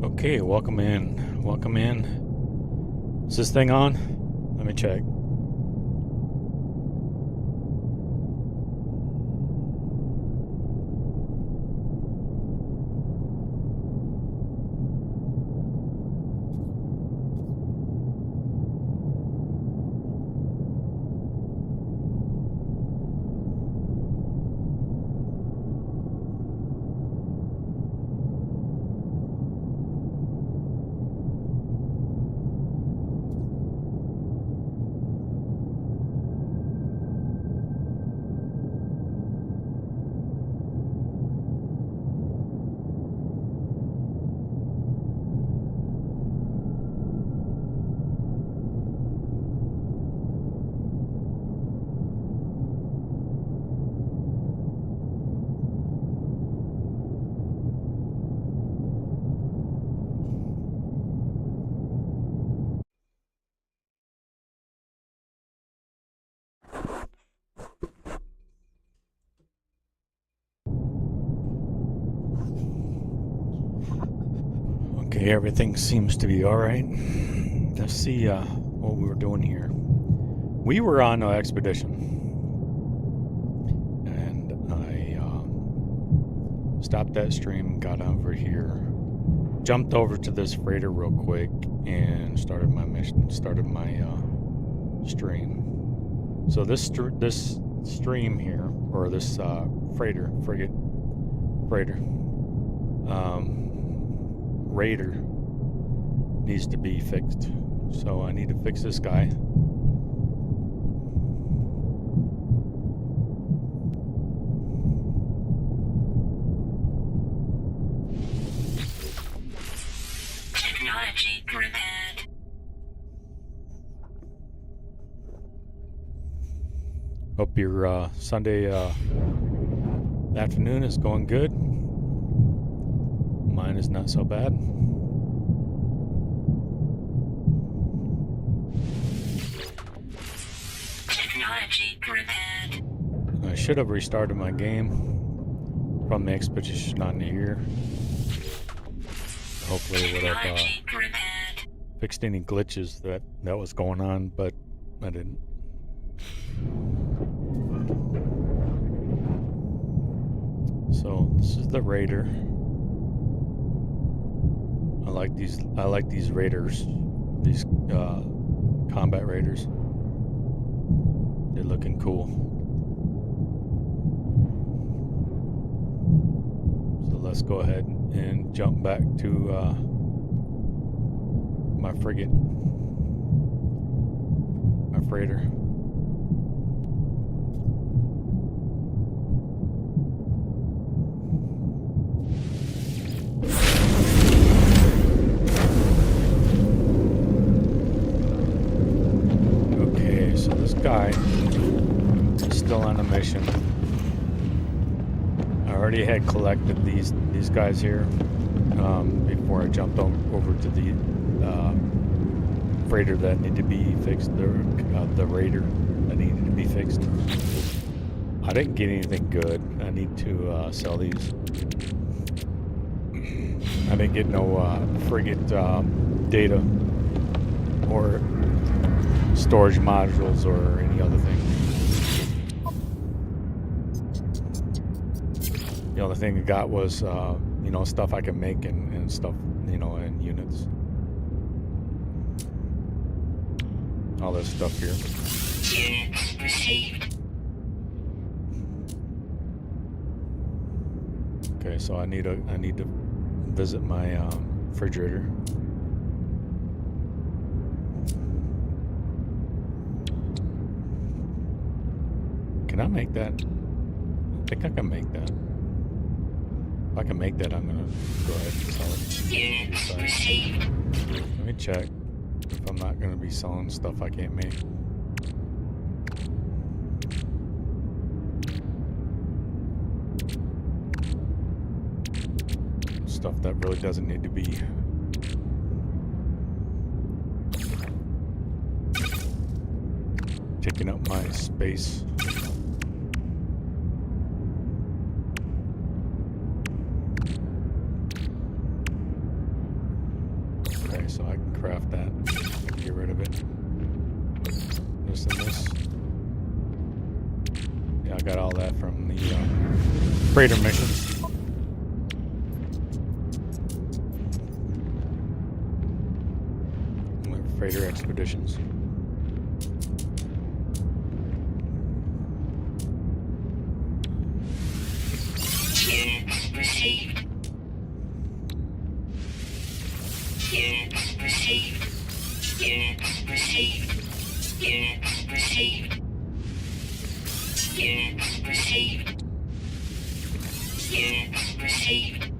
Okay, welcome in. Welcome in. Is this thing on? Let me check. Okay, everything seems to be alright. Let's see what we were doing here. We were on an expedition. And I stopped that stream, got over here, jumped over to this freighter real quick, and started my mission, started my stream. So this stream here, or this freighter, raider needs to be fixed. So I need to fix this guy. Technology repaired. Hope your Sunday afternoon is going good. Mine is not so bad. Technology repaired. I should have restarted my game from the expedition on here. Hopefully it would have fixed any glitches that was going on, but I didn't. So this is the raider. I like these raiders, these combat raiders. They're looking cool. So let's go ahead and jump back to my frigate, my freighter. Guy is still on a mission. I already had collected these guys here before I jumped over to the freighter that needed to be fixed, the raider that needed to be fixed. I didn't get anything good. I need to sell these. I didn't get no frigate data or storage modules or any other thing. The only thing I got was stuff I can make and stuff, in units. All this stuff here. Units received. Okay, so I need to visit my refrigerator. Can I make that? I think I can make that. If I can make that, I'm gonna go ahead and sell it. Units received. Let me check if I'm not gonna be selling stuff I can't make. Stuff that really doesn't need to be. Taking up my space. so I can craft that. I can get rid of it. This and this. Yeah, I got all that from the freighter missions. Freighter expeditions. Units received. Units received. Units received. Units received. Units received. Units received.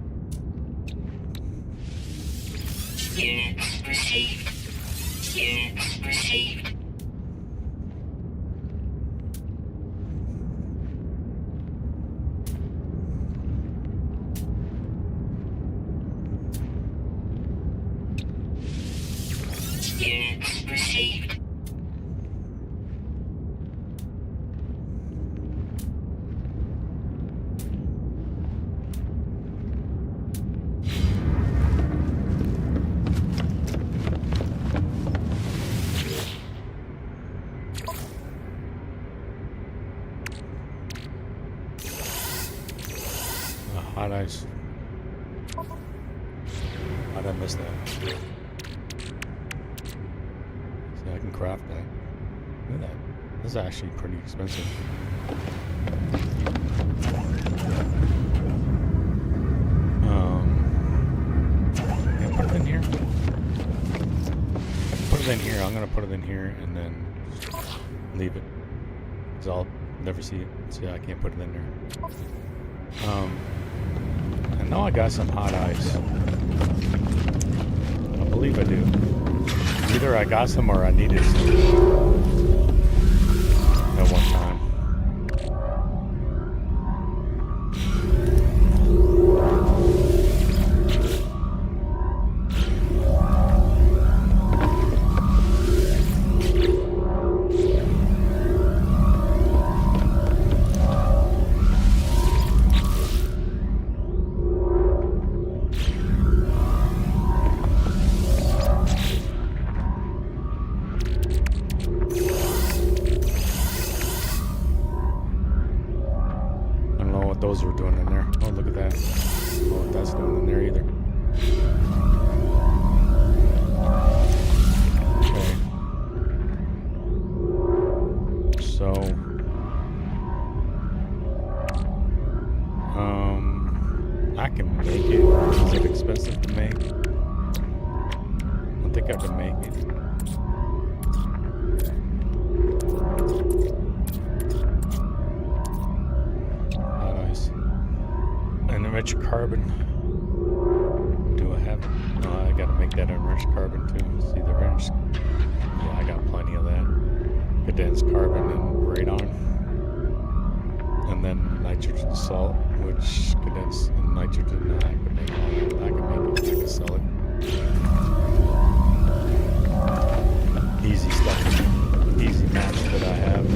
Units received. Units received. Units received. Hot ice. How'd I miss that? See, I can craft that. Look at that. This is actually pretty expensive. Can I put it in here? I can put it in here. I'm gonna put it in here and then leave it. Cause I'll never see it. See, I can't put it in there. I know I got some hot ice. I believe I do. Either I got some or I needed some at one time. Those were doing in there. Oh, look at that. I don't know what that's doing in there either. Okay. So, I can make it. Is it expensive to make? I don't think I can make it. Enriched carbon. Do I have it? No, I gotta make that enriched carbon too. See the enriched? Yeah, I got plenty of that. Condensed carbon and radon. And then nitrogen salt, which condensed and nitrogen. I can make all that. I can make it. I can sell it. Easy stuff. Easy match that I have.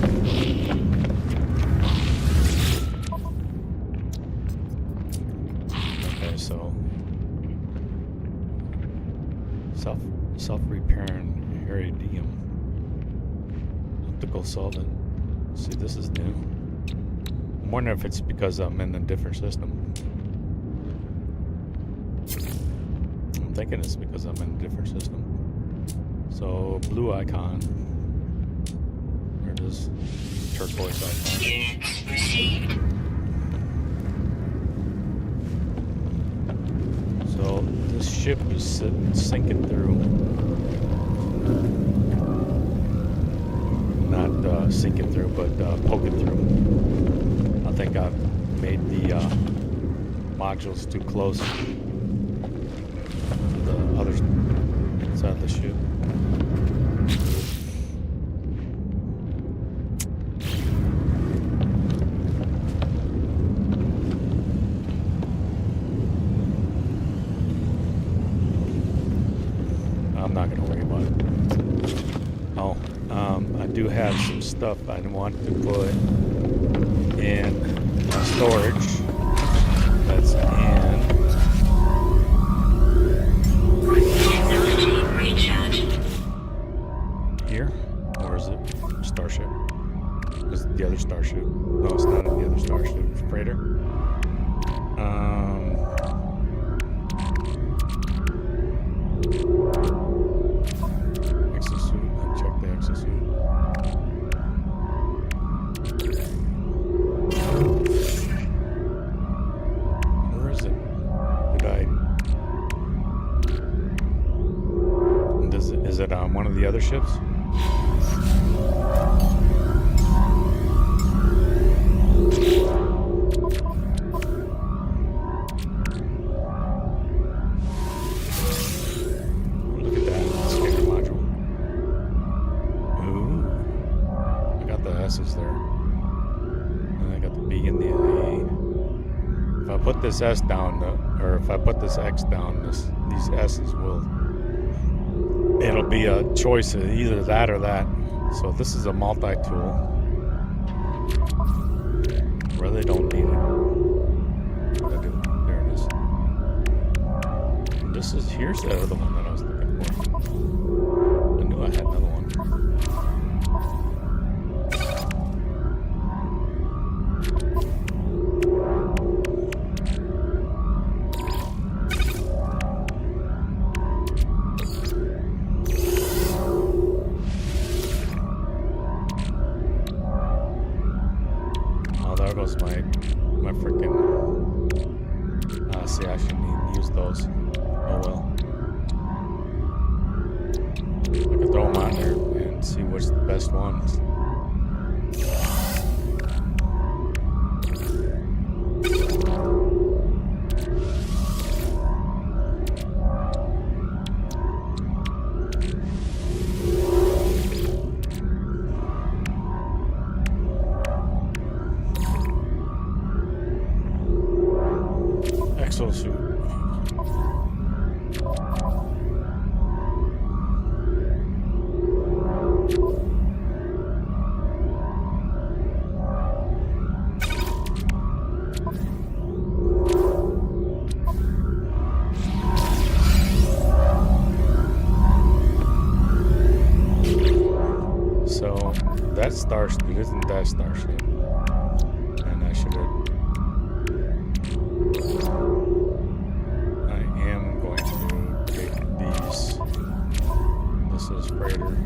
So self-repairing iridium optical solvent. See, this is new. I'm wondering if it's because I'm in a different system. I'm thinking it's because I'm in a different system. So blue icon. There it is. Turquoise icon. Units received. So this ship is sinking through. Not sinking through, but poking through. I think I've made the modules too close to the other side of the ship. I'm not going to worry about it. Oh, I do have some stuff I want to put in storage. That's in. Energy it on one of the other ships? Look at that scanner module. Ooh. I got the S's there. And I got the B and the A. If I put this S down, or if I put this X down, these S's will... It'll be a choice of either that or that. So this is a multi-tool. Really don't need it. There it is. And here's the other one that I was looking for. I knew I had another one. There goes my freaking. See, I shouldn't even use those. Oh well. I can throw them on there and see what's the best ones. Exosuit. So that starship isn't that starship, and I should have. This is freighter.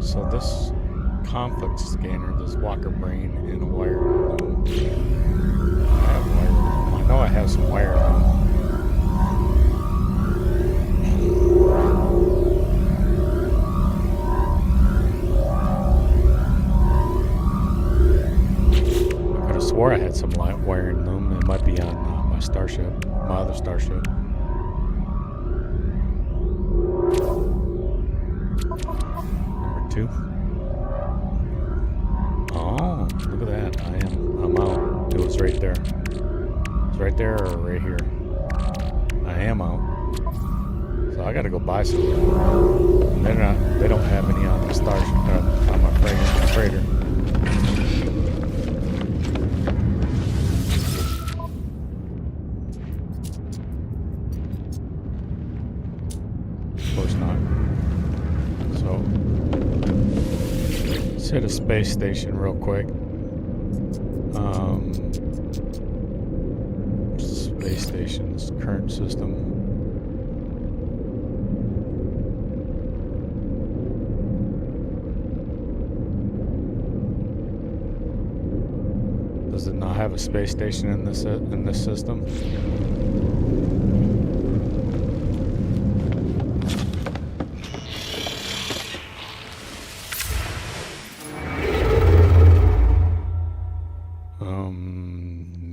So this conflict scanner, this Walker brain, and a wire loom. I have wire loom. I know I have some wire loom. I could have swore I had some wiring loom. It might be on my starship, my other starship. Two. Oh, look at that. I'm out. It was right there. It's right there or right here. I am out. So I gotta go buy some. And they don't have any on the starship, on my freighter. Of course not. So hit a space station real quick. Space station's current system. Does it not have a space station in this system?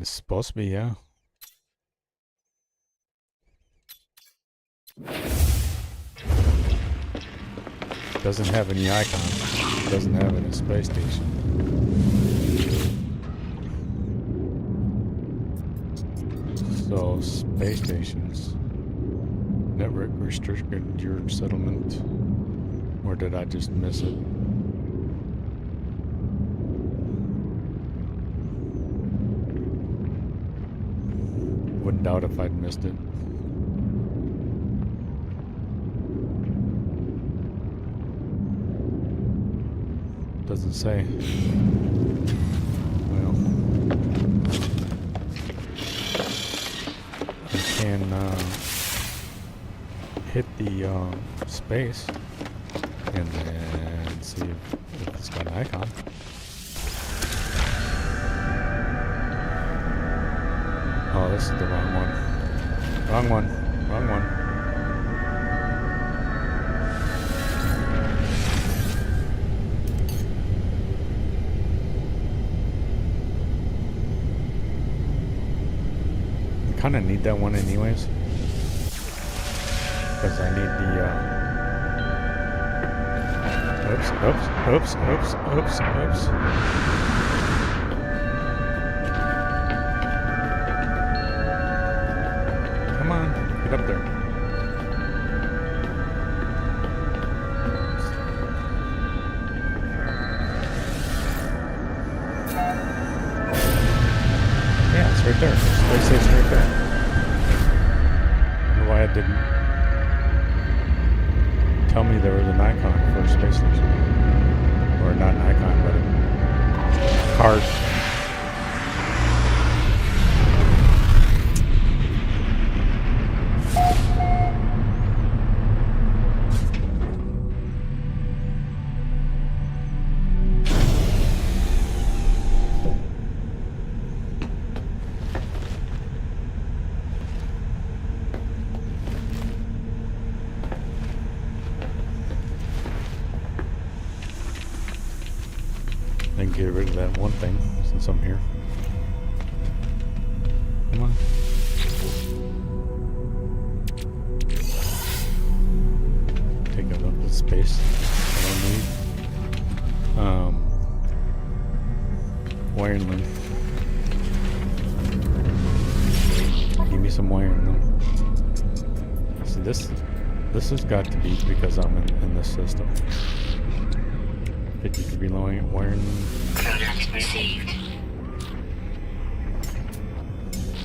It's supposed to be, yeah. Doesn't have any icons. Doesn't have any space station. So space stations. Network restricted your settlement. Or did I just miss it? doubt if I'd missed it. Doesn't say. Well, I can hit the space and then see if it's got an icon. Oh, this is the wrong one. Wrong one. Wrong one. I kind of need that one anyways. Because I need the... Oops. Come on, get up there. Yeah, it's right there. Space station right there. I don't know why it didn't tell me there was an icon for a space station. Or not an icon, but a card. Then get rid of that one thing since I'm here. Come on. Take up the space I don't need. Wiring them. Give me some wiring though. See this has got to be because I'm in this system. 50 wiring. Product received.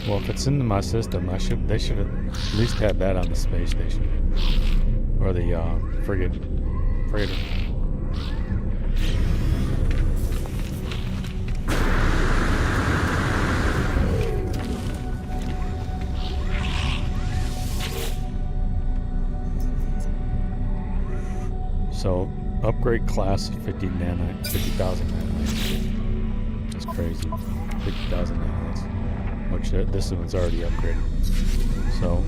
Well, if it's into my system, they should have at least had that on the space station or the freighter. So. Upgrade class 50,000 nanites. That's crazy. 50,000 nanites. Which this one's already upgraded. So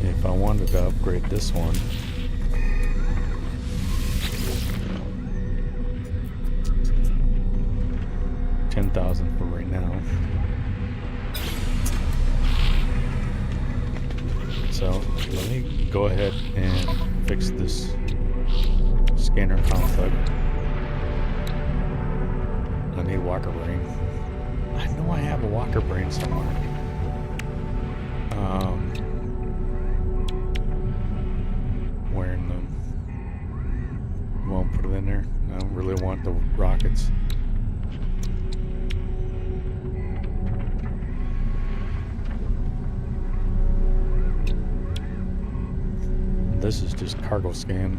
if I wanted to upgrade this one, $10,000 for right now. So let me go ahead and fix this scanner conflict. I need Walker Brain. I know I have a Walker Brain somewhere. Where in the... Won't put it in there. I don't really want the rockets. This is just cargo scan.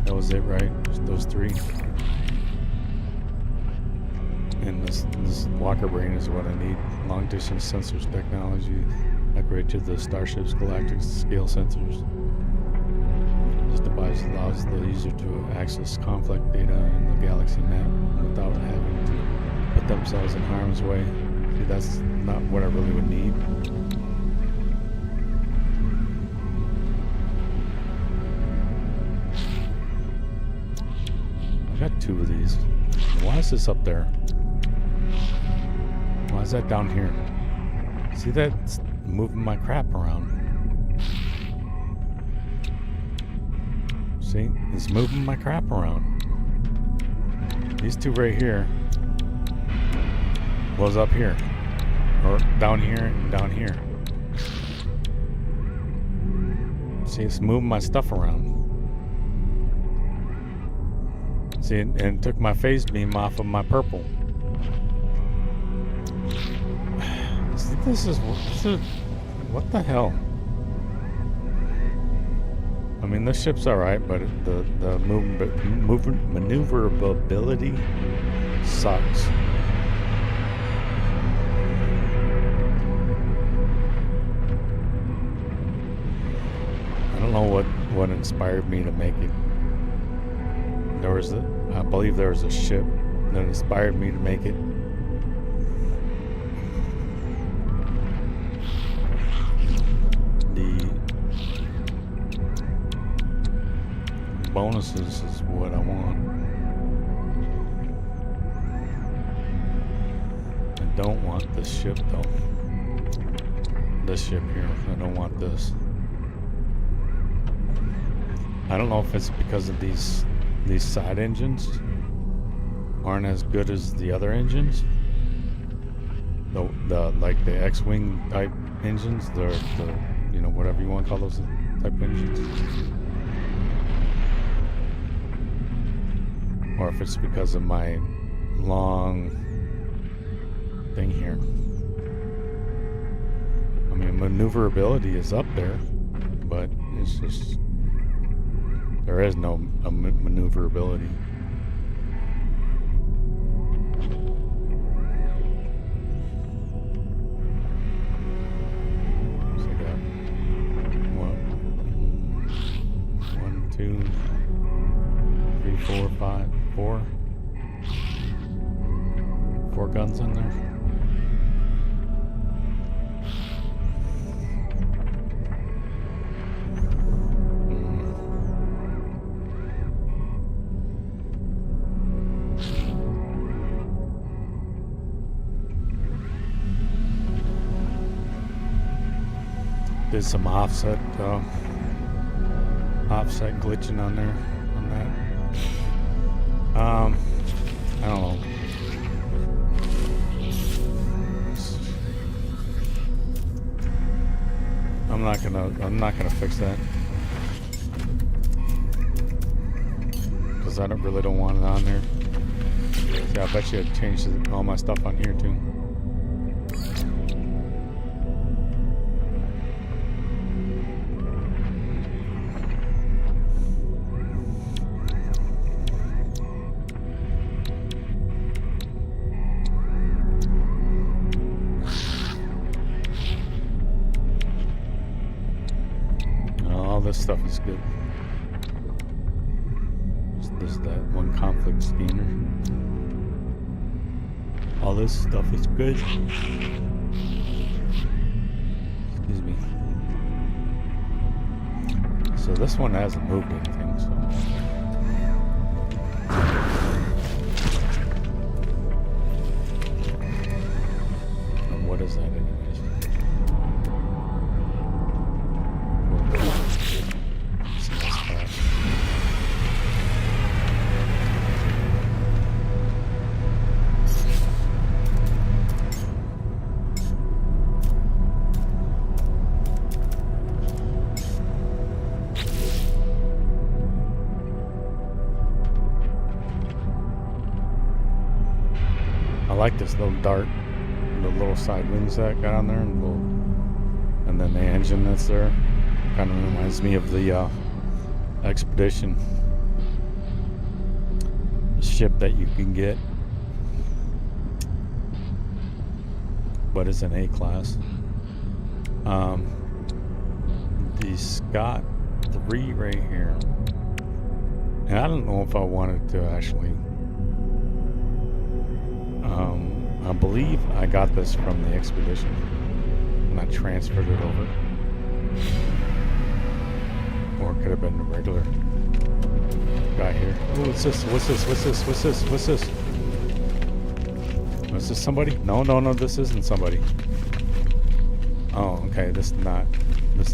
That was it, right? Just those three. And this Walker Brain is what I need. Long distance sensors technology. Upgrade to the Starship's galactic scale sensors. This device allows the user to access conflict data in the galaxy map without having to put themselves in harm's way. See, that's not what I really would need. I got two of these. Why is this up there? Why is that down here? See, that's moving my crap around. See, it's moving my crap around. These two right here was up here. Or down here and down here. See, it's moving my stuff around. See, and it took my phase beam off of my purple. See, This is what the hell? I mean, this ship's all right, but the maneuverability sucks. I don't know what inspired me to make it. I believe there was a ship that inspired me to make it. The bonuses is what I want. I don't want this ship though. This ship here. I don't want this. I don't know if it's because of these side engines aren't as good as the other engines. The like the X-Wing type engines, the you know, whatever you want to call those type engines. Or if it's because of my long thing here. I mean, maneuverability is up there, but it's just there is no maneuverability. So I got 1, 2, 3, 4, 5, 4. 4 guns in there. Did some offset glitching on there on that. I don't know. I'm not gonna fix that because I really don't want it on there. See, I bet you I changed all my stuff on here too. This stuff is good. This that one conflict scanner. All this stuff is good. Excuse me. So this one hasn't moved anything, so. And what is that anyways? I like this little dart, the little side wings that got on there, and then the engine that's there. Kind of reminds me of the Expedition ship that you can get, but it's an A class. The Scott 3 right here, and I don't know if I wanted to actually. I believe I got this from the Expedition and I transferred it over. Or it could have been the regular guy here. Oh, what's this? What's this? What's this? What's this? What's this? Is this somebody? No, this isn't somebody. Oh, okay, this is not. What's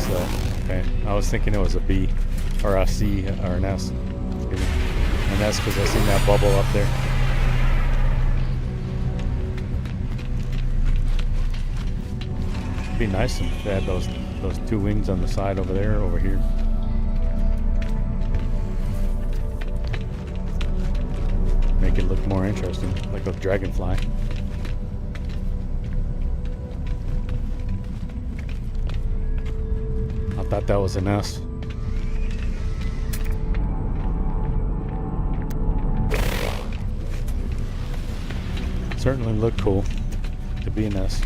that? Okay, I was thinking it was a B or a C or an S. And that's because I seen that bubble up there. It'd be nice if they had those 2 wings on the side over there, over here. Make it look more interesting, like a dragonfly. thought that was an S. Certainly looked cool to be an S.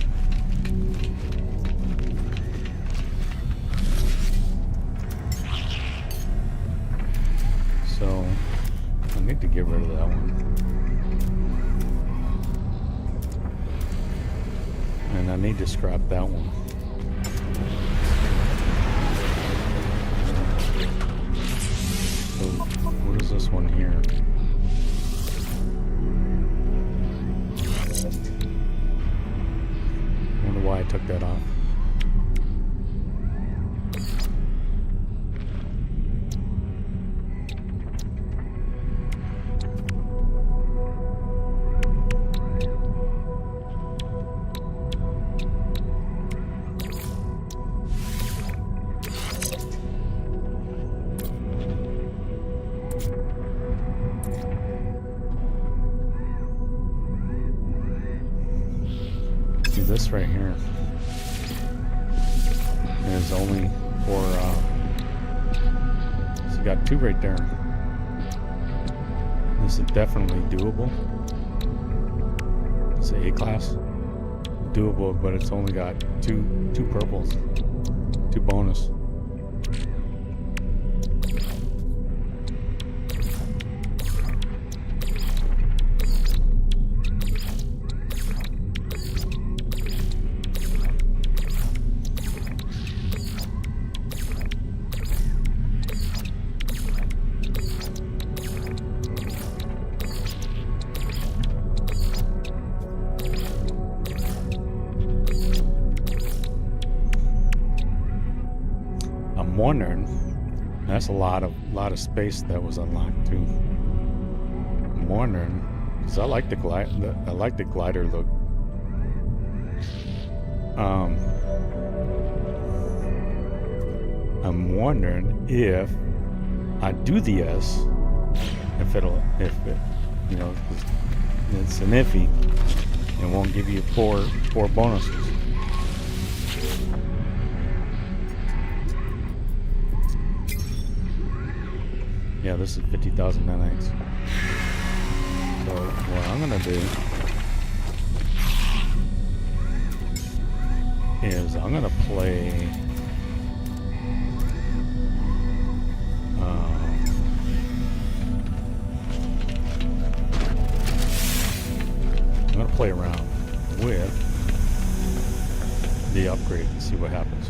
So I need to get rid of that one. And I need to scrap that one. So what is this one here? I wonder why I took that off. This right here is only for so you got two right there. This is definitely doable. It's an A class, doable, but it's only got two purples, two bonus. I'm wondering, that's a lot of space that was unlocked too. I'm wondering, because I like the glider look. I'm wondering if I do the S, if it, you know, it's an iffy, and won't give you four bonuses. Yeah, this is 50,000 nanites. So what I'm gonna do is I'm gonna play around with the upgrade and see what happens.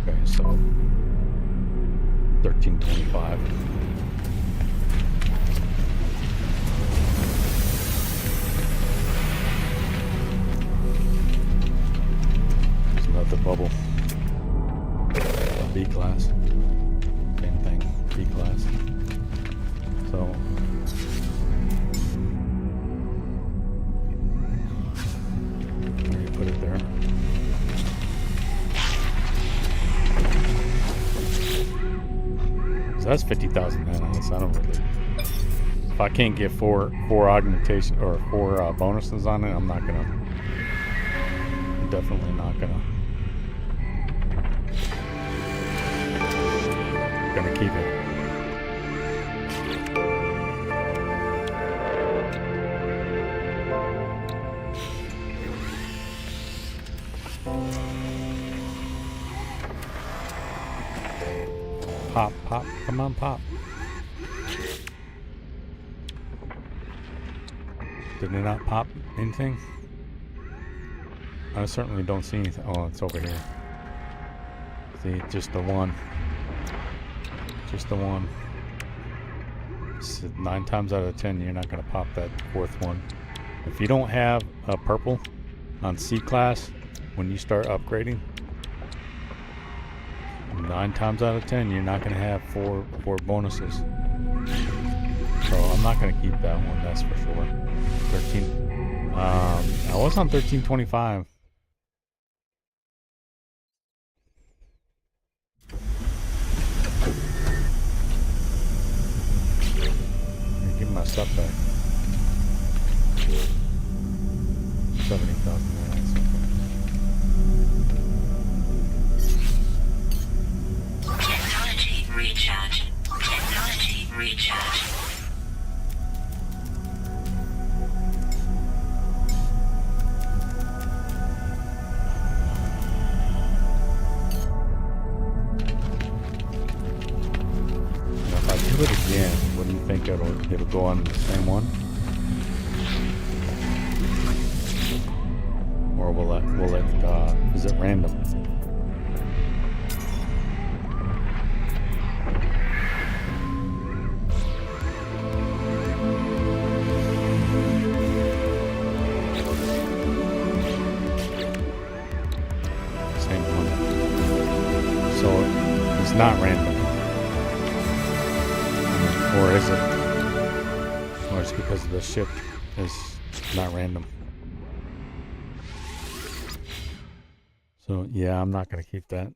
Okay, so 1325. The bubble. B class. Same thing. B class. So where do you put it there? So that's 50,000 nanites. I don't really. If I can't get four augmentation or four bonuses on it, I'm not gonna. Definitely not gonna. Gonna keep it. Pop, pop, come on, pop. Did it not pop anything? I certainly don't see anything. Oh, it's over here. See, just the one. Just the one. So 9 times out of 10, you're not going to pop that fourth one. If you don't have a purple on C class, when you start upgrading, 9 times out of 10, you're not going to have four bonuses. So I'm not going to keep that one, that's for sure. 13. I was on 1325. messed up there. 70,000 reais. Technology recharge. Technology recharge. Now, if I do it again, what do you think it'll go on the same one? Or will it is it random? Same one. So it's not random. Or is it? Or it's because the ship is not random. So yeah, I'm not gonna keep that.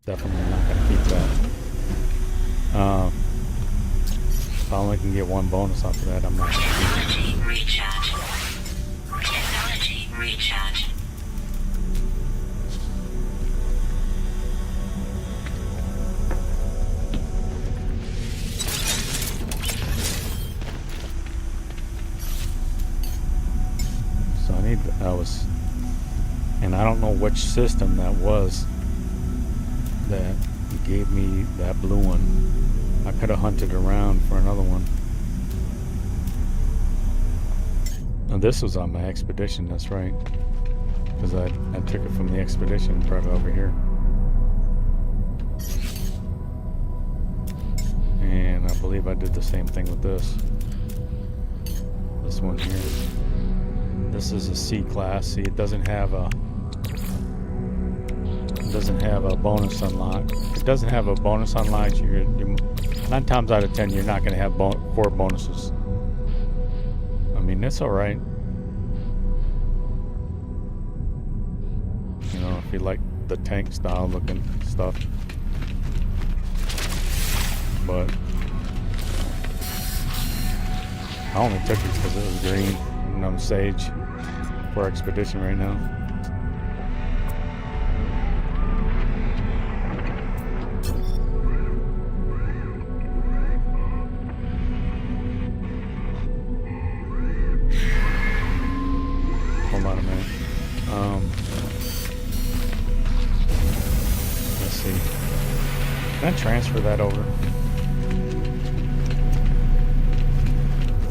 Definitely not gonna keep that. If I only can get one bonus off of that, I'm not gonna keep it. Technology recharge. Technology recharge. So and I don't know which system that was that gave me that blue one. I could have hunted around for another one. And this was on my expedition, that's right. Because I took it from the expedition and brought it over here. And I believe I did the same thing with this. This one here. This is a C class. See, it doesn't have a bonus unlock. It doesn't have a bonus unlock. You're 9 times out of 10, you're not going to have 4 bonuses. I mean, it's all right. You know, if you like the tank style looking stuff. But I only took it because it was green and I'm sage for expedition right now. Hold on a minute. Let's see. Can I transfer that over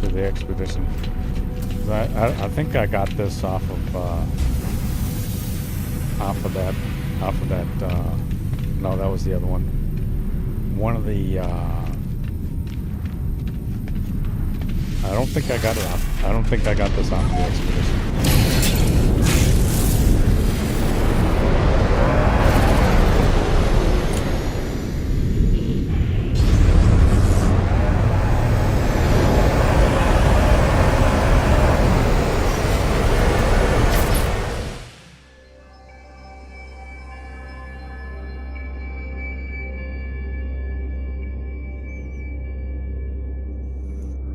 to the expedition? I think I got this off of that. No, that was the other one. One of the. I don't think I got it off. I don't think I got this off of the expedition.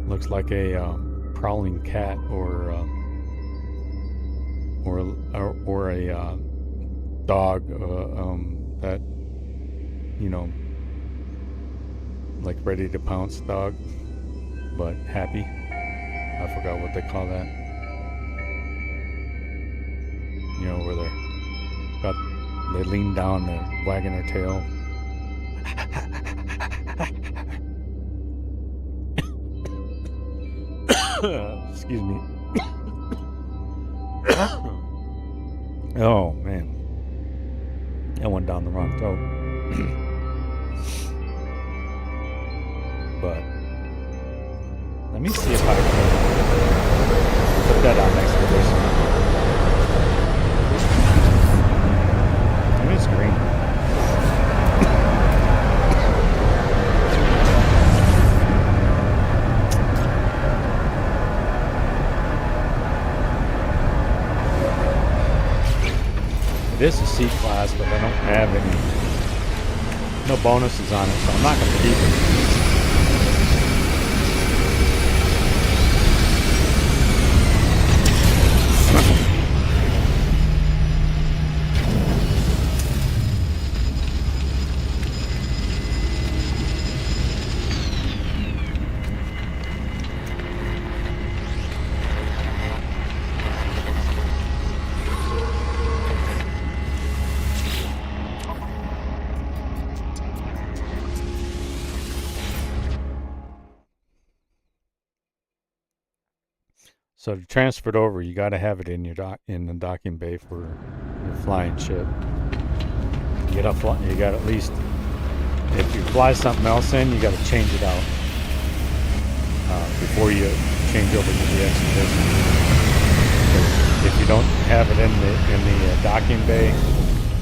Looks like a prowling cat or a dog that, you know, like ready to pounce dog, but happy. I forgot what they call that. You know, where they lean down, they're wagging their tail. Excuse me. Oh man, that went down the wrong throat. But let me see if I can put that on expedition. I mean, it's green. It is a C class, but I don't have no bonuses on it, so I'm not going to keep it. So to transfer it over, you got to have it in your in the docking bay for your flying ship. You got at least, if you fly something else in, you got to change it out before you change over to the expedition. If you don't have it in the docking bay,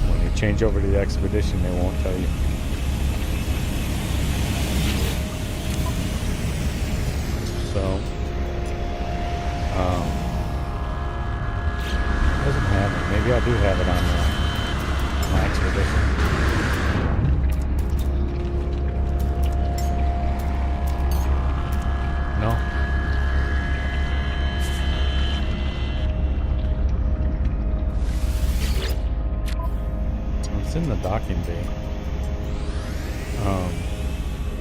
when you change over to the expedition, they won't tell you. So, doesn't have it. Maybe I do have it on my expedition. No. It's in the docking bay.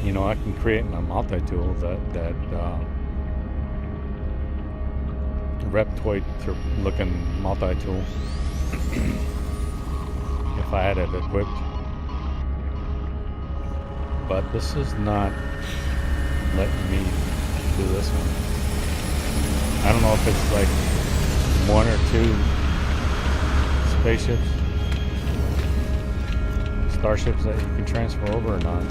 You know, I can create a multi-tool that Reptoid looking multi-tool if I had it equipped, but this is not letting me do this one. I don't know if it's like 1 or 2 spaceships, starships that you can transfer over or not.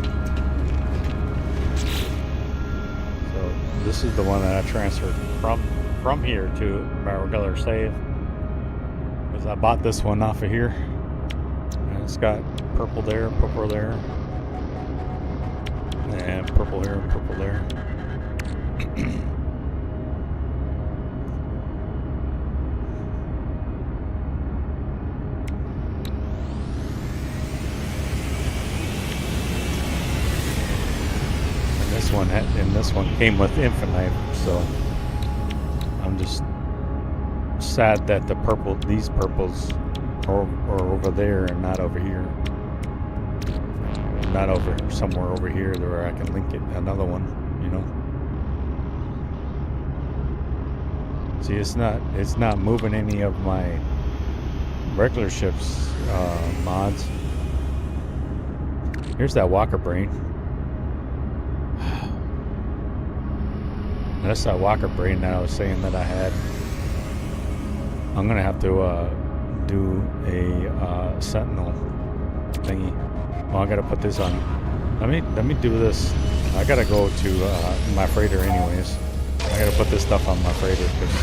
So this is the one that I transferred from here to my regular save, because I bought this one off of here, and it's got purple there, and purple here, purple there. And this one came with infinite, so I'm just sad that these purples are over there and not over here. Not over somewhere over here where I can link it another one, you know. See, it's not moving any of my regular ships mods. Here's that Walker brain. That's that Walker brain that I was saying that I had. I'm gonna have to do a Sentinel thingy. Well, I gotta put this on. Let me do this. I gotta go to my freighter anyways. I gotta put this stuff on my freighter because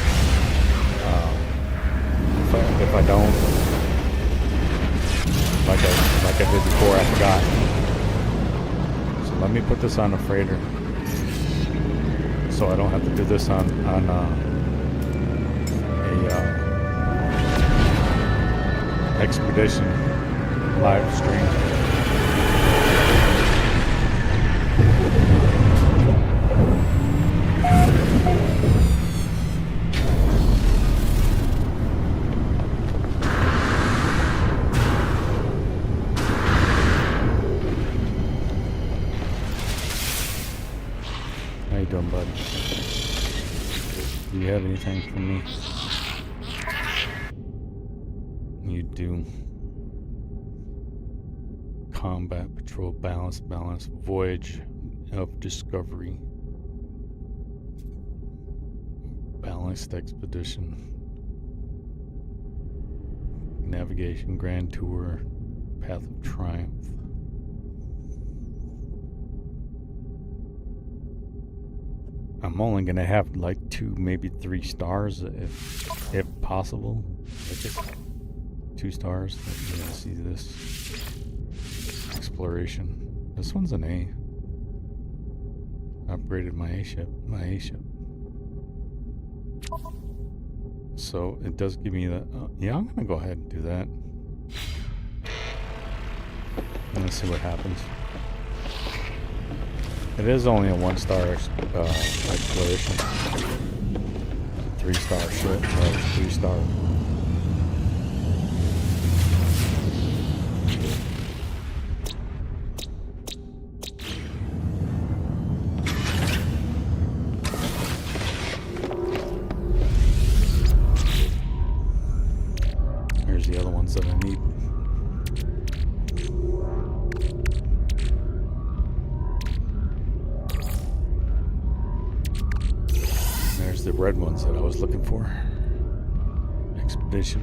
if I don't, like I did before, I forgot. So let me put this on the freighter, so I don't have to do this on a expedition live stream. How you doing, bud? Do you have anything for me? You do. Combat patrol, balance, voyage of discovery, balanced expedition, navigation, grand tour, path of triumph. I'm only gonna have like 2, maybe 3 stars if possible. If it's 2 stars. Let me see this. Exploration. This one's an A. Upgraded my A ship. So it does give me the. Yeah, I'm gonna go ahead and do that. Let's see what happens. It is only a 1-star exploration. 3-star ship. 3-star. Here's the other ones that I need. the red ones that I was looking for. Expedition.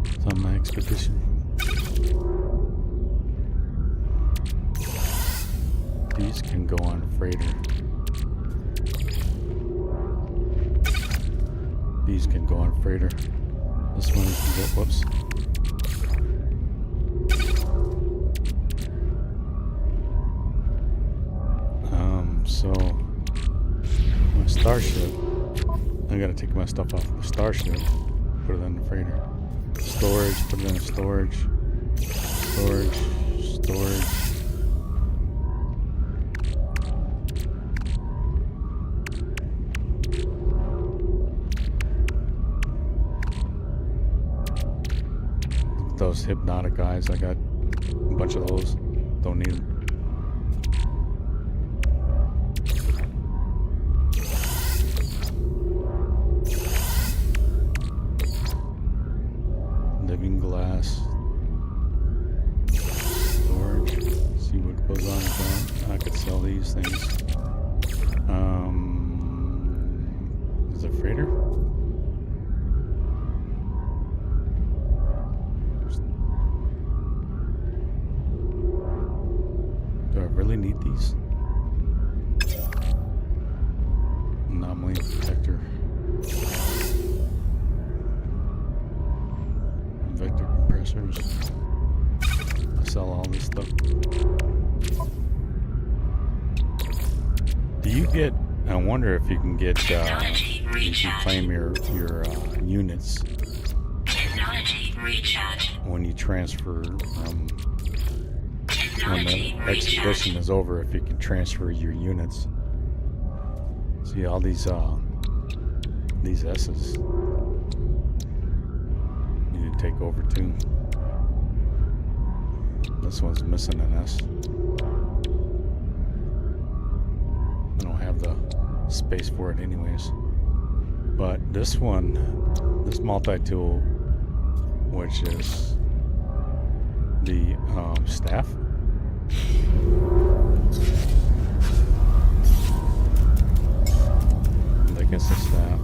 It's on my expedition. These can go on freighter. These can go on freighter. This one can get, whoops. So my starship, I gotta take my stuff off the starship, put it on the freighter. Storage, put it in storage. Storage. Those hypnotic eyes, I got a bunch of those. Don't need them. Living glass. Storage. See what goes on with that. I could sell these things. Is it a freighter? Do I really need these? Anomaly detector. Vector compressors. I sell all this stuff. Do you get? I wonder if you can get. You can claim your units. Technology recharge. When you transfer. When the expedition is over, if you can transfer your units. See all these S's. Need to take over too. This one's missing an S. I don't have the space for it anyways. But this one, this multi-tool, which is the staff. I guess it's staff.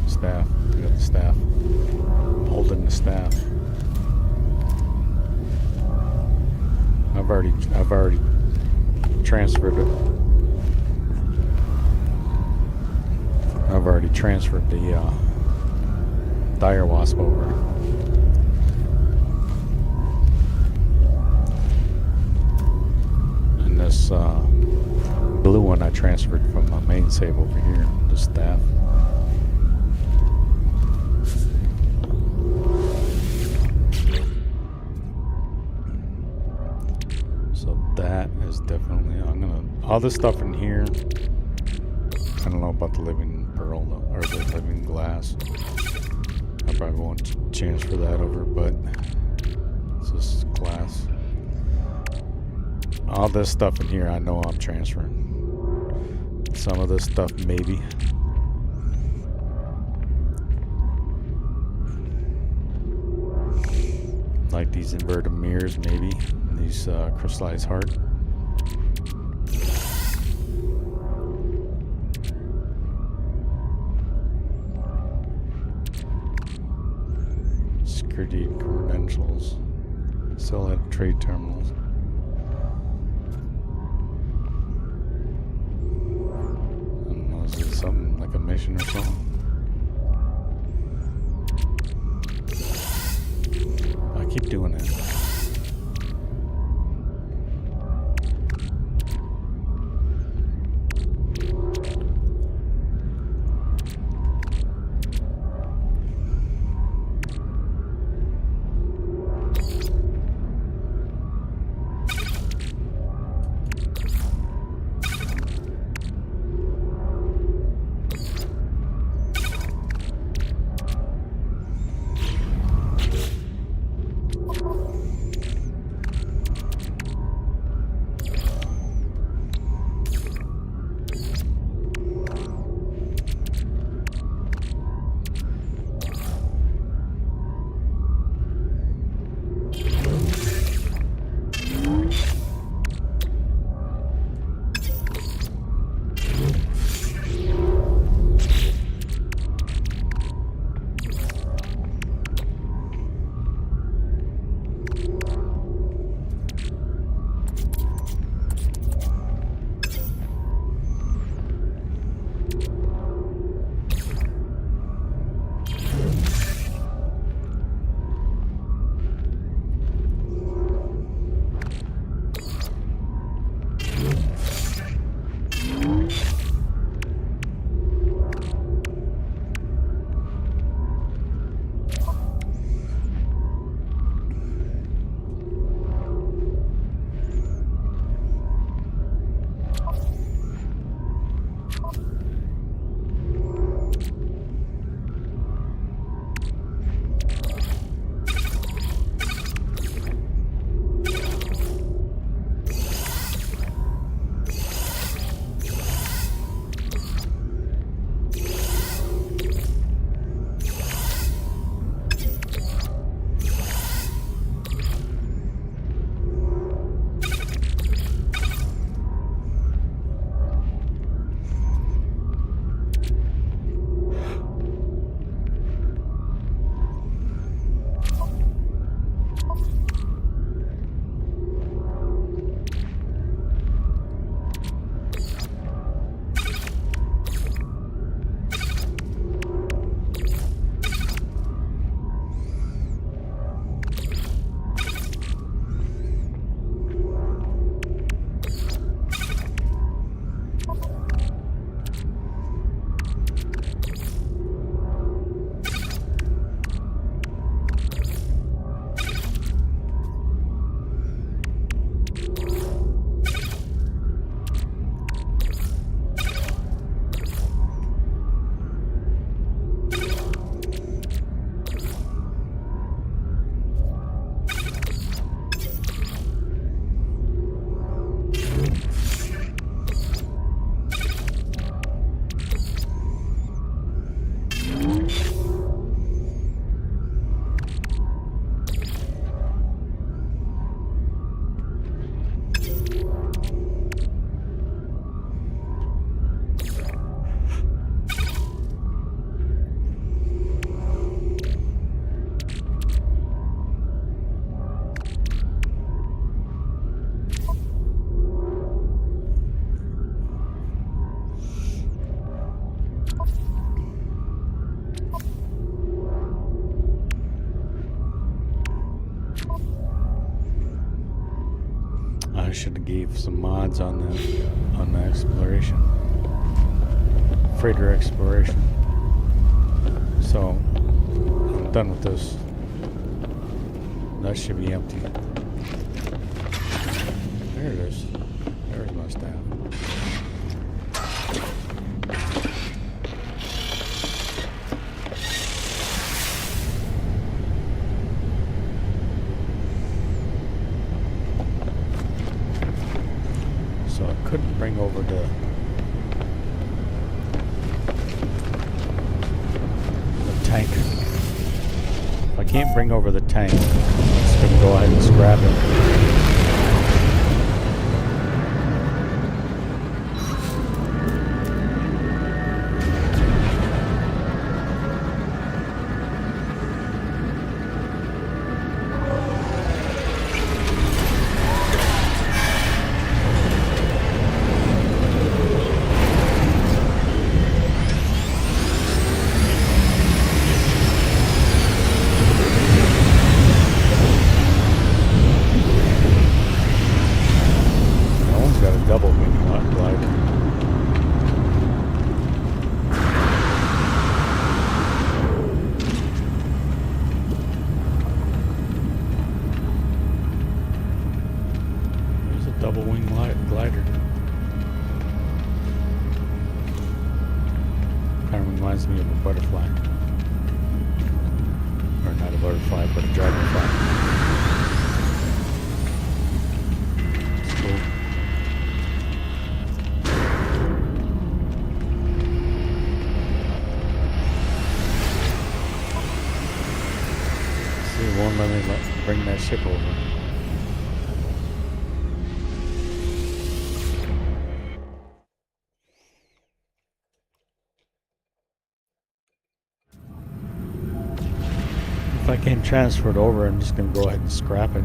Staff. We got the staff. Holding the staff. I've already transferred it. I've already transferred the dire wasp over. And this blue one I transferred from my main save over here, the staff. So that is definitely, all this stuff in here, I don't know about the living pearl though, or the living glass. I probably won't transfer that over, but it's just glass. All this stuff in here, I know I'm transferring. Some of this stuff, maybe. Like these inverted mirrors, maybe. These crystallized heart. Security credentials. Sell at trade terminals. I don't know, is it something like a mission or something? I keep doing it. I should have gave some mods on the exploration, freighter exploration. So I'm done with this. That should be empty. There it is. There's my staff. So I couldn't bring over the tank. If I can't bring over the tank, I'm just gonna go ahead and scrap it. Double wing glider. Kind of reminds me of a butterfly. Or not a butterfly, but a dragonfly. It's cool. See, it won't let me bring that ship over. If I can't transfer it over, I'm just going to go ahead and scrap it.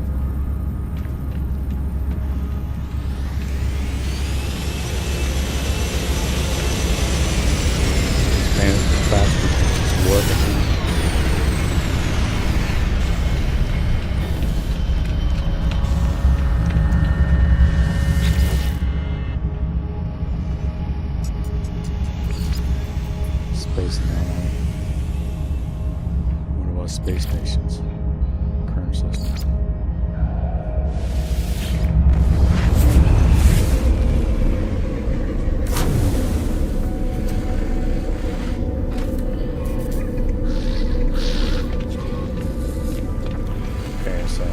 space in that one. What about space stations? Current system. Okay, so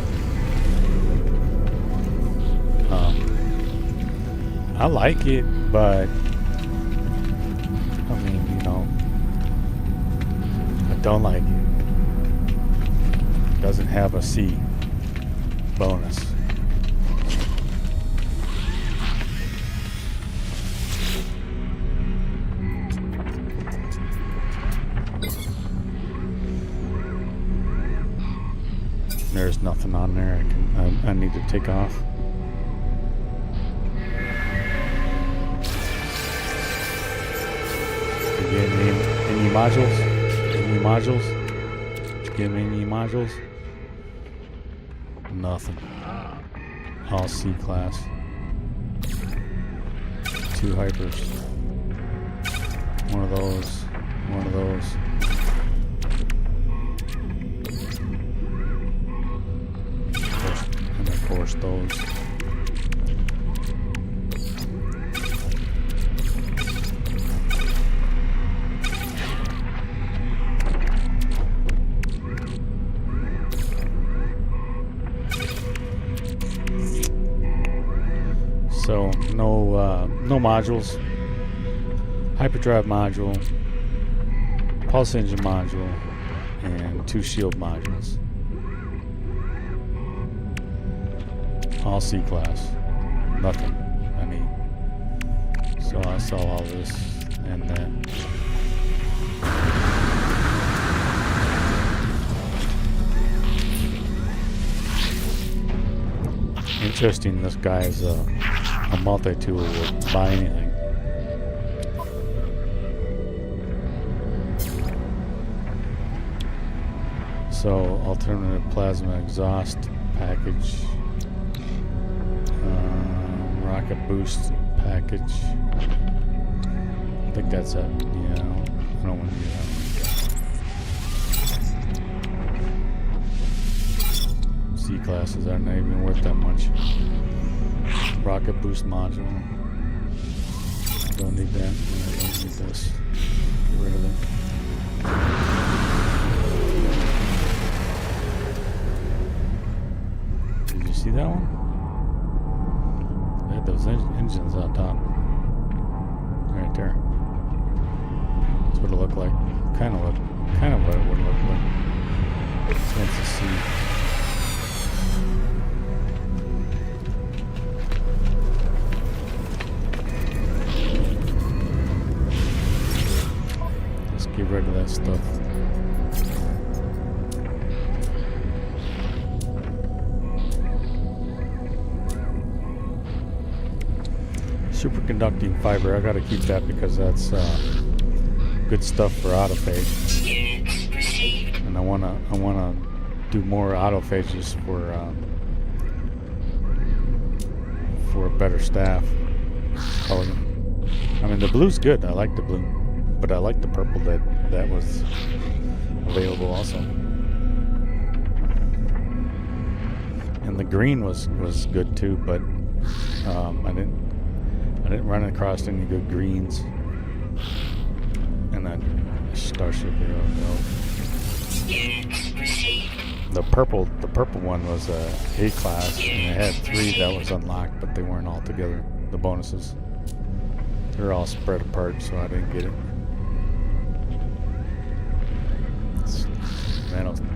I like it, but I mean, you know, I don't like it. It doesn't have a C bonus. There's nothing on there I need to take off. Did you get any modules? Any modules? Did you get any modules? Nothing. All C class. 2 hypers. One of those. One of those. And of course those. So no modules. Hyperdrive module, pulse engine module, and 2 shield modules. All C class. Nothing I need. So I'll sell all this and that. Interesting, this guy is a multi-tool, will buy anything. So, alternative plasma exhaust package, rocket boost package. I think that's it. Yeah, I don't want to do that one. C classes are not even worth that much. Rocket boost module. Don't need that. I don't need this. Get rid of it. Did you see that one? They had those engines on top. Right there. That's what it looked like. Kind of what it would look like. That's a C. Get rid of that stuff. Superconducting fiber, I gotta keep that because that's good stuff for autophage. And I wanna do more autophages for a better staff. I mean, the blue's good. I like the blue. But I like the purple that was available also, and the green was good too. But I didn't run across any good greens. And then Starship Hero. The purple one was a class, and it had 3 that was unlocked, but they weren't all together. The bonuses, they're all spread apart, so I didn't get it.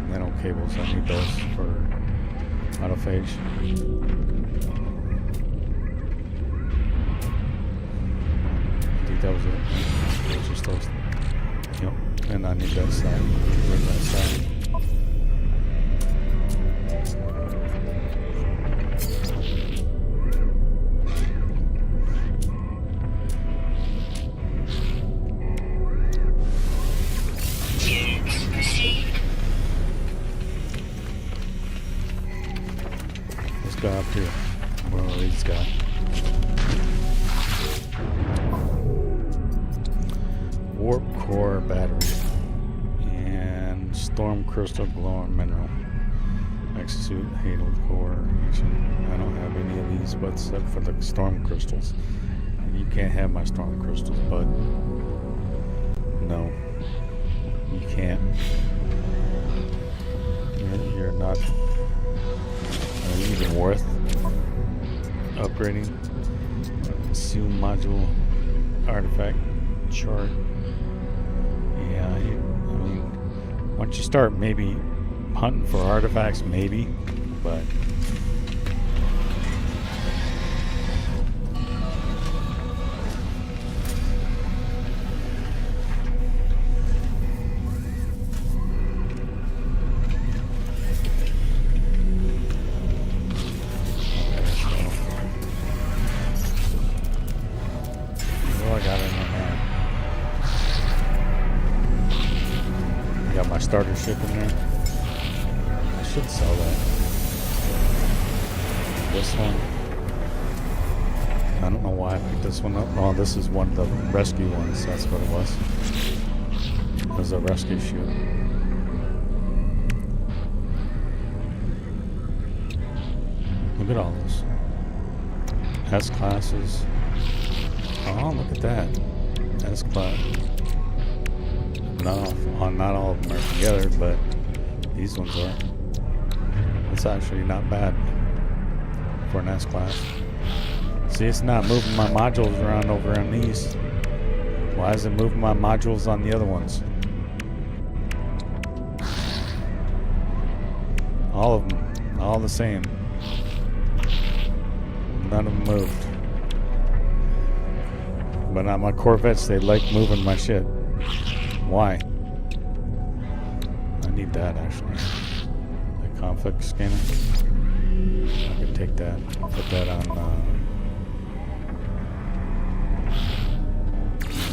Nano cables, I need those for autophage. I think that was it. It was just those. Yep. And I need that side. Get rid of that side. Up here. Well, he's got warp core battery and storm crystal glowing mineral. Execute Hadal core. I don't have any of these, but except for the storm crystals. You can't have my storm crystals, but no, you can't. You're not even worth upgrading. Consume module artifact chart. Yeah, I mean, once you start maybe hunting for artifacts, maybe, but starter ship in there. I should sell that. This one. I don't know why I picked this one up. Oh, this is one of the rescue ones. That's what it was. It was a rescue ship. Look at all this. S classes. Oh, look at that. S class. Not all of them are together, but these ones are. It's actually not bad for an S-Class. See, it's not moving my modules around over on these. Why is it moving my modules on the other ones? All of them, all the same. None of them moved. But on my Corvettes, they like moving my shit. Why? I need that actually. The conflict scanner. I can take that. Put that on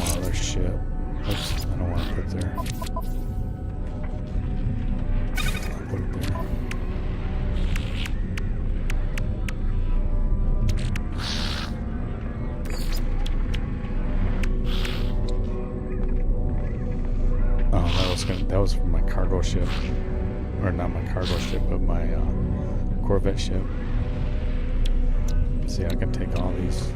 other shit. Oops, I don't want to put it there. I'll put it there. That was from my cargo ship, or not my cargo ship, but my Corvette ship. See, I can take all these.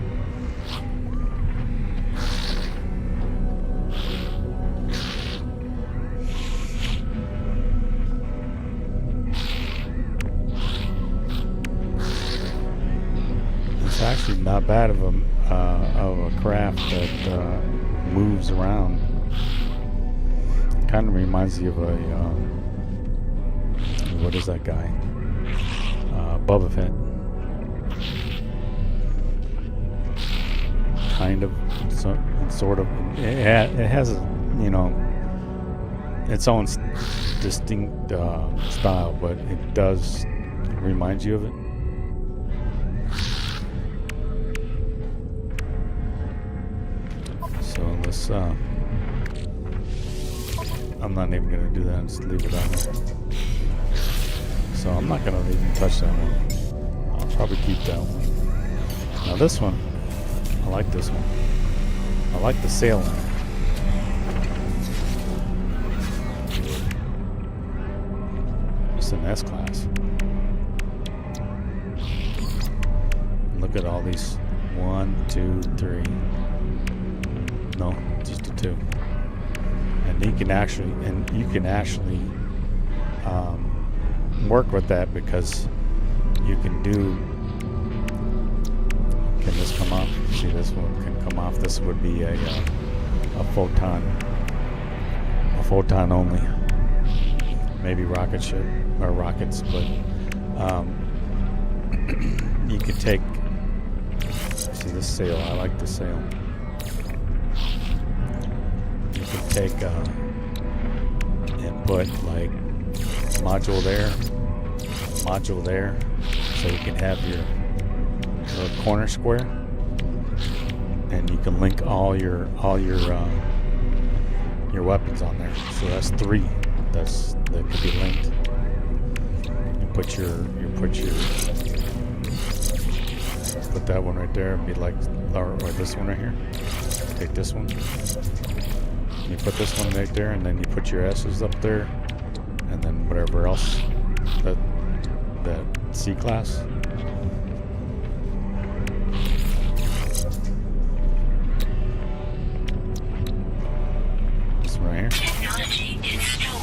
It's actually not bad of a craft that moves around. Kind of reminds you of a what is that guy? Boba Fett. Kind of, sort of. It has, its own distinct style, but it does remind you of it. So let's. I'm not even going to do that, just leave it on there. So I'm not going to even touch that one. I'll probably keep that one. Now this one, I like this one. I like the sail on it. It's an S-Class. Look at all these. 1, 2, 3. No, just a 2. And you can actually work with that because you can do. Can this come off? See, this one can come off. This would be a photon only. Maybe rocket ship or rockets, but you could take. See this sail? I like the sail. You could take and put like module there, so you can have your little corner square, and you can link all your weapons on there. So that's 3. That could be linked. You put that one right there. It'd be like, or this one right here. Take this one. You put this one right there, and then you put your S's up there, and then whatever else that C class. This one right here. Technology installed.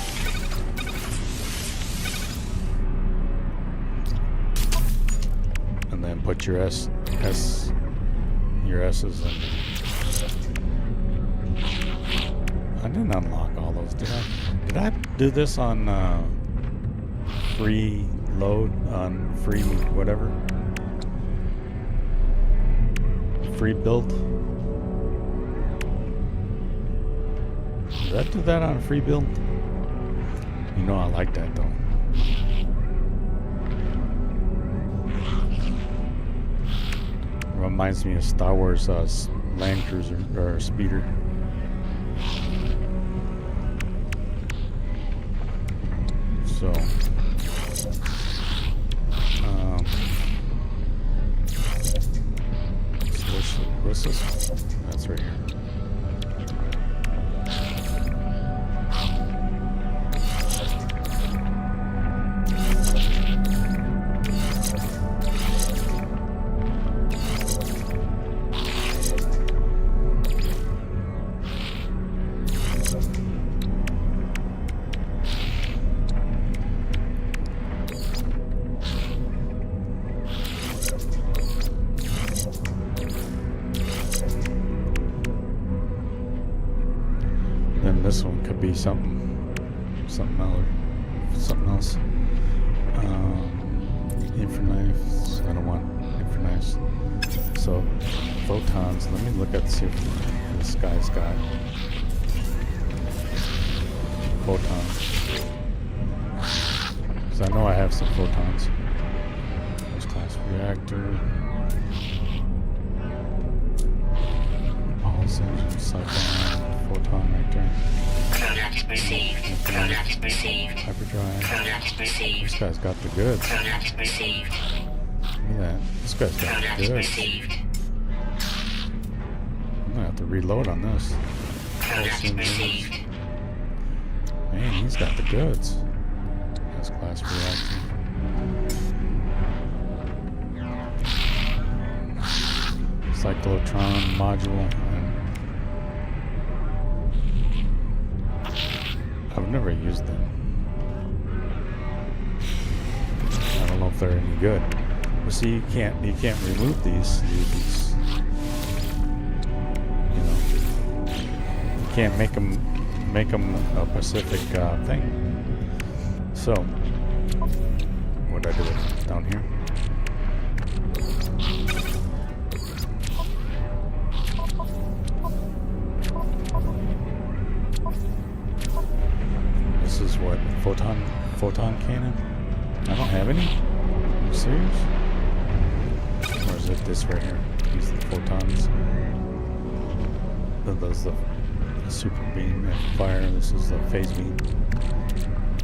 And then put your your S's in. I didn't unlock all those, did I? Did I do this on free load, on free whatever? Free build? Did I do that on free build? You know I like that though. Reminds me of Star Wars Land Cruiser or Speeder. So, what's this? That's right here. Then this one could be something else. Infraknives. I don't want infraknives. So photons. Let me look at see if this guy's got photons. Because I know I have some photons. First class reactor. Pulse engine, cyclone. Photon right there. Product received. Product received. Hyperdrive. Product received. This guy's got the goods. Product received. Look at that. This guy's got the Product goods. received. I'm gonna have to reload on this. Product received. Man, he's got the goods. That's class reactor. Cyclotron module. I've never used them. I don't know if they're any good. But see, you can't remove these. You know, you can't make them a specific thing. So, what do I do with it? Down here? This is what? Photon cannon? I don't have any? Are you serious? Or is it this right here? These are the photons. Those the super beam fire. This is the phase beam.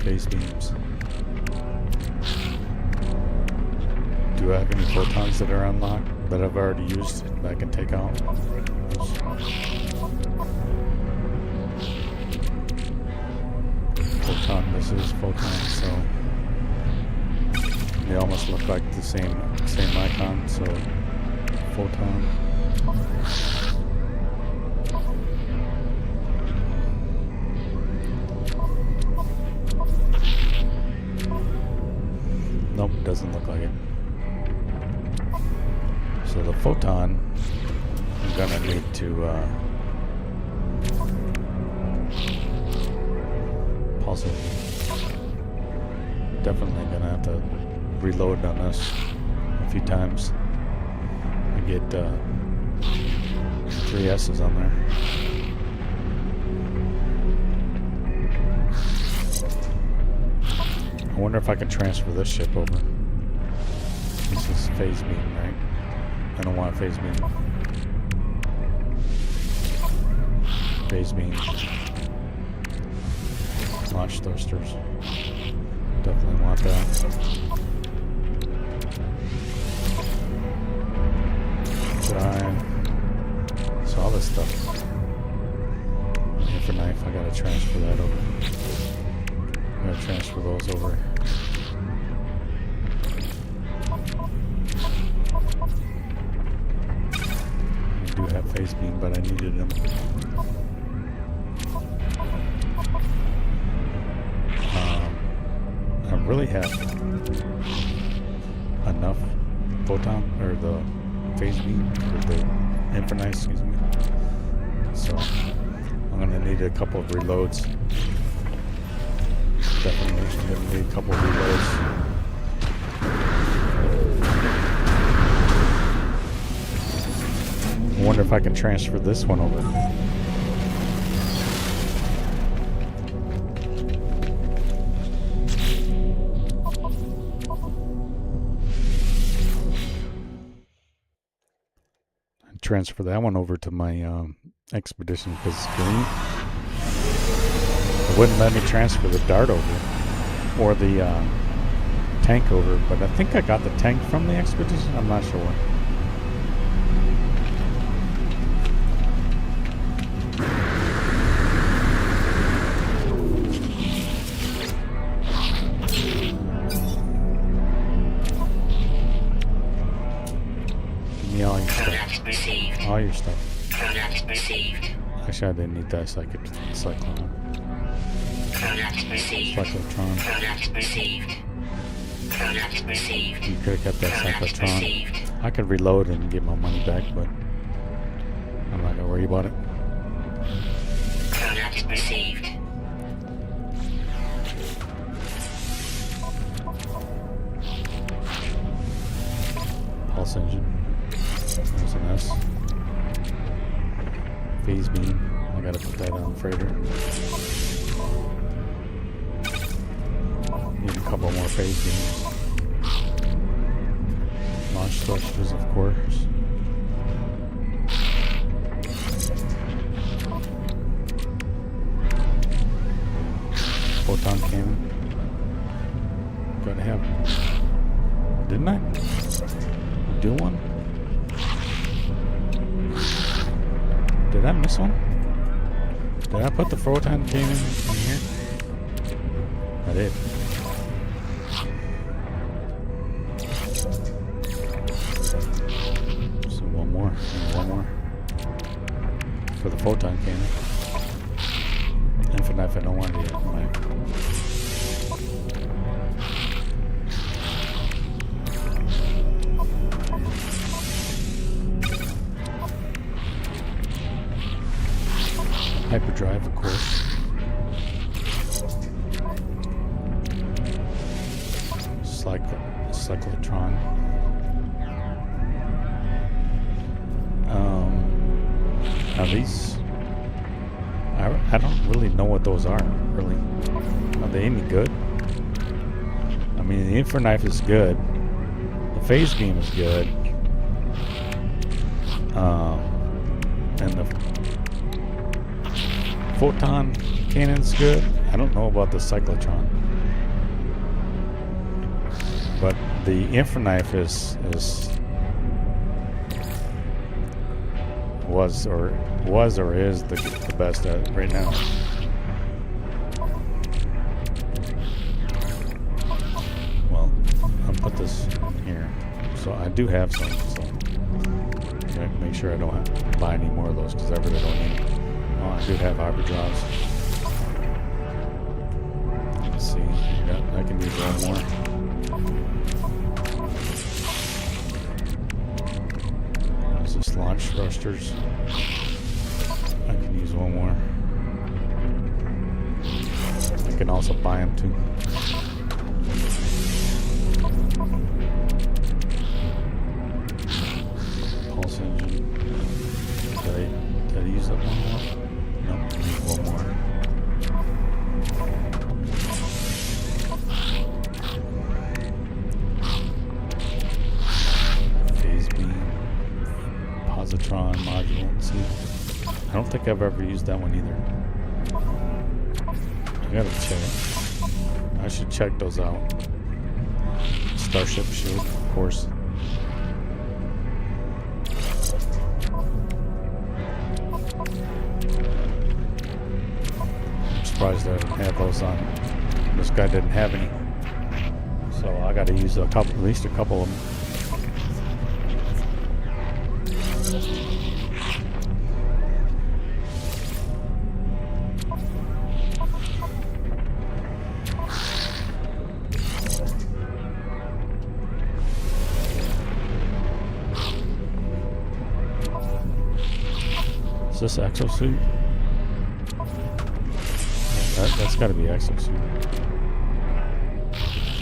Phase beams. Do I have any photons that are unlocked that I've already used that I can take out? Photon, this is photon, so they almost look like the same icon, so photon. Nope, doesn't look like it. So the photon, I'm gonna need to pulse it. Definitely gonna have to reload on this a few times. I get 3 S's on there. I wonder if I can transfer this ship over. This is phase beam, right? I don't want phase beam. Phase beam. Launch thrusters. Definitely want that. Drive. So all this stuff. infra knife. I gotta transfer that over. I gotta transfer those over. I do have face beam, but I needed them. I really have enough photon, or the phase beam, or the infra knife, excuse me. So I'm gonna need a couple of reloads. Definitely gonna need a couple of reloads. I wonder if I can transfer this one over. Transfer that one over to my expedition because it's green. It wouldn't let me transfer the dart over or the tank over, but I think I got the tank from the expedition. I'm not sure. All your stuff. Product received. Actually, I didn't need that cyclone. Product received. Cyclotron. Product received. Product received. You could have kept that Product cyclotron. received. I could reload and get my money back, but I'm not gonna worry about it. Product received. Pulse engine. There's an S. Phase beam. I gotta put that on the freighter. Need a couple more phase beams. Launch thrusters, of course. Photon cannon. Gotta have. Didn't I do one? Did I miss one? Did I put the photon cannon in here? I did. So one more. For the photon cannon. Infinite knife, I don't want to do it. Hyperdrive, of course. Cyclotron. Now these, I don't really know what those are. Really, are they any good? I mean, the infra knife is good. The phase beam is good. And the photon cannon's good. I don't know about the cyclotron, but the infra knife was or is the best at it right now. Well, I'll put this here. So I do have some. So make sure I don't have to buy any more of those because I really don't need them. Oh, I do have hyperdrives. Let's see. I can use one more. There's this launch thrusters. I can use one more. I can also buy them too. Pulse engine. Did I use that one more? No, I need one more. Phase beam. Positron module. Let's see. I don't think I've ever used that one either. I gotta check. I should check those out. Starship shield, of course. surprised I didn't have those on. This guy didn't have any. So I gotta use at least a couple of them. Is this exosuit? That's gotta be exosuit.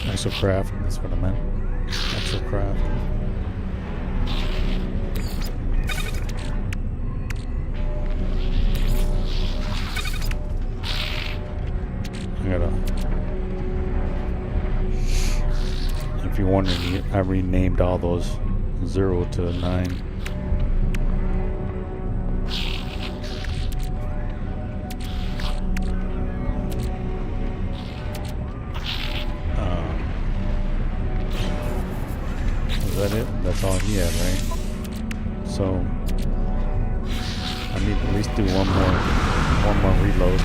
Exocraft, that's what I meant. Exocraft. If you're wondering, I renamed all those 0 to 9. Is that it? That's all he had, right? So I need to at least do one more reload.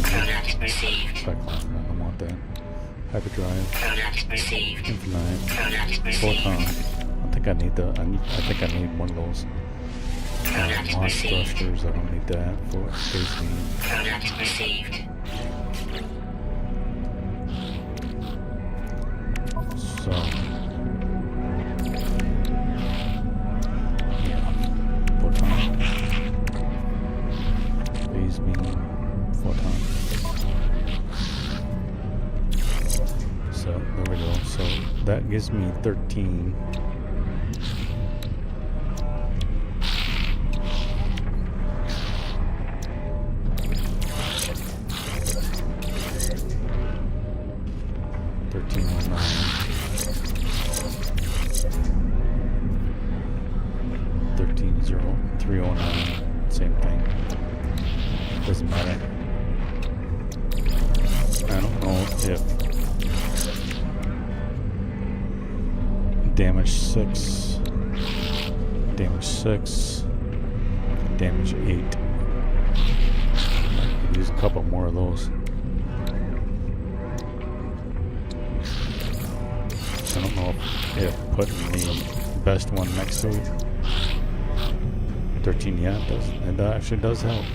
Product received. Cyclone, I don't want that. Hyperdrive. Product received. Infinite. Product Photon. received. I think I need one of those. Product Moss received. thrusters, I don't need that for space beam. Product received. So yeah. Photon. Phase beam. Photon. So there we go. So that gives me 13. Same thing. Doesn't matter. I don't know if damage 6, damage 8. I could use a couple more of those. I don't know if putting the best one next to it. 13, yeah, it does. It actually does help.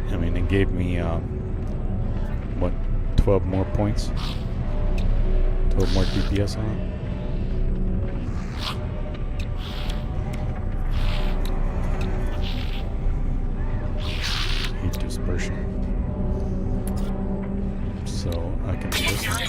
I mean, it gave me, 12 more points? 12 more DPS on it. Heat dispersion. So I can do this one.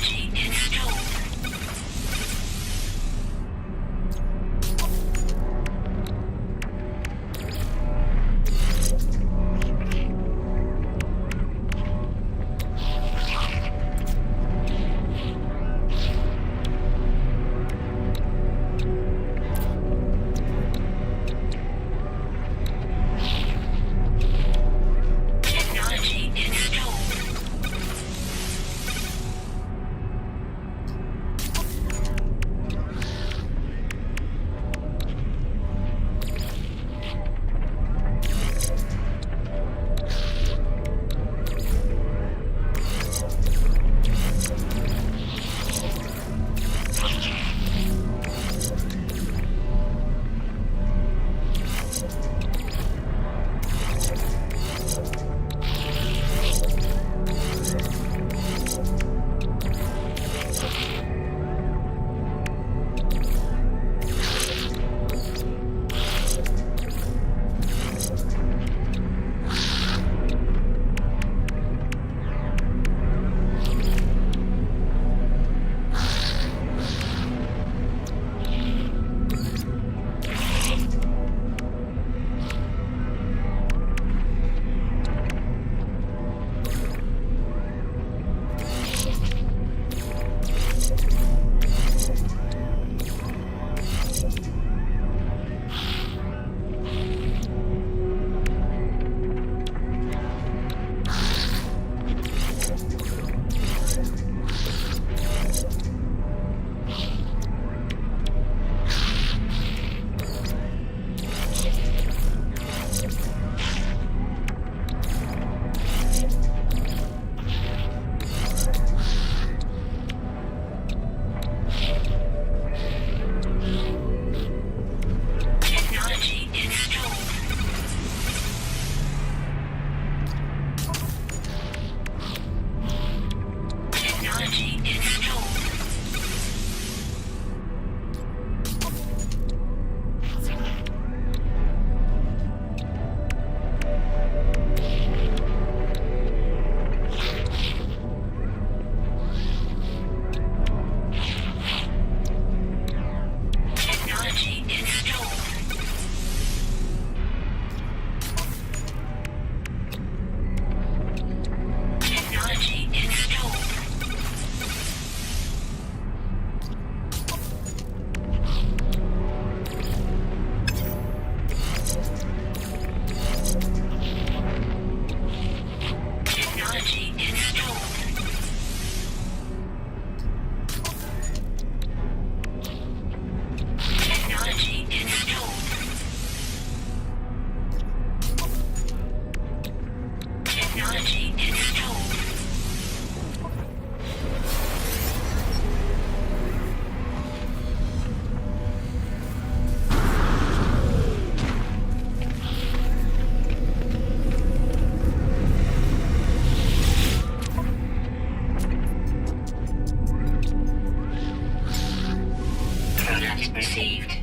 received.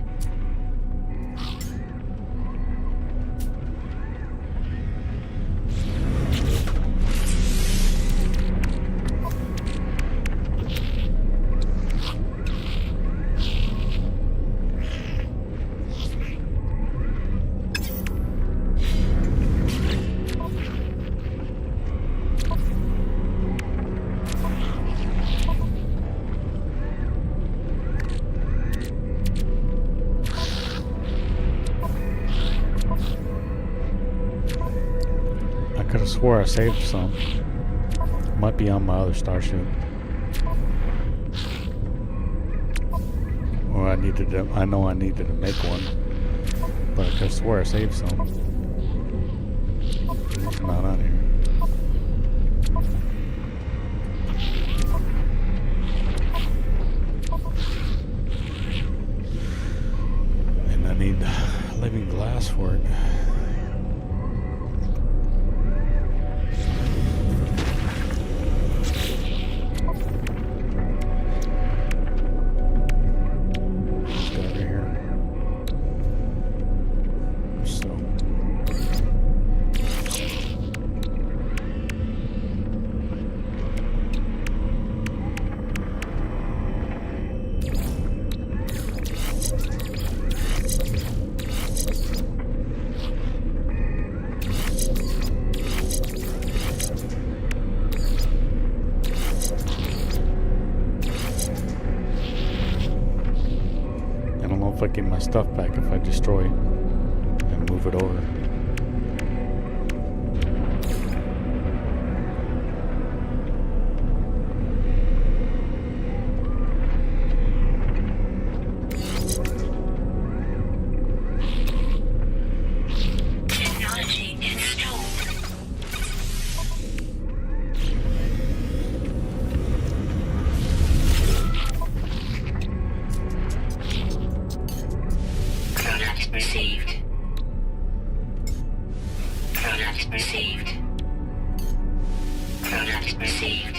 I could have swore I saved some. Might be on my other starship. Or I know I needed to make one. But I could have swore I saved some. It's not on here. And I need living glass for it. If I get my stuff back if I destroy it and move it over. Technology installed. Product received. Product received. Product received.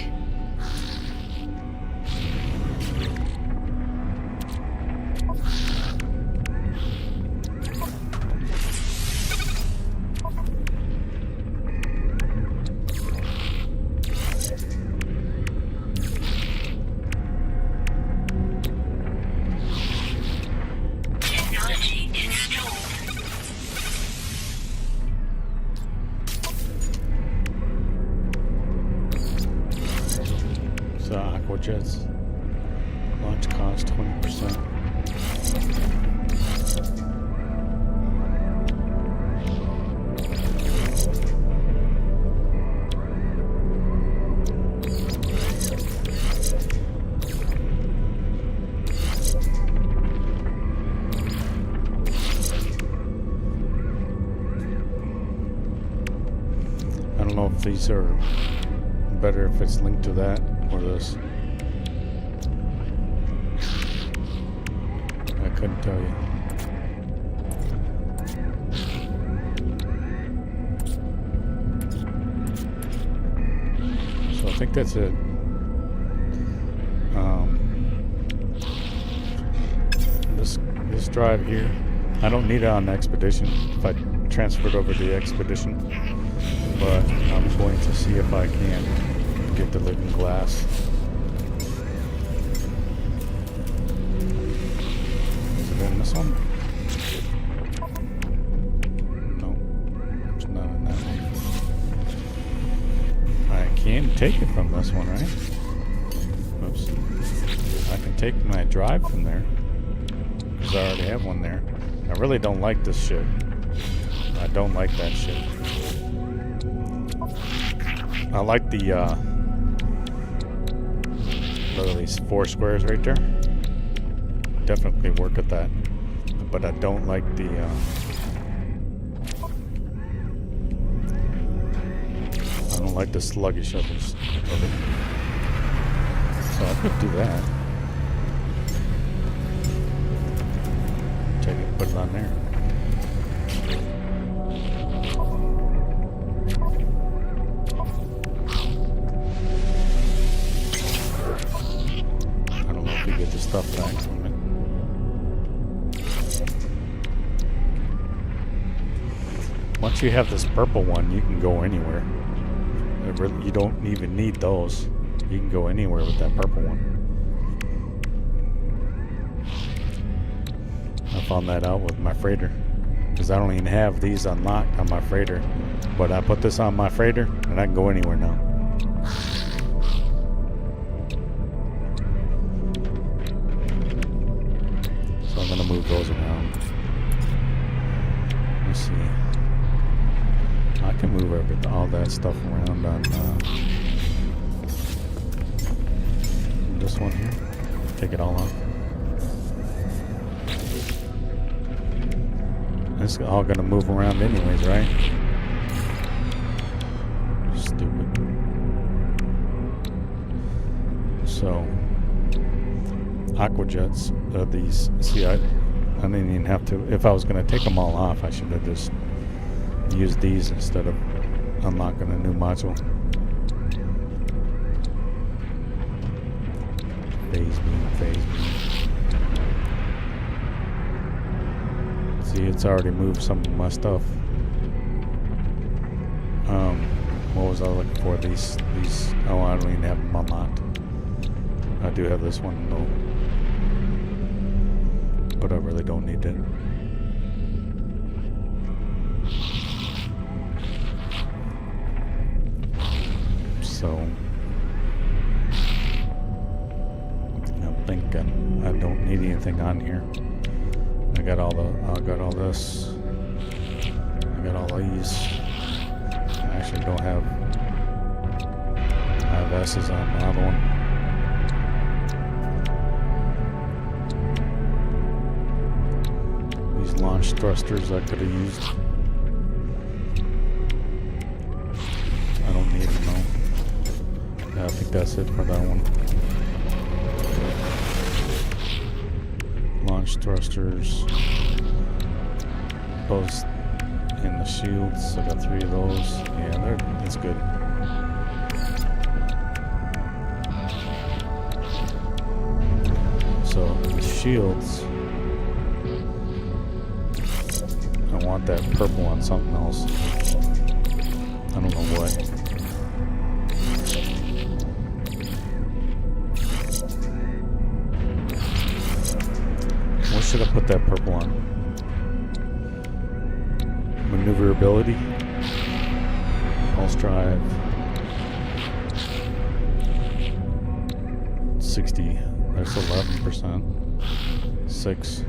Technology installed. So Aqua Jets launch cost 20%. I don't know if these are better if it's linked to that or this. I couldn't tell you. So I think that's it. This drive here, I don't need it on the expedition if I transfer it over to the expedition, but I'm going to see if I can get the living glass. Is it in this one? No, it's not in that one. I can take it from this one, right? Oops. I can take my drive from there, because I already have one there. I really don't like this shit. I don't like that shit. I like the look at these 4 squares right there. Definitely work at that. But I don't like the I don't like the sluggish of it. So I could do that. Take it, put it on there. I don't know if you get the stuff back from it. once you have this purple one, you can go anywhere. You don't even need those. You can go anywhere with that purple one. I found that out with my freighter, because I don't even have these unlocked on my freighter. But I put this on my freighter, and I can go anywhere now. So I'm going to move those around. Let's see. I can move all that stuff around on this one here. Take it all off. It's all gonna move around anyways, right? Stupid. So, aquajets, these, see, I didn't even have to, if I was gonna take them all off, I should have just used these instead of unlocking a new module. Phase beam. See, it's already moved some of my stuff. What was I looking for? These. Oh, I don't even have them unlocked. I do have this one though, but I really don't need it. So I'm thinking I don't need anything on here. I got all this. I got all these. I actually don't have. I have S's on the other one. These launch thrusters I could have used. I don't need them though. Yeah, I think that's it for that one. Launch thrusters. Both in the shields. I got 3 of those. Yeah, that's good. So the shields, I want that purple on something else. I don't know what. What should I put that purple on? Maneuverability, pulse drive, 60. There's 11%. 6.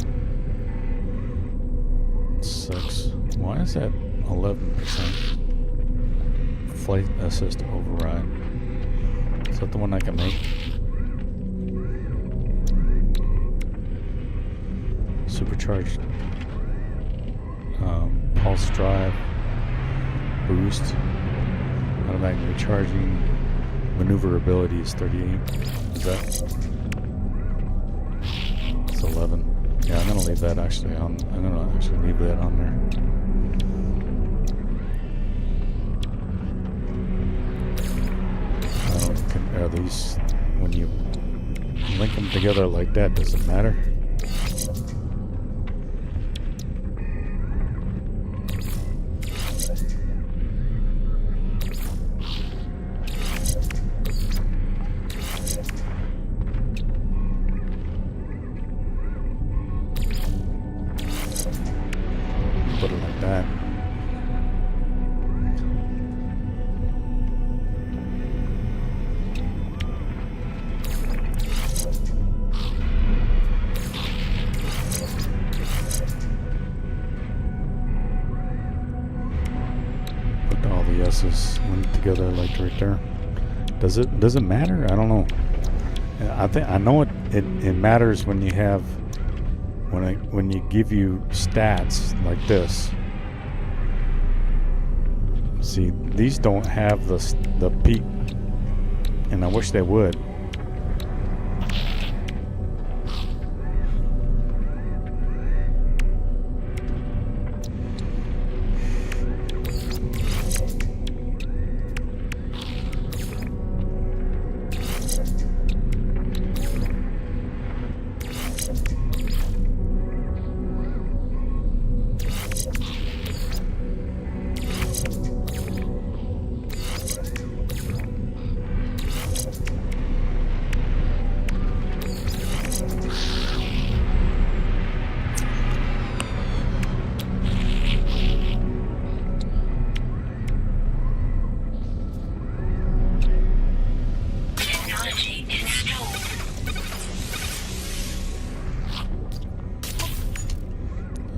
Why is that 11%? Flight assist override. Is that the one I can make? Supercharged. Pulse drive. Boost. Automatic recharging. Maneuverability is 38. Is that? It's 11. Yeah, I'm gonna leave that actually on. I'm gonna actually leave that on there. Are these, when you link them together like that, does it matter? Put it like that. Put all the S's linked together like right there. Does it matter? I don't know. I know it matters when you have when you give you stats like this. See, these don't have the peak, and I wish they would.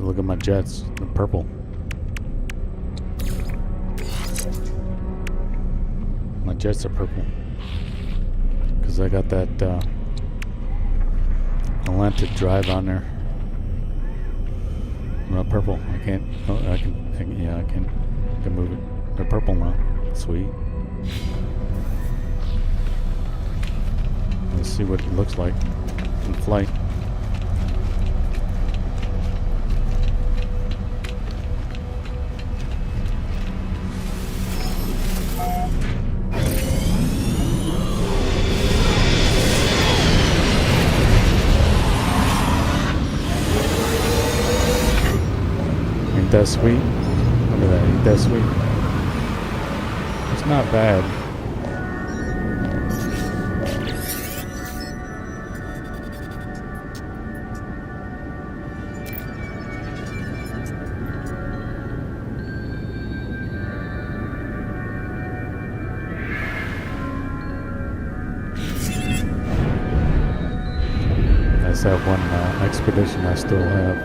Look at my jets. They're purple. My jets are purple. Because I got that Atlantic drive on there. Not purple. I can't. Oh, I can move it. They're purple now. Sweet. Let's see what it looks like in flight. Ain't that sweet? Look at that. Ain't that sweet? It's not bad. That's that one expedition I still have.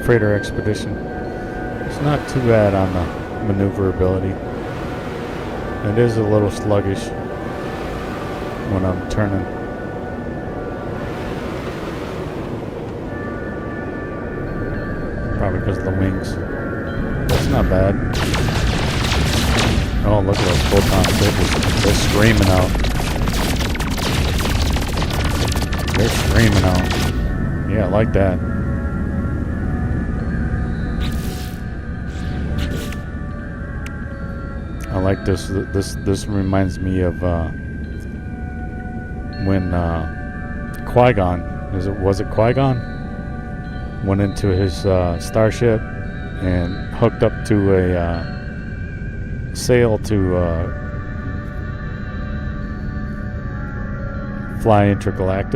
Freighter expedition. It's not too bad on the maneuverability. It is a little sluggish when I'm turning. Probably because of the wings. It's not bad. Oh, look at those photons. They're screaming out. They're screaming out. Yeah, I like that. I like this. This reminds me of when Qui-Gon, was it Qui-Gon? Went into his starship and hooked up to a sail to fly interstellar.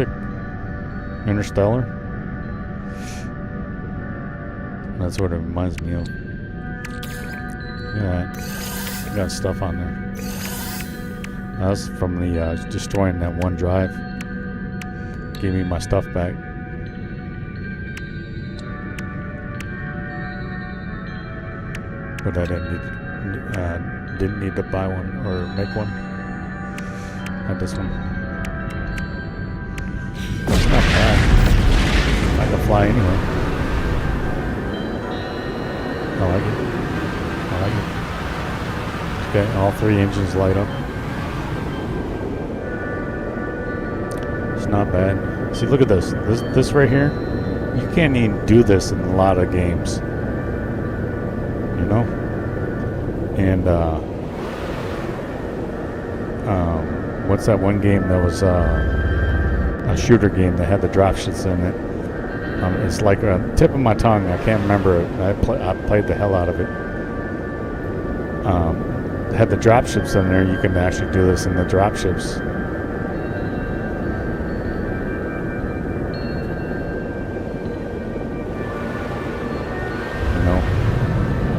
That's what it reminds me of. Yeah. Got stuff on there. That was from the destroying that one drive. Gave me my stuff back. But I didn't need to buy one or make one. Had this one. It's not bad. I can fly anywhere. I like it. I like it. Okay, all three engines light up. It's not bad. See, look at this. This right here. You can't even do this in a lot of games. You know? And what's that one game that was a shooter game that had the dropships in it? It's like a tip of my tongue. I can't remember it. I played the hell out of it. Had the dropships in there. You can actually do this in the dropships. You know,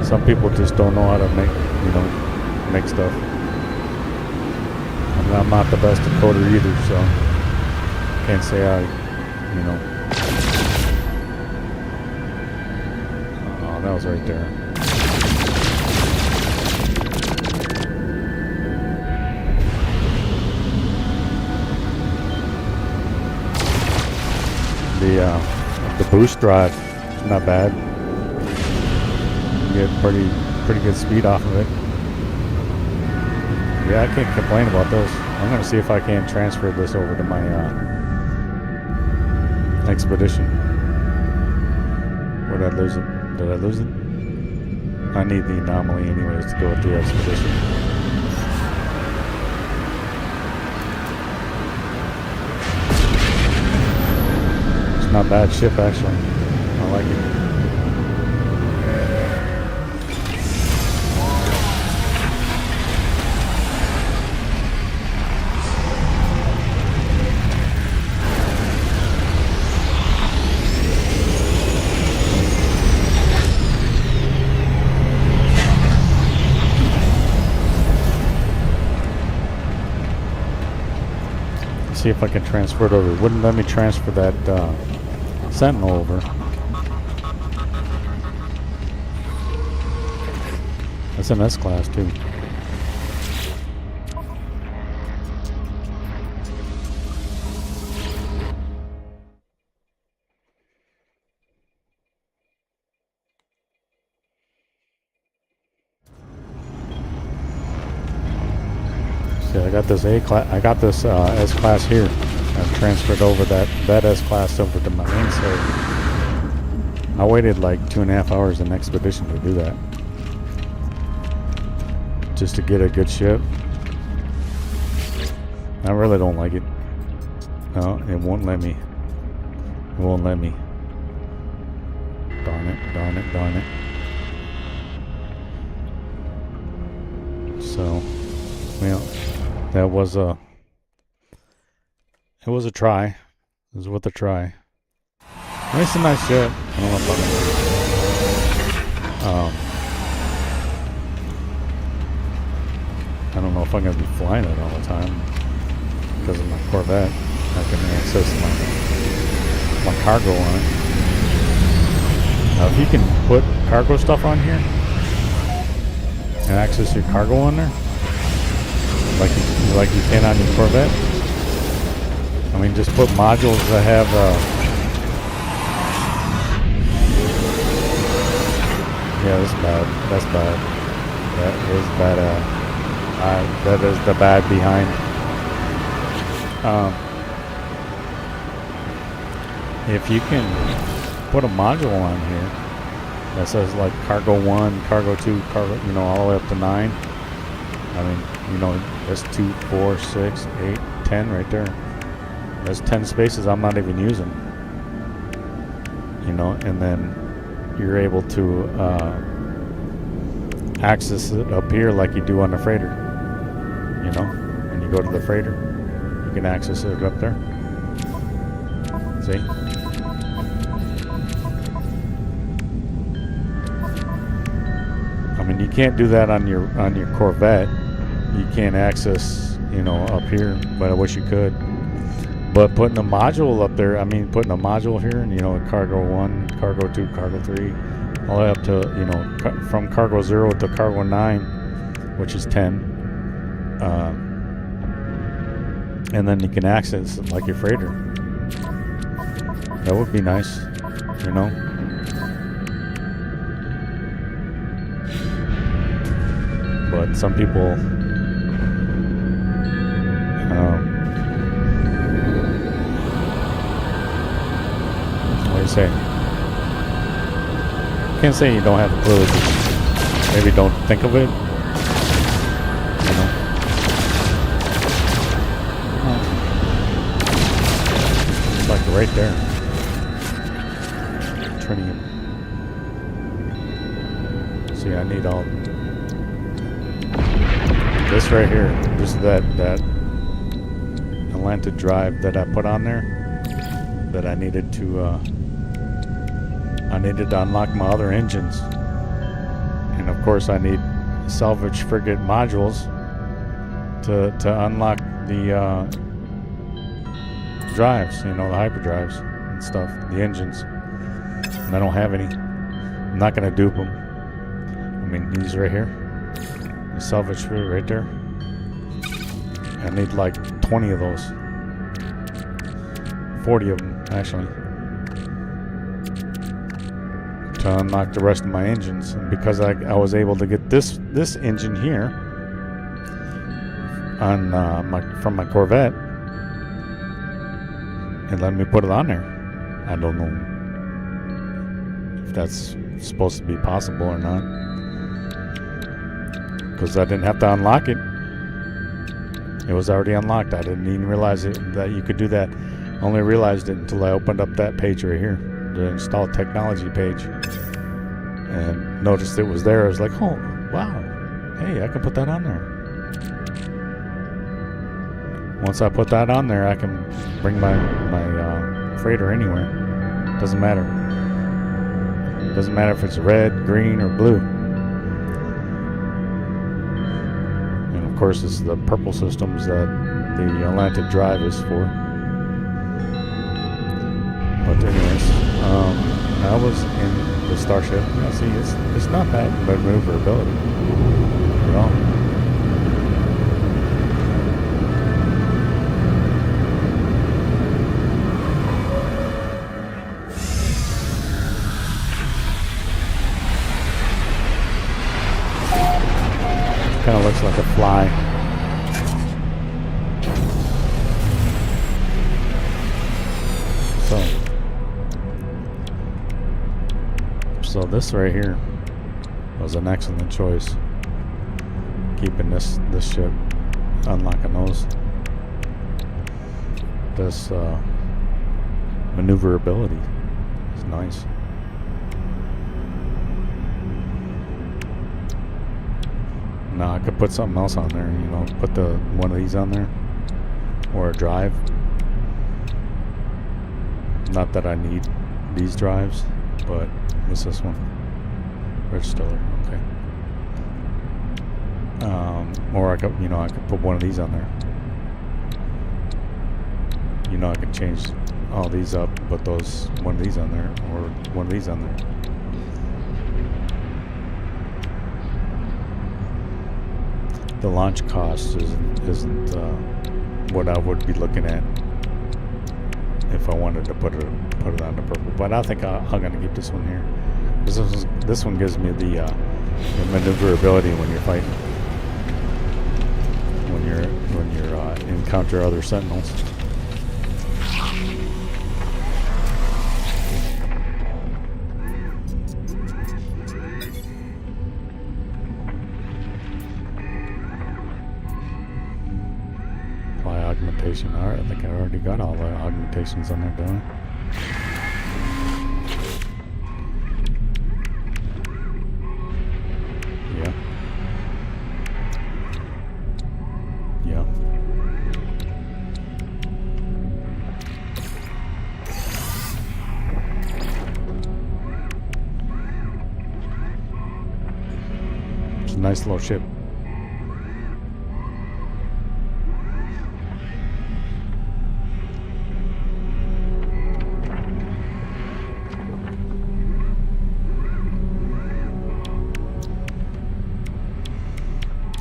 some people just don't know how to make stuff. I mean, I'm not the best coder either, so can't say Oh, that was right there. The boost drive is not bad. You get pretty good speed off of it. Yeah, I can't complain about this. I'm gonna see if I can transfer this over to my expedition. Where did I lose it? Did I lose it? I need the anomaly anyways to go with the expedition. Not a bad ship, actually. I like it. See if I can transfer it over. It wouldn't let me transfer that Sentinel over. That's an S-Class too. See, I got this A-Class. I got this S-Class here. I've transferred over that S-Class over to my mainsail. I waited like 2.5 hours in Expedition to do that. Just to get a good ship. I really don't like it. No, it won't let me. It won't let me. Darn it, darn it, darn it. So, well, that was a... It was a try. It was worth a try. It's a nice ship. I don't know if I don't know if I'm going to be flying it all the time because of my Corvette. I can access my cargo on it. Now, if you can put cargo stuff on here and access your cargo on there, like you can on your Corvette. I mean, just put modules that have. Yeah, that's bad. That's bad. That is bad. That is the bad behind. If you can put a module on here that says like cargo 1, cargo 2, cargo, all the way up to 9. I mean, that's 2, 4, 6, 8, 10 right there. There's 10 spaces I'm not even using. And then you're able to access it up here like you do on the freighter. When you go to the freighter, you can access it up there. See? I mean, you can't do that on your Corvette. You can't access, up here, but I wish you could. But putting a module up there, putting a module here, and cargo 1, cargo 2, cargo 3, all the way up to, from cargo 0 to cargo 9, which is 10. And then you can access it like your freighter. That would be nice, But some people, what do you say? Can't say you don't have a clue. Maybe don't think of it. It's like right there. Tritium. See, I need all this right here. Just that Atlanta drive that I put on there. That I needed to unlock my other engines, and of course I need salvage frigate modules to unlock the drives, the hyperdrives and stuff, the engines. And I don't have any. I'm not gonna dupe them. These right here, the salvage frigate right there. I need like 20 of those. 40 of them, actually, to unlock the rest of my engines. And because I was able to get this engine here on from my Corvette, and let me put it on there. I don't know if that's supposed to be possible or not, because I didn't have to unlock it. It was already unlocked. I didn't even realize that you could do that. Only realized it until I opened up that page right here, the install technology page, and noticed it was there. I was like, oh, wow, hey, I can put that on there. Once I put that on there, I can bring my freighter anywhere. Doesn't matter. Doesn't matter if it's red, green, or blue. And of course, it's the purple systems that the Atlanta drive is for. But anyways, I was in the Starship. Yeah, see, it's not bad maneuverability at all. Kind of looks like a fly. So this right here was an excellent choice. Keeping this ship, unlocking this maneuverability is nice. Now I could put something else on there, you know, put one of these on there, or a drive. Not that I need these drives, but what's this one? Red Stiller, okay. Or I could put one of these on there. You know, I could change all these up, put one of these on there, or one of these on there. The launch cost isn't what I would be looking at if I wanted to put it on the purple. But I think I'm gonna keep this one here. This one gives me the maneuverability when you're fighting, when you encounter other sentinels. Apply augmentation. All right, I think I already got all the augmentations on there, don't I? It's a nice little ship.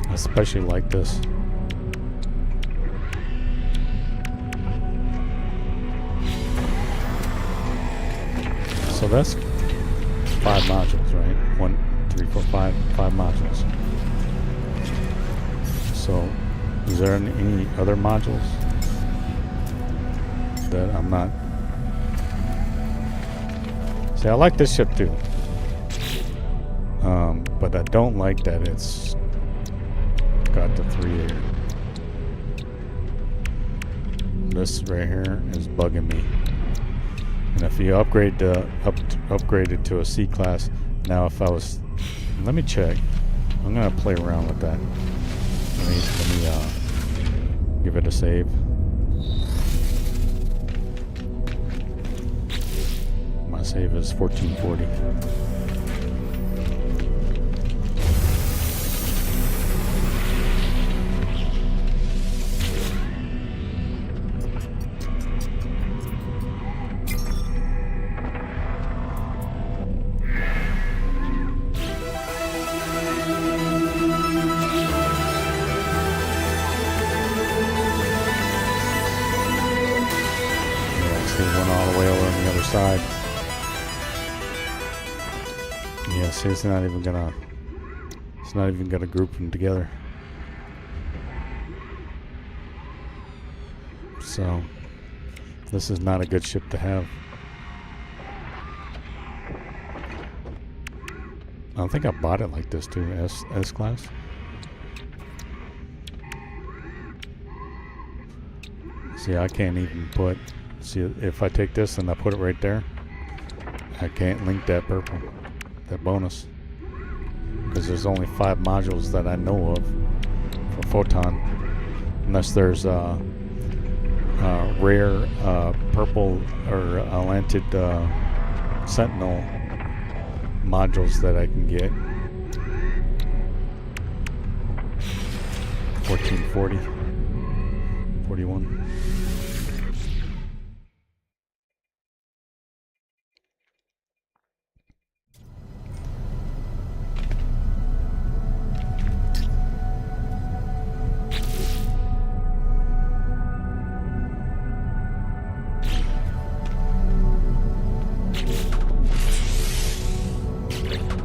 I especially like this. So that's 5 modules, right? 1, 3, 4, 5 modules. So, is there any other modules that I'm not? See, I like this ship too, but I don't like that it's got the 3 here. This right here is bugging me. And if you upgrade it to a C class, now if I was, let me check. I'm gonna play around with that. Let me give it a save. My save is 1440. One all the way over on the other side. Yeah, see, it's not even gonna group them together. So this is not a good ship to have. I don't think I bought it like this too, S class. See, I can't even put. See, if I take this and I put it right there, I can't link that purple, that bonus, because there's only 5 modules that I know of for Photon, unless there's rare purple or Atlantic Sentinel modules that I can get. 1440, 41.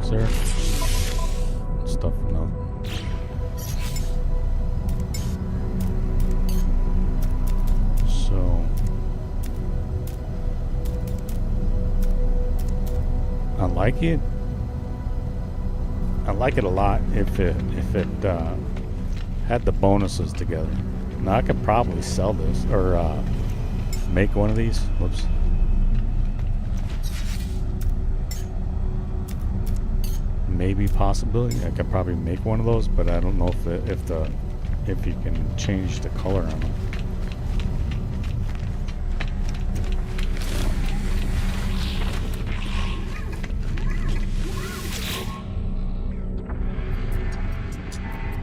Is there stuff? No. So I like it. I like it a lot if it had the bonuses together. Now I could probably sell this or make one of these. Whoops. Maybe possibility. I could probably make one of those, but I don't know if you can change the color on them.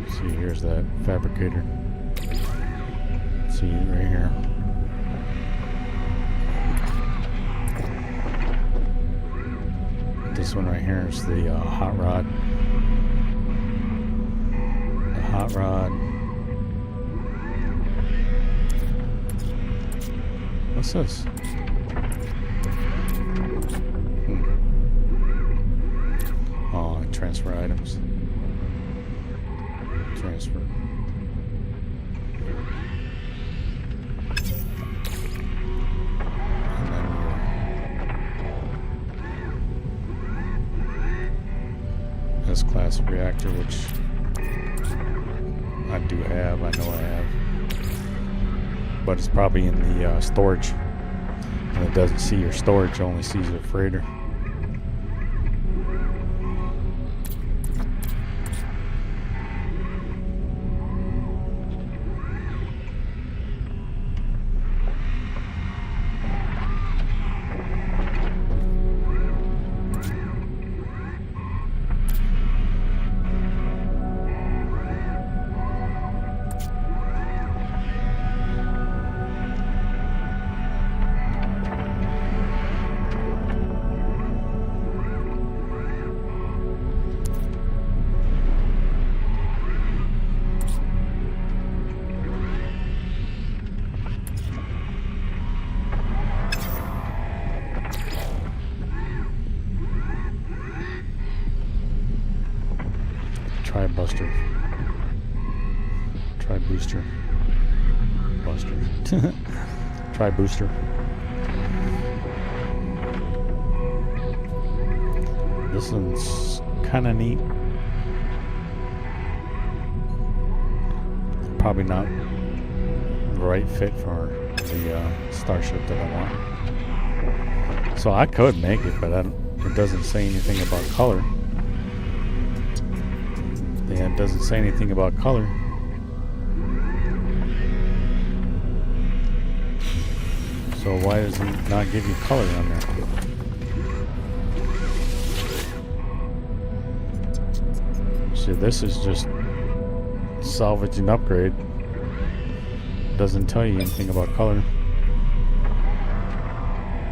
See, here's that fabricator. See right here. This one right here is the hot rod. The hot rod. What's this? Oh, transfer items. Transfer. Class reactor, which I do have, I know I have, but it's probably in the storage, and it doesn't see your storage, it only sees your freighter. Buster. Try booster. Buster. Try booster. This one's kind of neat. Probably not the right fit for the starship that I want. So I could make it, but it doesn't say anything about color. Yeah, it doesn't say anything about color. So why does it not give you color on there? See, this is just salvage and upgrade. Doesn't tell you anything about color.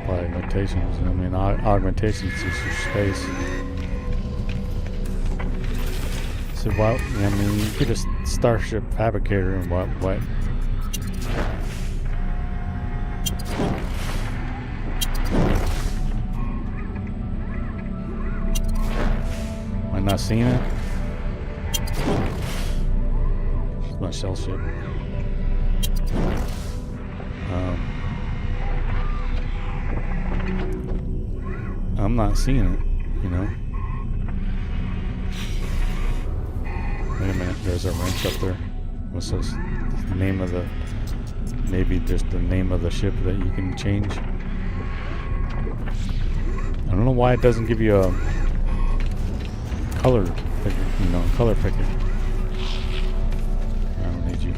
By augmentations. I mean, augmentations is your space. So what? I mean, you get a starship fabricator and what? Am I not seeing it? It's my shell ship. I'm not seeing it, you know. Wait a minute, there's a wrench up there. What's this? The name of the... Maybe just the name of the ship that you can change. I don't know why it doesn't give you a color picker, you know, color picker. I don't need you.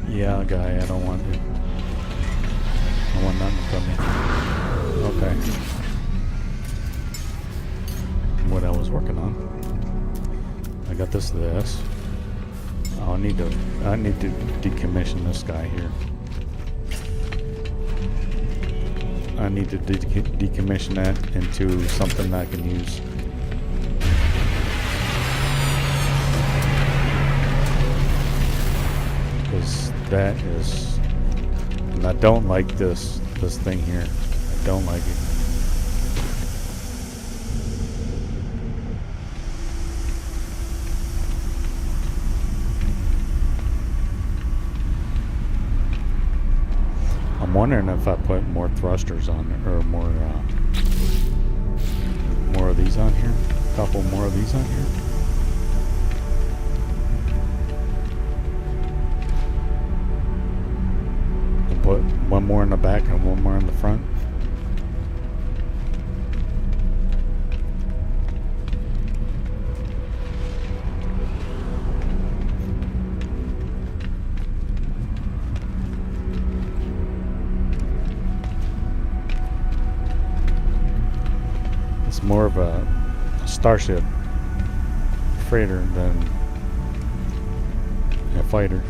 Yeah, guy, I don't want you. I want nothing from you. Okay. What I was working on. I got this. Oh, I need to decommission this guy here. I need to decommission that into something I can use. That is, and I don't like this thing here. I don't like it. I'm wondering if I put more thrusters on there, or more of these on here. A couple more of these on here. And put one more in the back and one more in the front. It's more of a starship freighter than a fighter.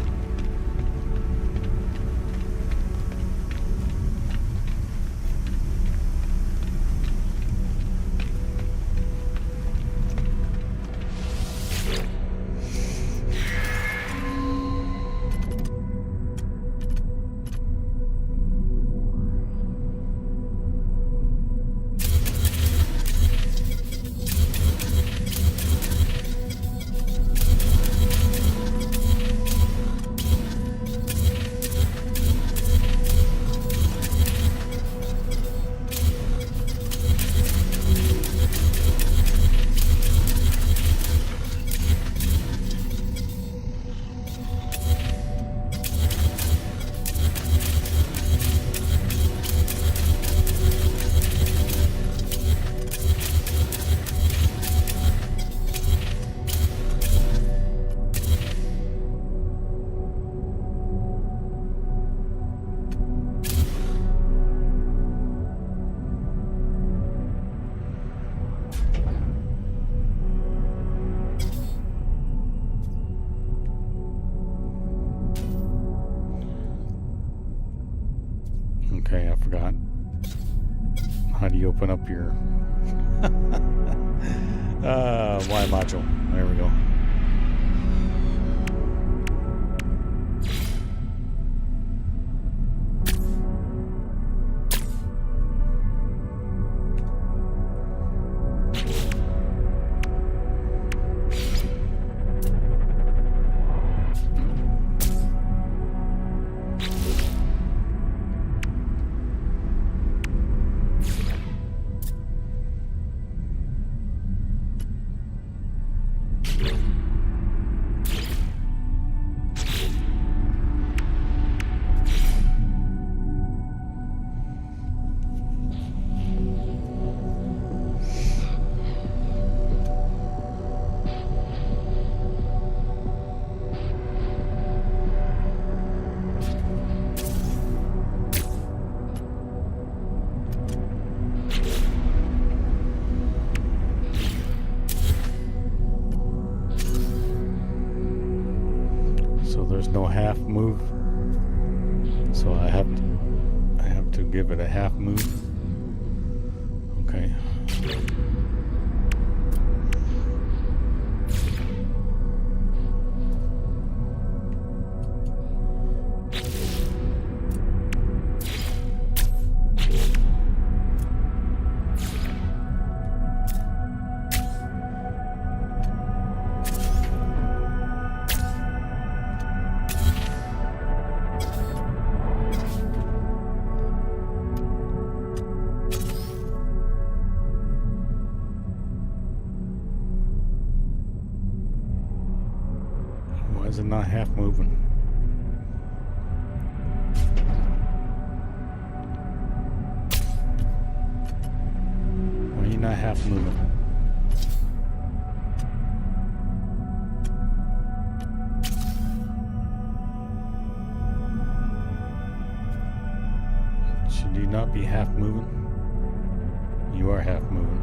Okay, I forgot. How do you open up your Y module? There we go. There's no half move, so I have to give it a half move. Okay. Why is it not half moving? Why are you not half moving? Should you not be half moving? You are half moving.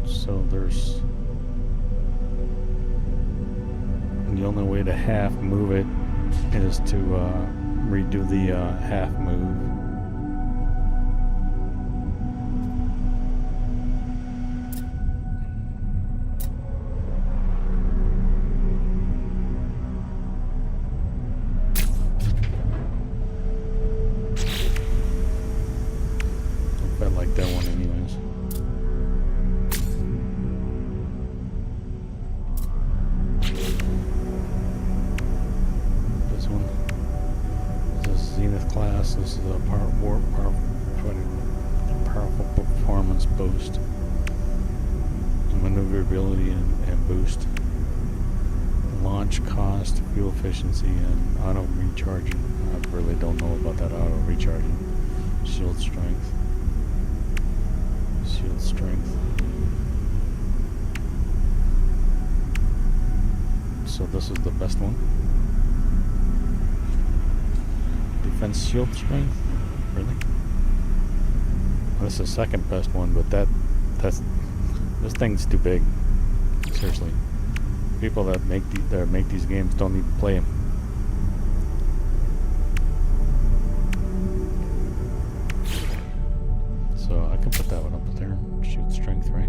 So there's the only way to half move it is to redo the half move. I like that one anyways. This one is a Zenith class. This is a powerful performance boost, maneuverability and boost, launch cost, fuel efficiency, and auto recharging. I really don't know about that auto recharging. Shield strength. Shield strength. So this is the best one. Defense shield strength? Really? This is the second best one, but that's this thing's too big. Seriously. People that make these games don't need to play them. So I can put that one up there. Shoot strength, right?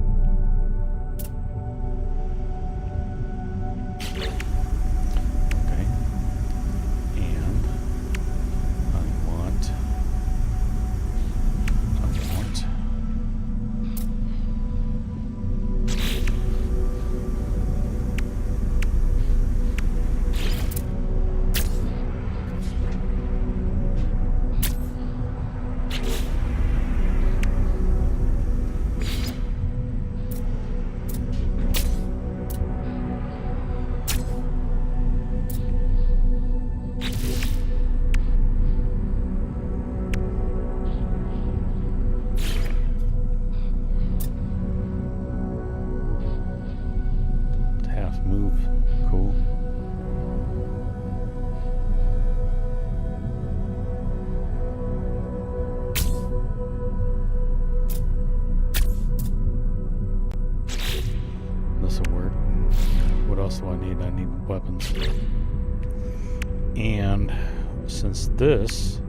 Okay. And I want move. Cool. This will work. What else do I need? I need weapons. And since this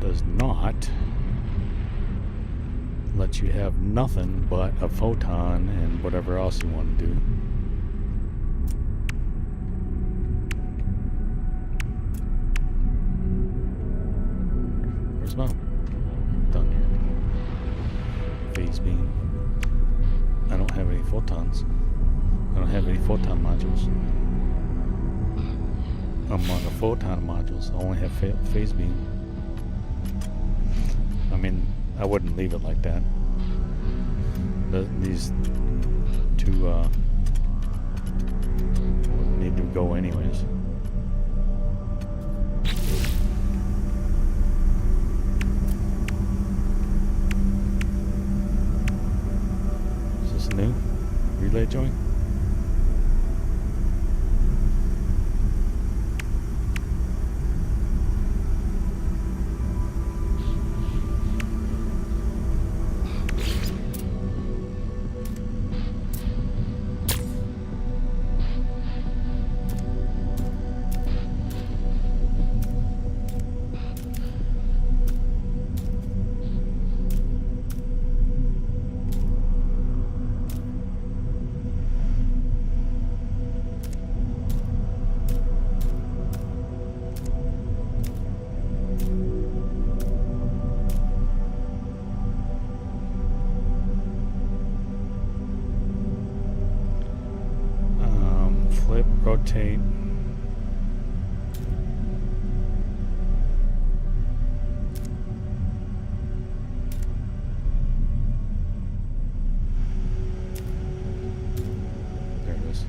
does not let you have nothing but a photon and whatever else you want to do, well, done here. Phase beam. I don't have any photons. I don't have any photon modules. Among the photon modules, I only have phase beam. I mean, I wouldn't leave it like that. These two need to go anyways. New relay joint. Flip, rotate. There it is.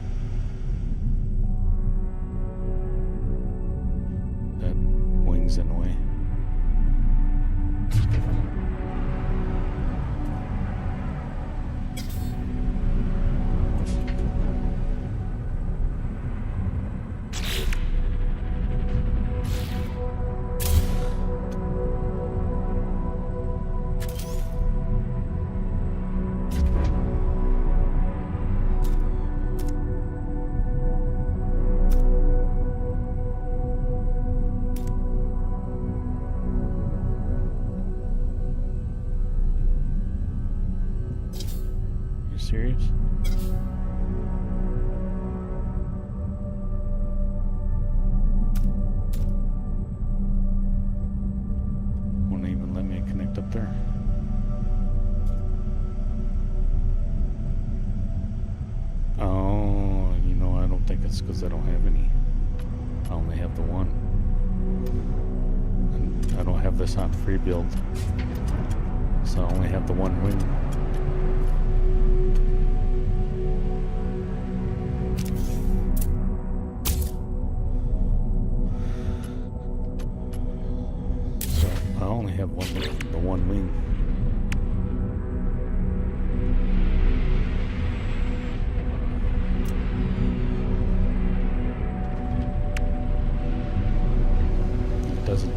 That wing's in the way. serious? Won't even let me connect up there. Oh, you know, I don't think it's because I don't have any. I only have the one. And I don't have this on free build. So I only have the one wing. So I only have the one wing. Doesn't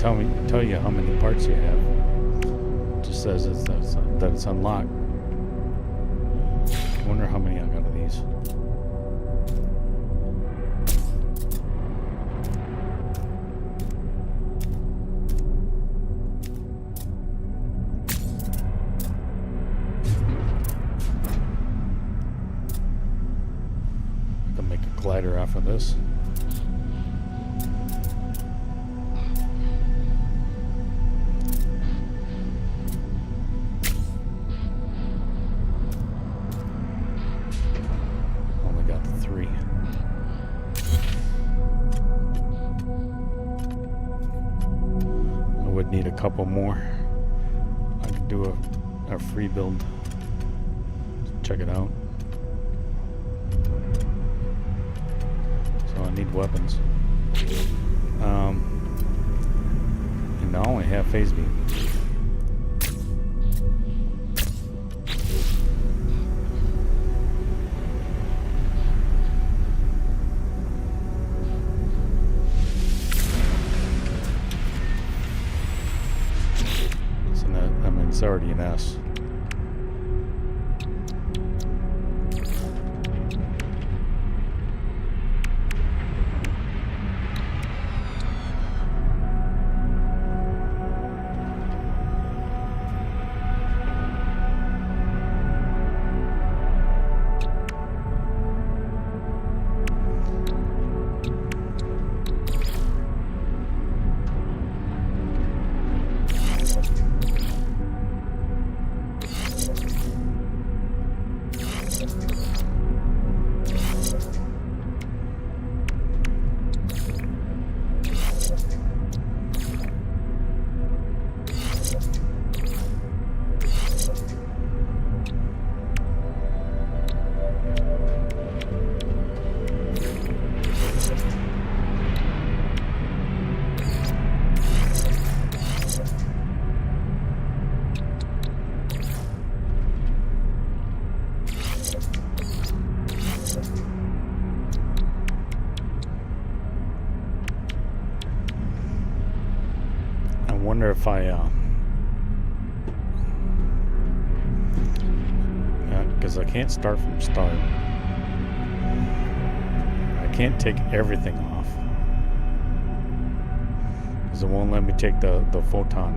tell you how many parts you have. It just says that it's unlocked. I wonder how many I got of these. I can make a glider off of this. Need a couple more. I could do a free build. Check it out. So I need weapons. And I only have phase beam. It's already an S. Wonder if because I can't start from start. I can't take everything off because it won't let me take the photon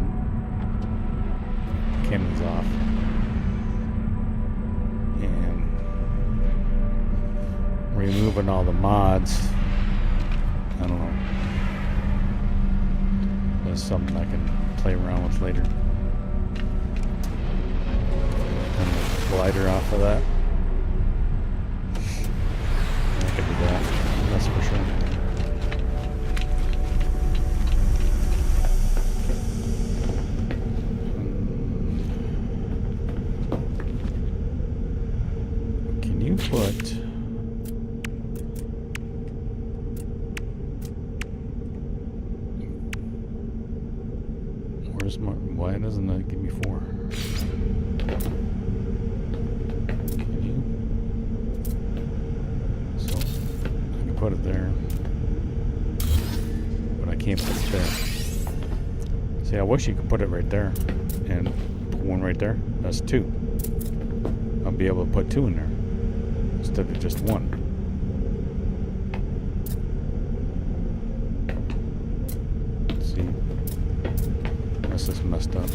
cannons off. And removing all the mods, I don't know. That's something I can play around with later. And the glider off of that. I could do that, that's for sure. Can you put... Why doesn't that give me 4? Can you? So I can put it there, but I can't put it there. See, I wish you could put it right there and put one right there. That's 2. I'll be able to put 2 in there instead of just 1. This is messed up.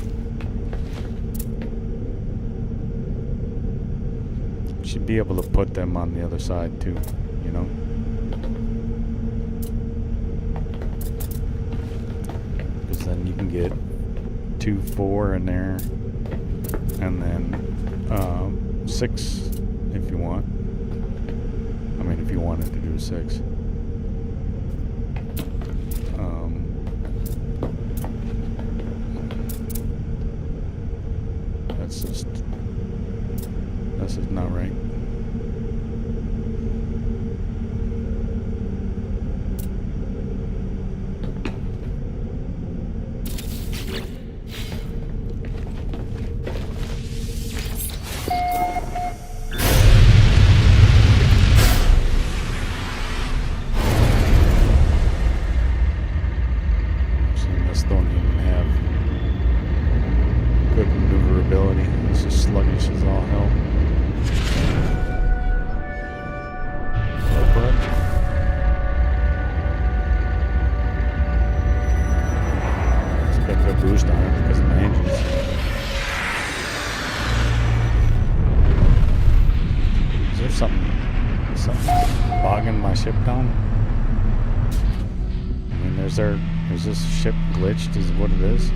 should be able to put them on the other side too, you know? Because then you can get 2, 4 in there, and then 6 if you want. I mean, if you wanted to do 6. This is not right. See, this don't even have good maneuverability. This is sluggish as all hell. Boost on it because of my engines. Is there something bogging my ship down? I mean, is this ship glitched is what it is?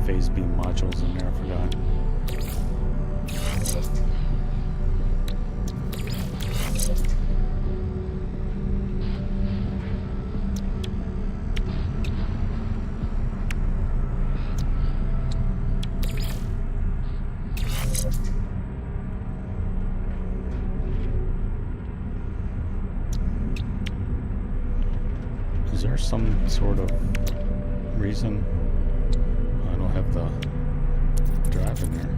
Phase beam modules in there, I forgot. Is there some sort of reason I don't have the drive in there?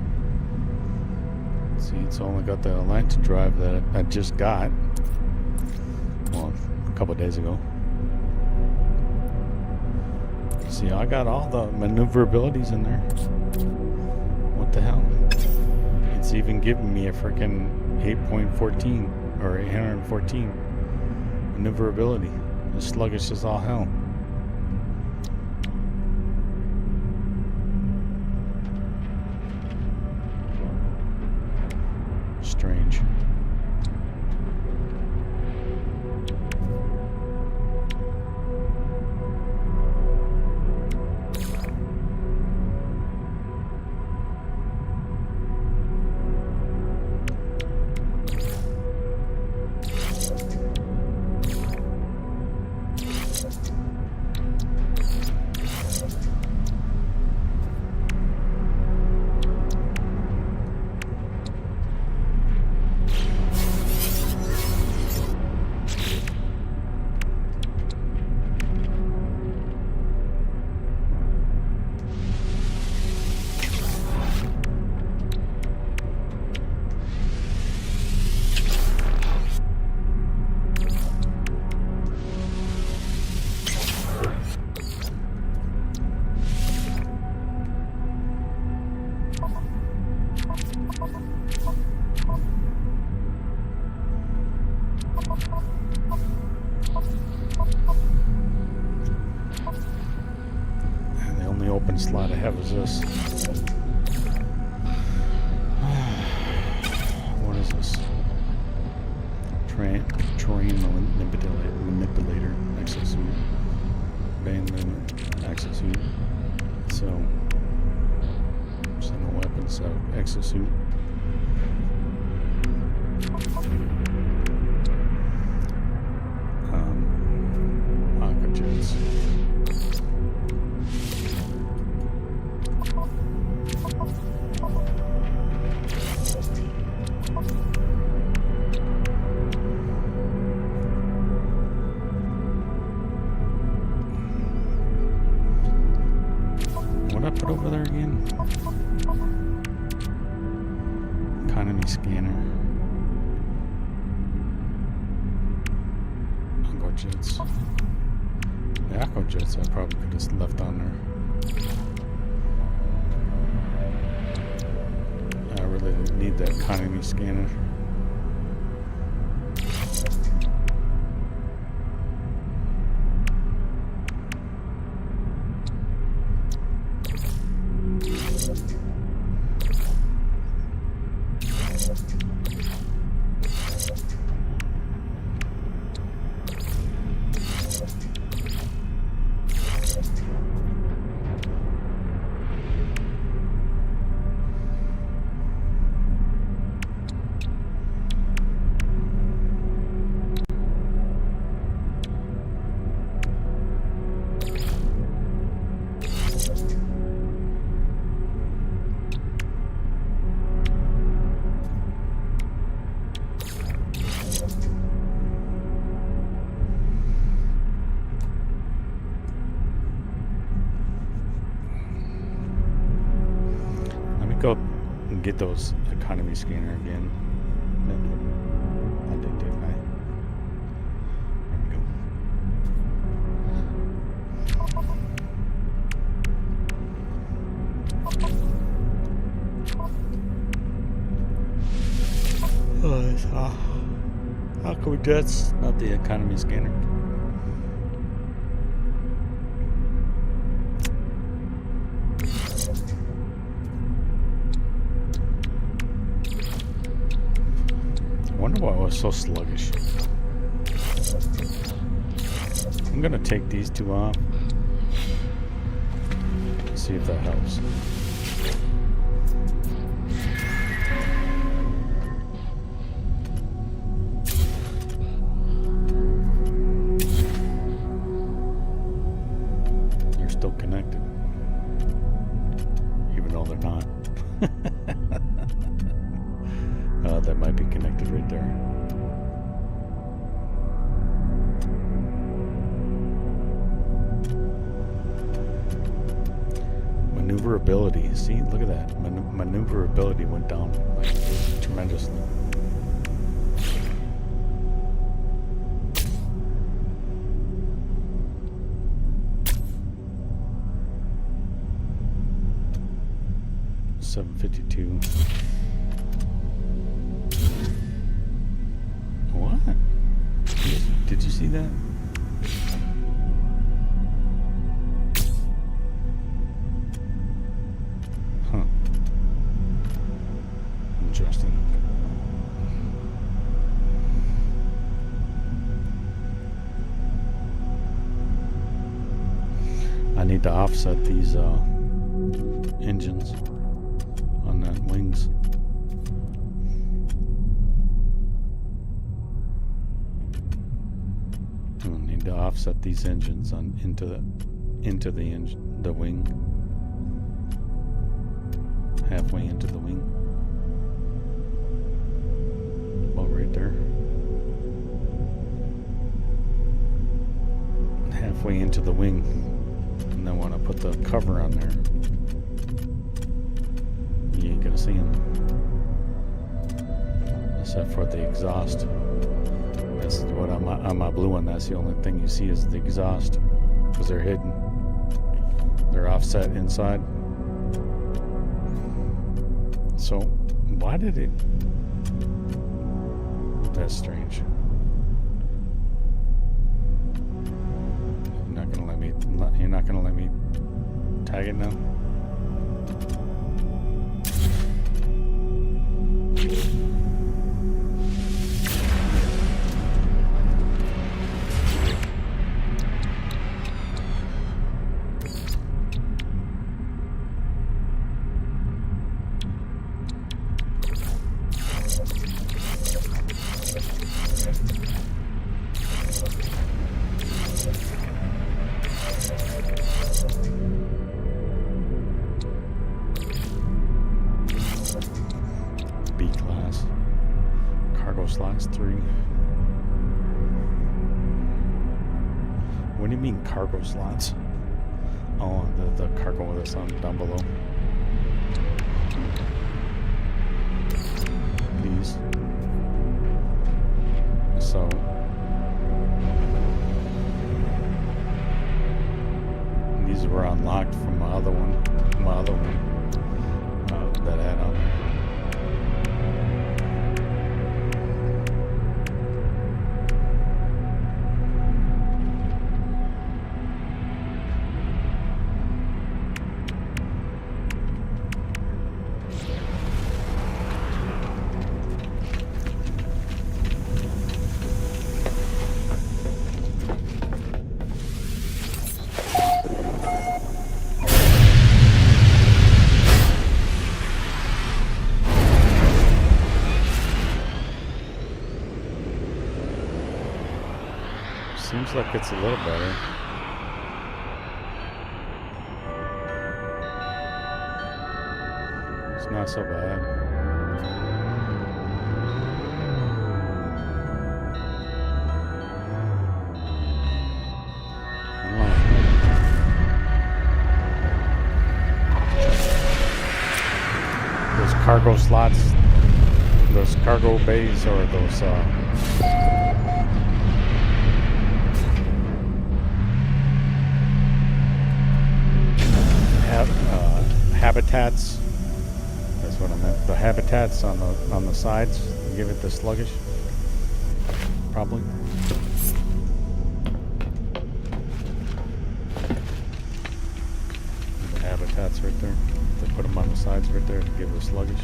See, it's only got the Atlanta drive that I just got, well, a couple of days ago. See, I got all the maneuverabilities in there. What the hell? It's even giving me a freaking 8.14 or 814 maneuverability. It's sluggish as all hell. Strange. Open slot I have is this. What is this? Terrain manipulator exosuit. Band limit exosuit. So single weapon exosuit. Aqua jets. What I put over there again? Economy scanner. Aqua jets. The aqua jets I probably could have left on there. I really need that economy scanner. Go and get those economy scanner again. I did, didn't I? There we go. Oh, it's how come that's not the economy scanner? I wonder why I was so sluggish. I'm gonna take these two off. See if that helps. They're still connected. Even though they're not. That might be connected right there. Maneuverability. See, look at that. Maneuverability went down like tremendously. $752. What? Did you see that? Huh. Interesting. I need to offset these engines on that wings. I need to offset these engines on into the wing, halfway into the wing, about right there, halfway into the wing, and then when I put the cover on there, you ain't gonna see them, except for the exhaust. That's what on my blue one. That's the only thing you see is the exhaust, because they're hidden. They're offset inside. So why did it? That's strange. You're not gonna let me tag it now. B-class. Cargo slots 3. What do you mean cargo slots? Oh, the cargo with us on down below. Please. So these were unlocked from my other one that I had on there. Seems like it's a little better. It's not so bad. I don't know. Those cargo slots, those cargo bays, or those habitats. That's what I meant. The habitats on the sides give it the sluggish. Probably. The habitats right there. They put them on the sides right there to give it a sluggish.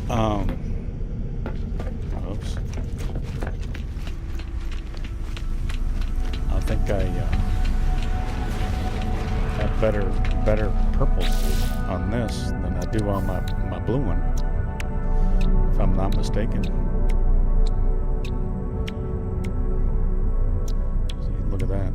I don't know. Oops. I think I have better purples on this than I do on my blue one, if I'm not mistaken. See, look at that.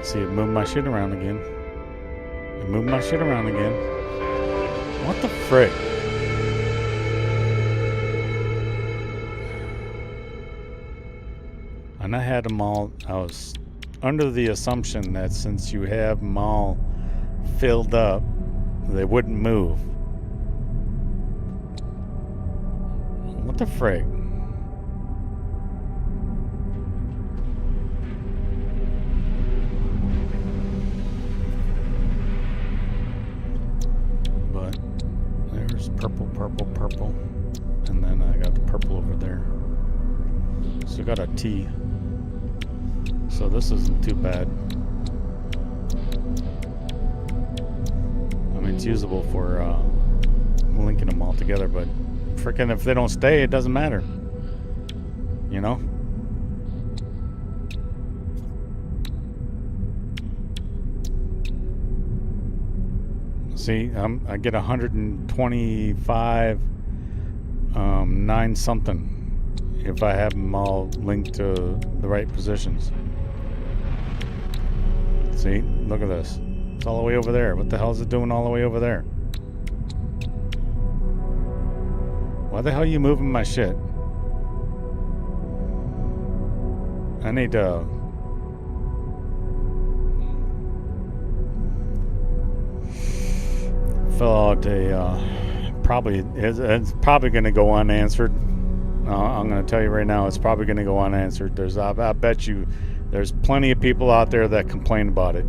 See, it moved my shit around again. What the frick? And I had them all, I was under the assumption that since you have them all filled up, they wouldn't move. What the frick? Purple, and then I got the purple over there. So I got a T. So this isn't too bad. I mean, it's usable for linking them all together, but freaking if they don't stay, it doesn't matter. You know? See, I get 125, 9 something if I have them all linked to the right positions. See, look at this. It's all the way over there. What the hell is it doing all the way over there? Why the hell are you moving my shit? I need to... fill out a it's probably going to go unanswered. I'm going to tell you right now, it's probably going to go unanswered. I bet you there's plenty of people out there that complain about it.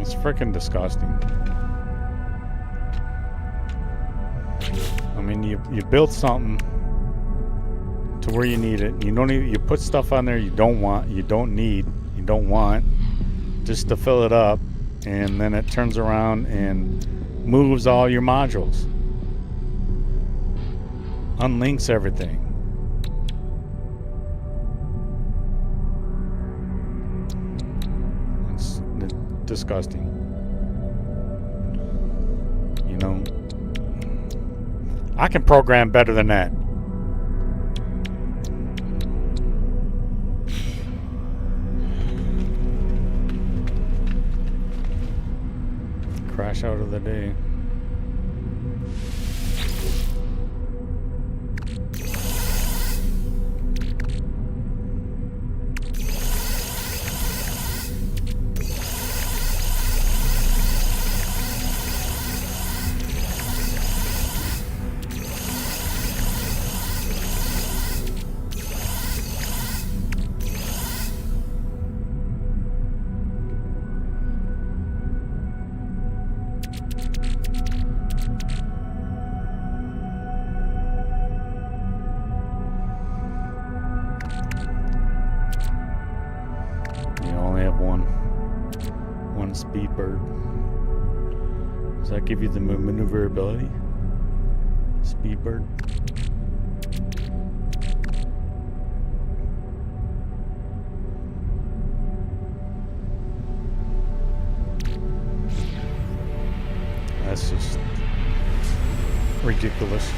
It's freaking disgusting. I mean, you built something to where you need it. You don't need, you put stuff on there you don't want, you don't need, you don't want, just to fill it up, and then it turns around and moves all your modules, unlinks everything, disgusting. You know, I can program better than that. Crash out of the day. One speed bird. Does that give you the maneuverability? Speed bird. That's just ridiculous.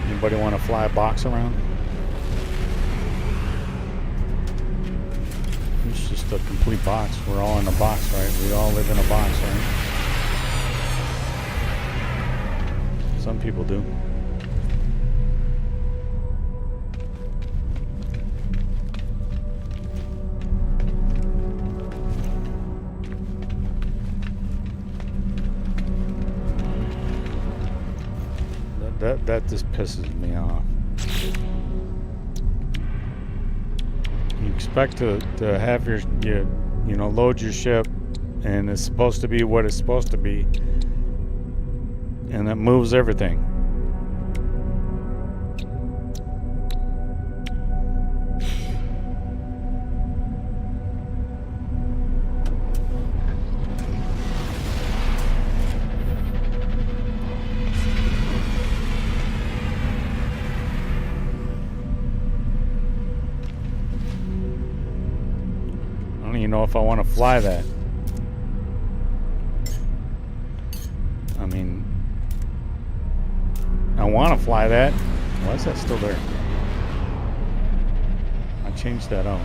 Anybody want to fly a box around? It's just a complete box. We're all in a box, right? We all live in a box, right? Some people do. That just pisses me off. You expect to have your load your ship, and it's supposed to be what it's supposed to be, and it moves everything. Know if I want to fly that. I mean, I want to fly that. Why is that still there? I changed that out.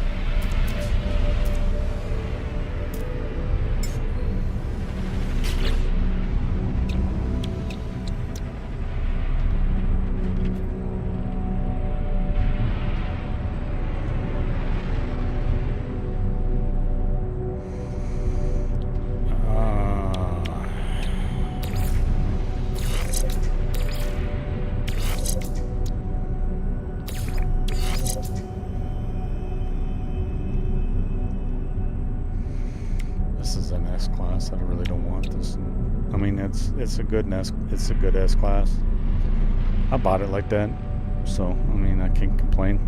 S-class. I really don't want this. I mean, it's a good S-class. I bought it like that, so I mean, I can't complain.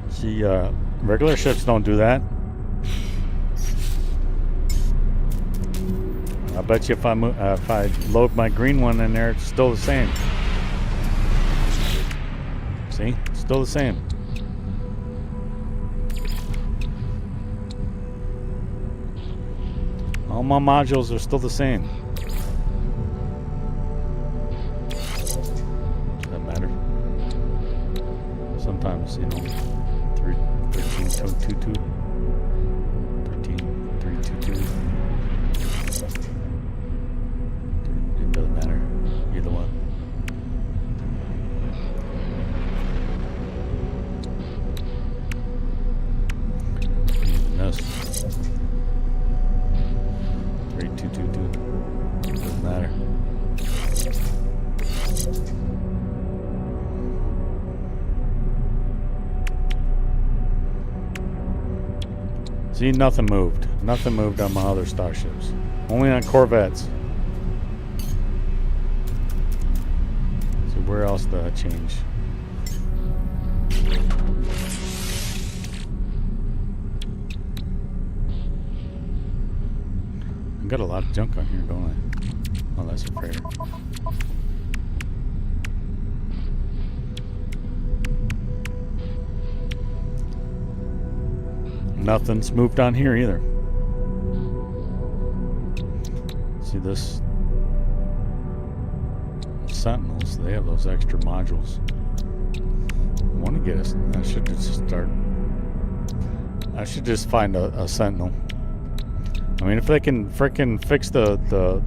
See, regular ships don't do that. I bet you if I load my green one in there, it's still the same. See? It's still the same. All my modules are still the same. Does that matter? Sometimes, 13.222. 13.322. It doesn't matter. Either one. Even this. 3222. Doesn't matter. See, nothing moved. Nothing moved on my other starships. Only on Corvettes. So where else did I change? got a lot of junk on here, don't I? Oh, that's a freighter. Nothing's moved on here either. See this? Sentinels, they have those extra modules. I want to get us. I should just start. I should just find a Sentinel. I mean, if they can frickin' fix the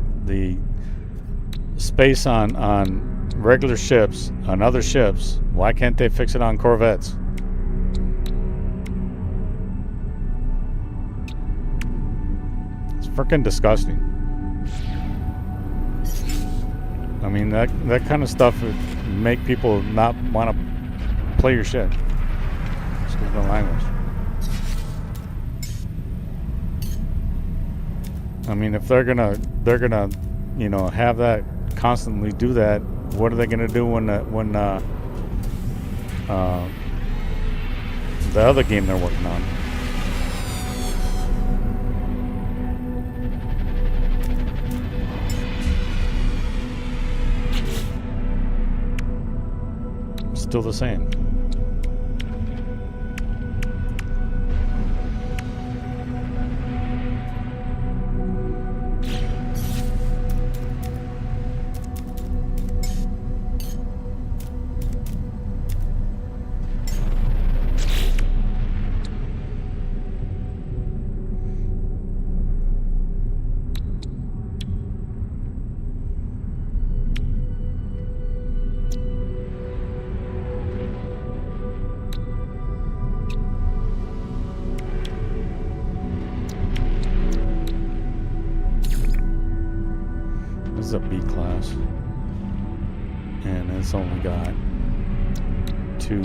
space on regular ships, on other ships, why can't they fix it on Corvettes? It's frickin' disgusting. I mean, that kind of stuff would make people not want to play your shit. Excuse my language. I mean, if they're gonna, you know, have that constantly do that, what are they gonna do when the other game they're working on? Still the same. This is a B class, and it's only got 2.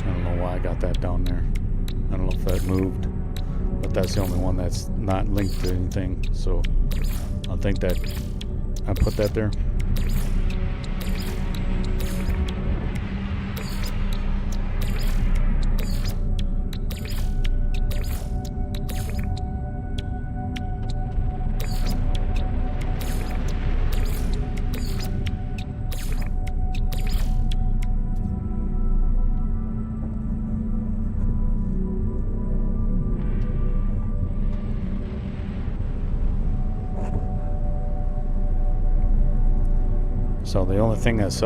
I don't know why I got that down there. I don't know if that moved. That's the only one that's not linked to anything, so I think that I put that there. So the only thing that's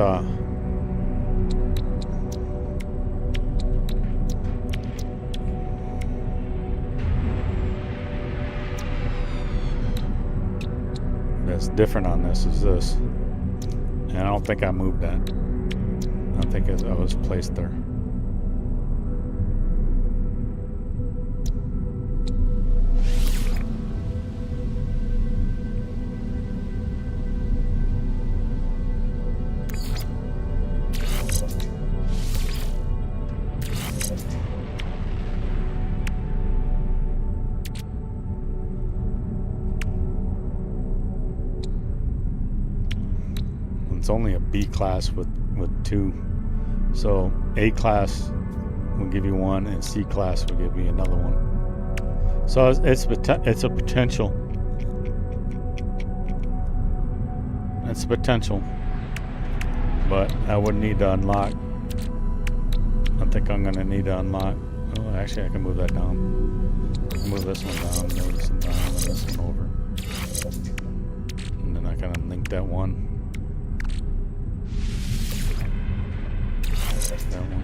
different on this is this, and I don't think I moved that. I think I was placed there. It's only a B class with 2, so A class will give you 1 and C class will give you another one. So it's a potential. It's a potential, but I would need to unlock. I think I'm gonna need to unlock. Oh, actually, I can move that down. Move this one down, move this one down, and this one over, and then I kind of link that one. That one.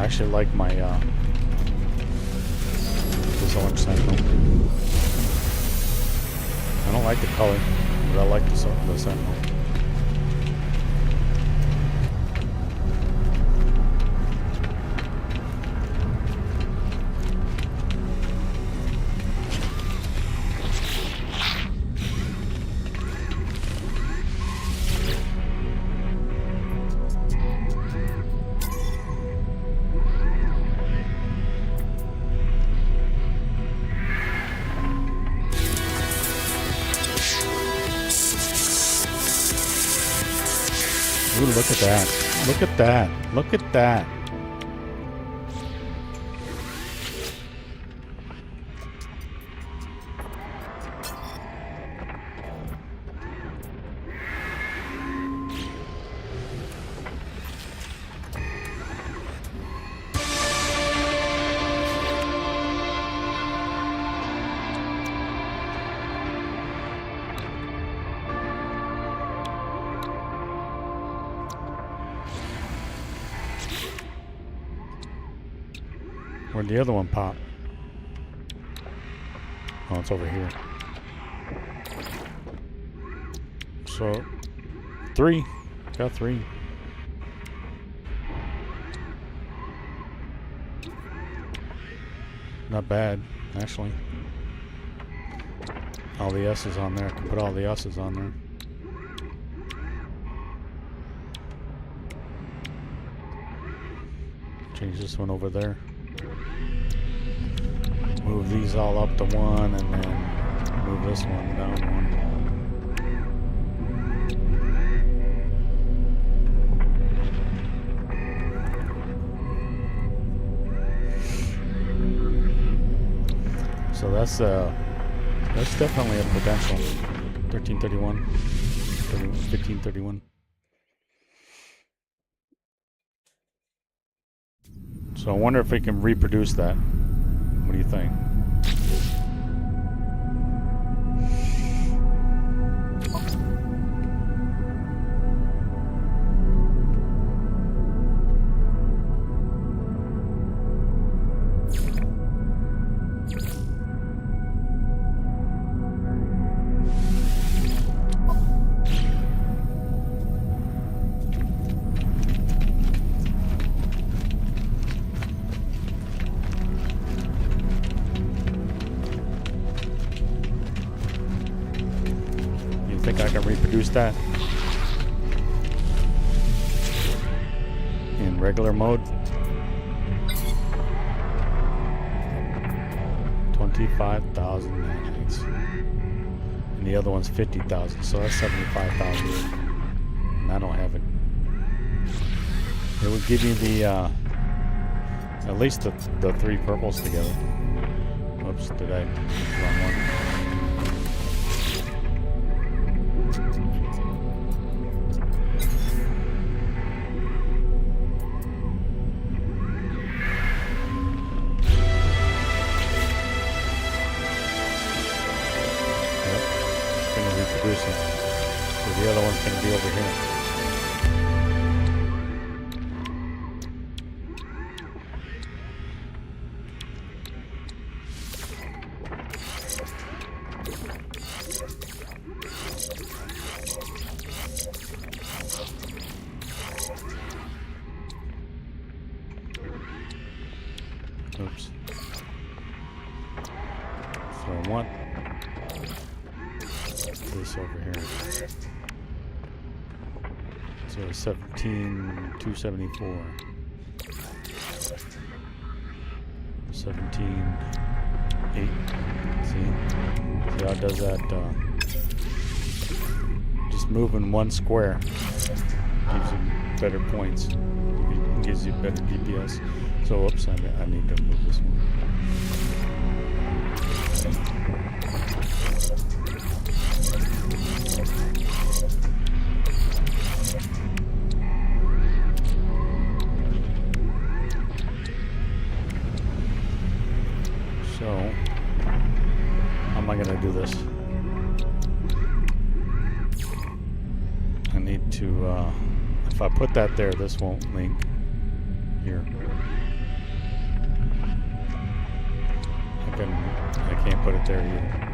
actually like my this orange sentinel. I don't like the color, but I like the sentinel. Ooh, look at that. Look at that. Look at that. Where'd the other one pop? Oh, it's over here. So, 3. Got 3. Not bad, actually. All the S's on there. I can put all the S's on there. Change this one over there. Move these all up to 1 and then move this one down 1. So that's definitely a potential. 1331, 1531. So I wonder if we can reproduce that. What do you think? Think I can reproduce that in regular mode? 25,000 nanites. And the other one's 50,000, so that's 75,000. And I don't have it. It would give you the at least the 3 purples together. Whoops, did I wrong one? So the other one's going to be over here. Oops. So I want this over here. So 17,274. 17,8. See how it does that? Just moving 1 square gives you better points. Gives you better DPS. So, whoops, I need to move this one. So, how am I going to do this? I need to, if I put that there, this won't link here. I can't put it there either.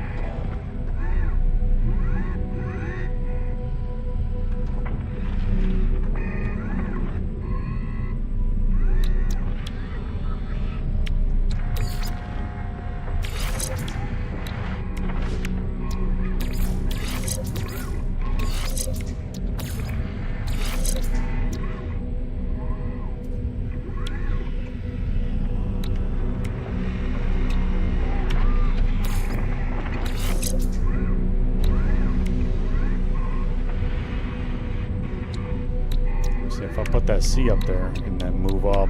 If I put that C up there and then move all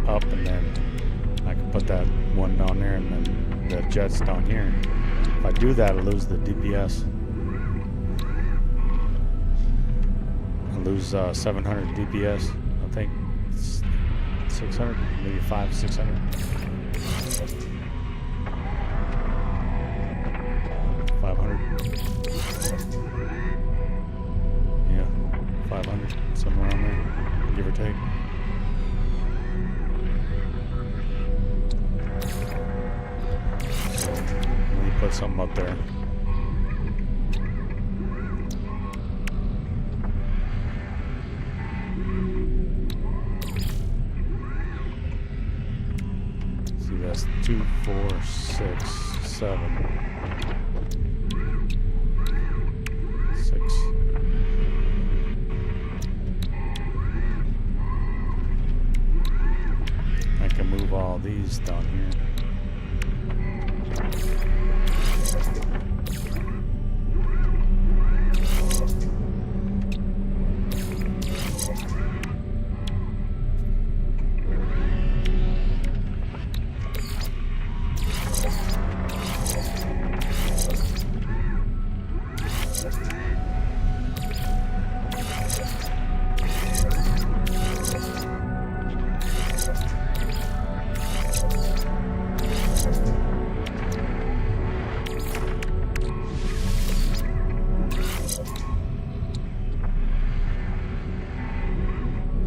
up, and then I can put that one down there and then the jets down here. If I do that, I lose the DPS. I lose 700 DPS. I think 600, maybe 600. 500. Yeah, 500, somewhere around there, give or take. So let me put something up there. See, that's 2, 4, 6, 7. 6. I can move all these down here.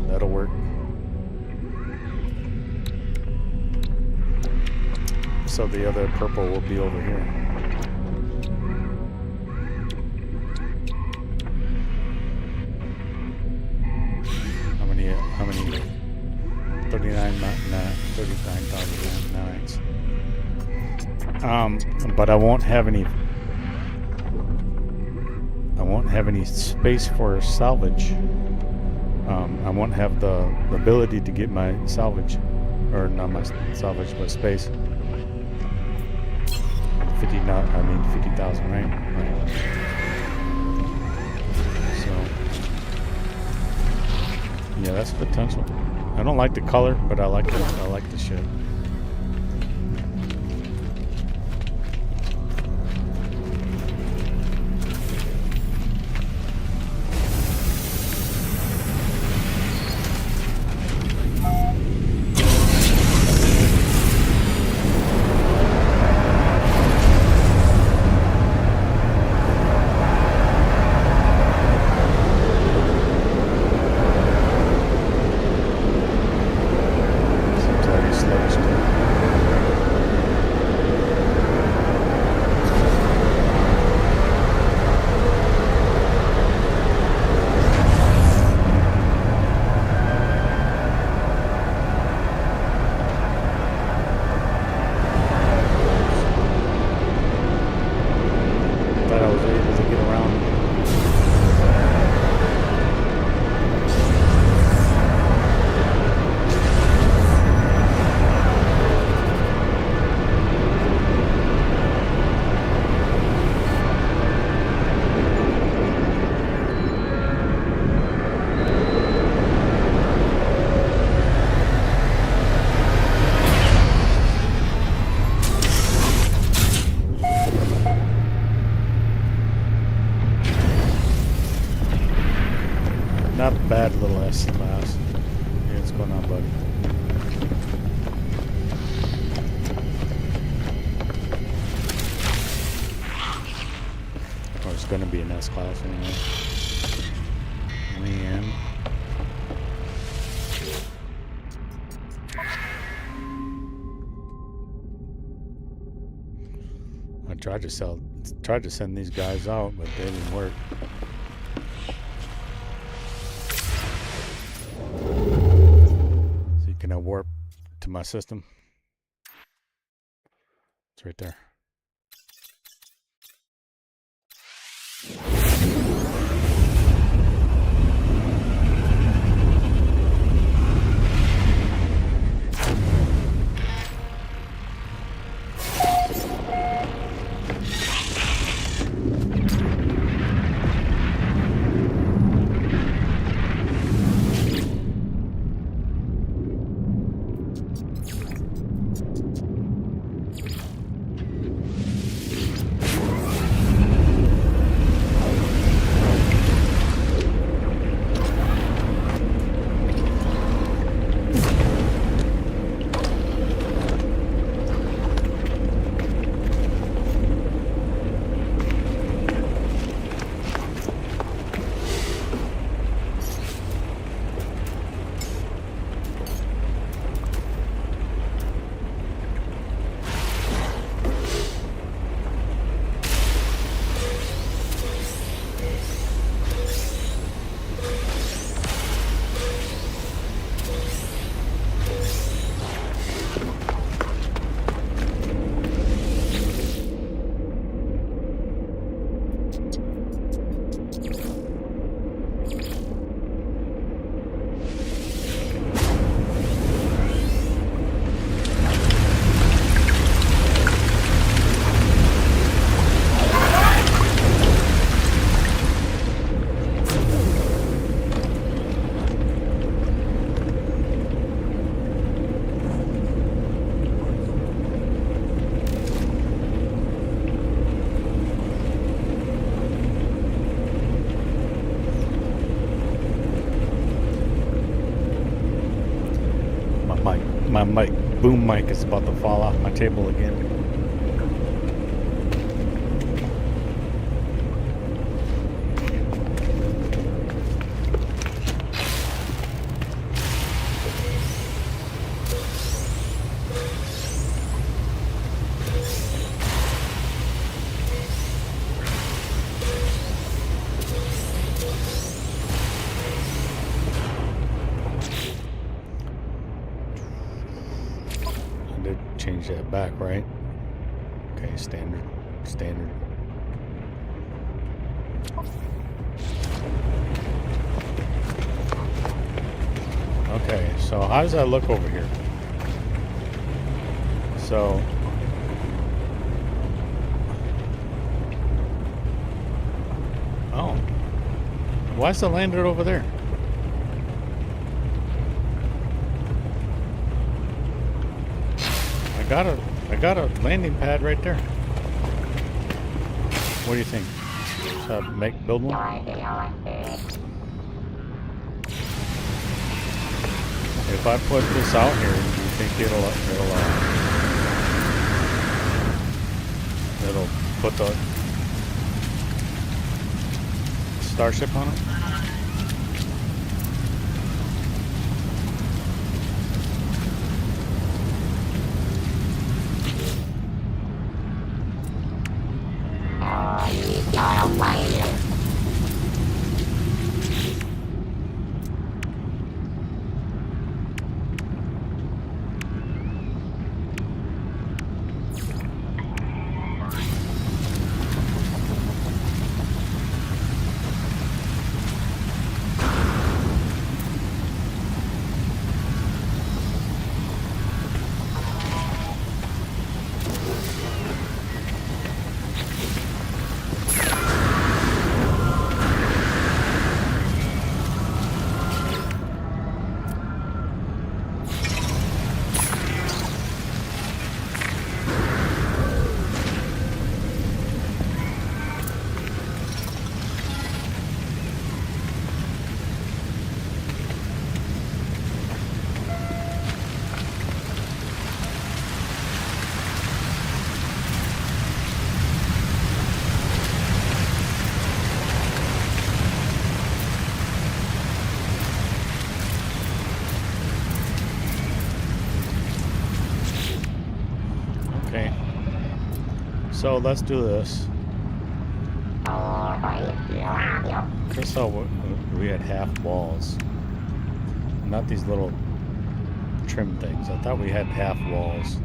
That'll work. So the other purple will be over here. How many 39,000 nines. But I won't have any space for salvage. I won't have the ability to get my salvage, or not my salvage, but space. 50,000, right? Right. So, yeah, that's potential. I don't like the color, but I like the shit. Not a bad little S class. Hey, what's going on, buddy? Or it's going to be an S class anyway. Man. tried to send these guys out, but they didn't work. So can I warp to my system? It's right there. My boom mic is about to fall off my table again. Change that back, right? Okay, standard. Okay, so how does that look over here? So why is it landed over there? I got a landing pad right there. What do you think? Build one? If I put this out here, do you think it'll put the starship on it? So let's do this. Chris saw we had half walls. Not these little trim things. I thought we had half walls.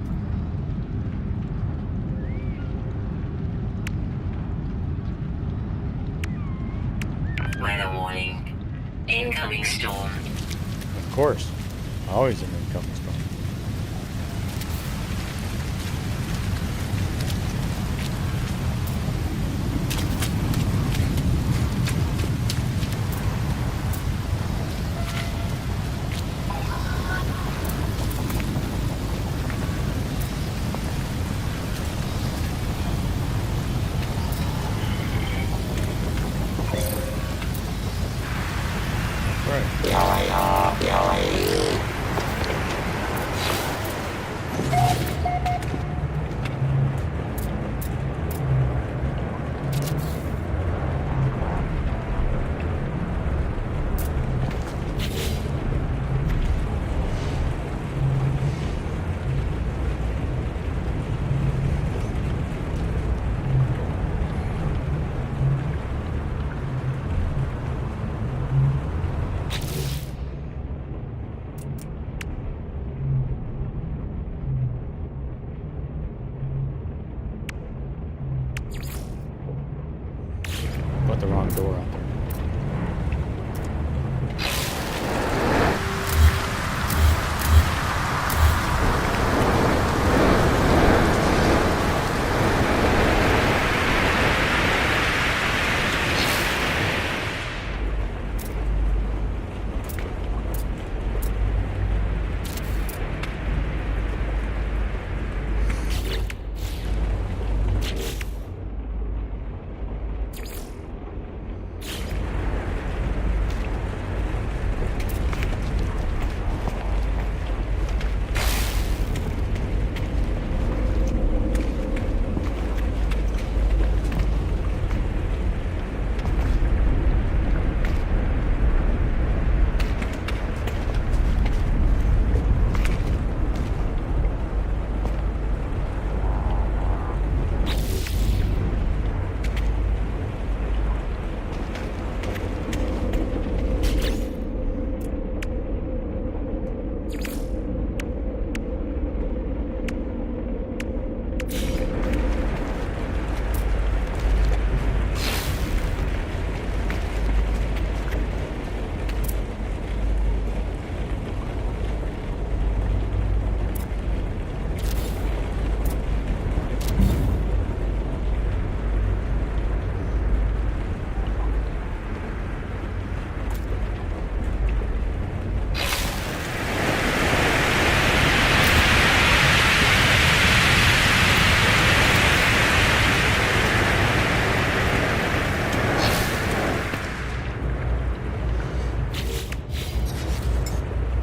Weather warning. Incoming storm. Of course. Always an incoming storm. Put the wrong door out there.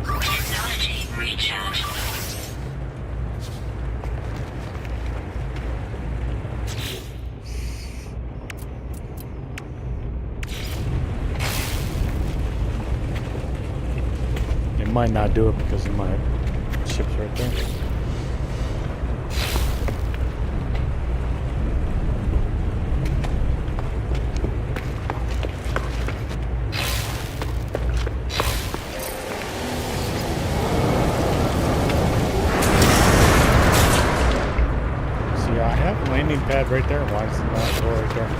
Technology recharge. It might not do it because of my ship's right there. See, I have a landing pad right there. Why is it not door right there?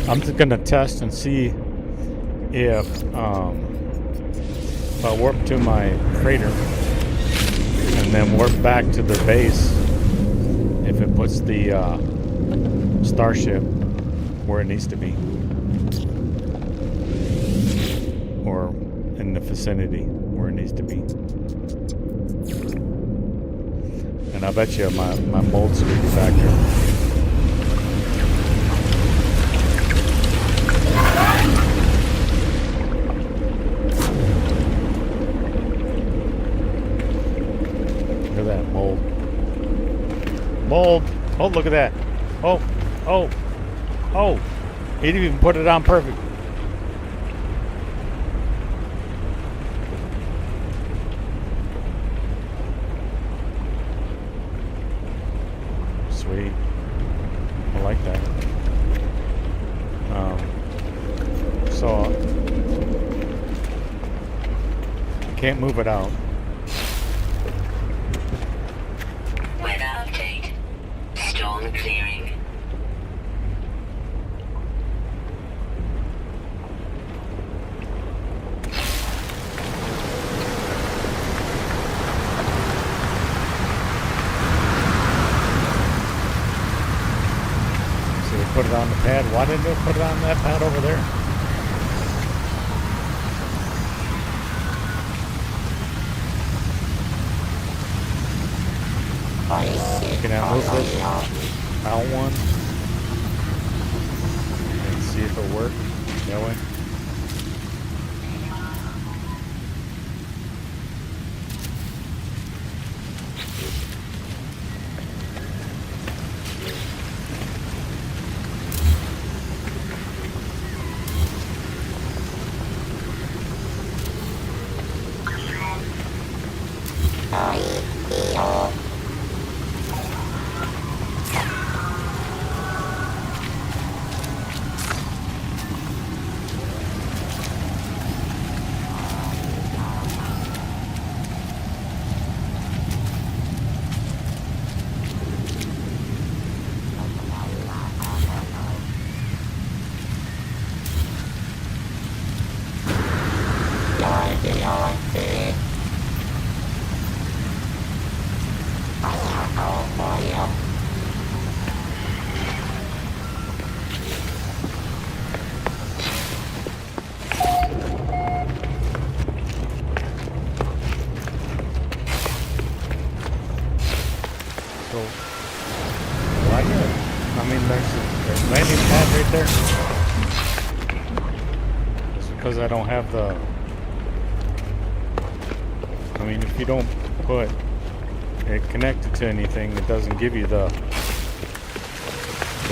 I'm just gonna test and see if I warp to my freighter and then warp back to the base if it puts the starship where it needs to be, or in the vicinity where it needs to be. And I bet you my mold speed factor. Look at that mold. Mold. Oh, look at that. Oh, oh, oh. He didn't even put it on perfect. Sweet. I like that. So I can't move it out. Weather update. Storm clearing. So they put it on the pad. Why didn't they put it on that pad over there? Can I move this out one and see if it works that way? So, why not? I mean, there's a landing pad right there. It's because I don't have the... I mean, if you don't put it connected to anything, it doesn't give you the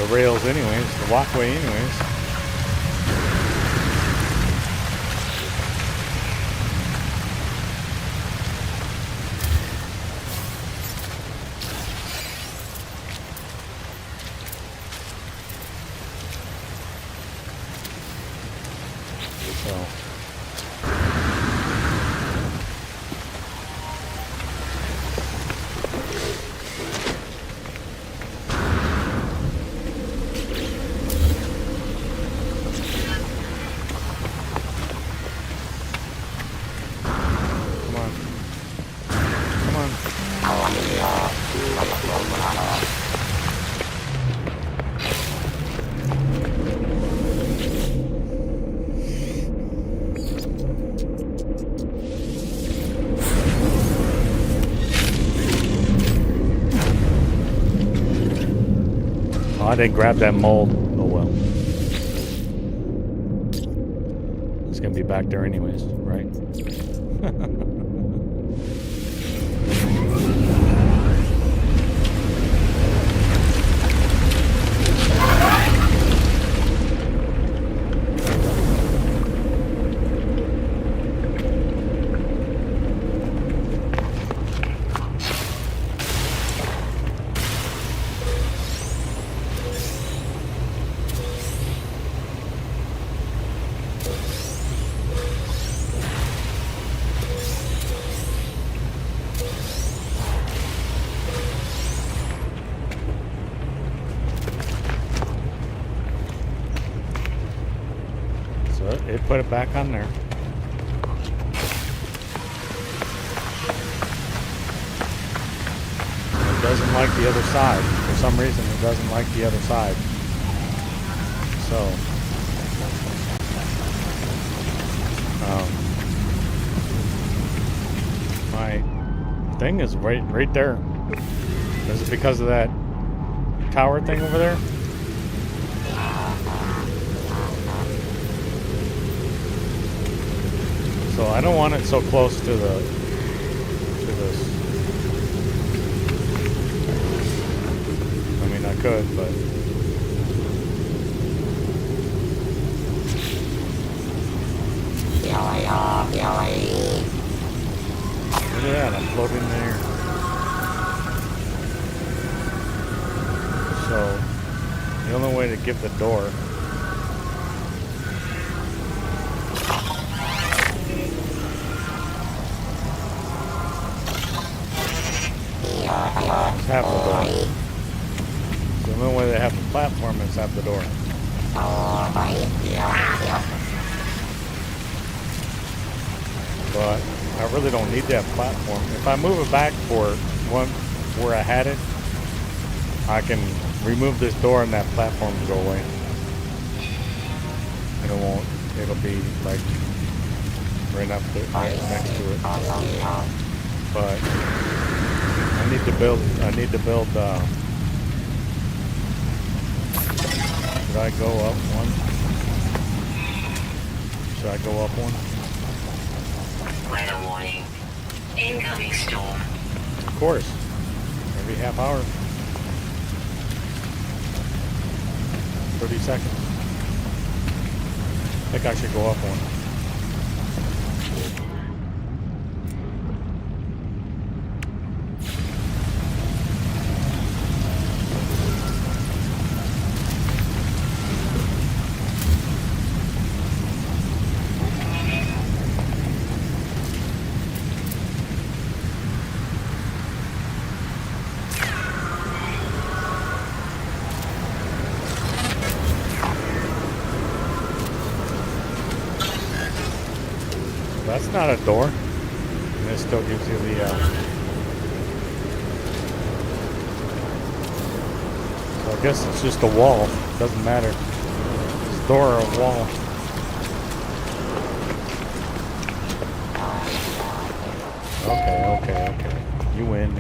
rails anyways, the walkway anyways. I didn't grab that mold. Oh well. It's gonna be back there anyways, right? It put it back on there. doesn't like the other side. For some reason, it doesn't like the other side. So, my thing is right there. Is it because of that tower thing over there? So I don't want it so close to this. I mean, I could, but look at that, I'm floating in the air. So the only way to get the door half the door. So the only way they have the platform is half the door. But I really don't need that platform. If I move it back for one where I had it, I can remove this door and that platform will go away. And it won't. It'll be like right next to it. But I need to build, should I go up one? Should I go up one? Weather warning. Incoming storm. Of course. Every half hour. 30 seconds. I think I should go up one. That's not a door. And it still gives you the so I guess it's just a wall. Doesn't matter. It's a door or a wall. Okay. You win.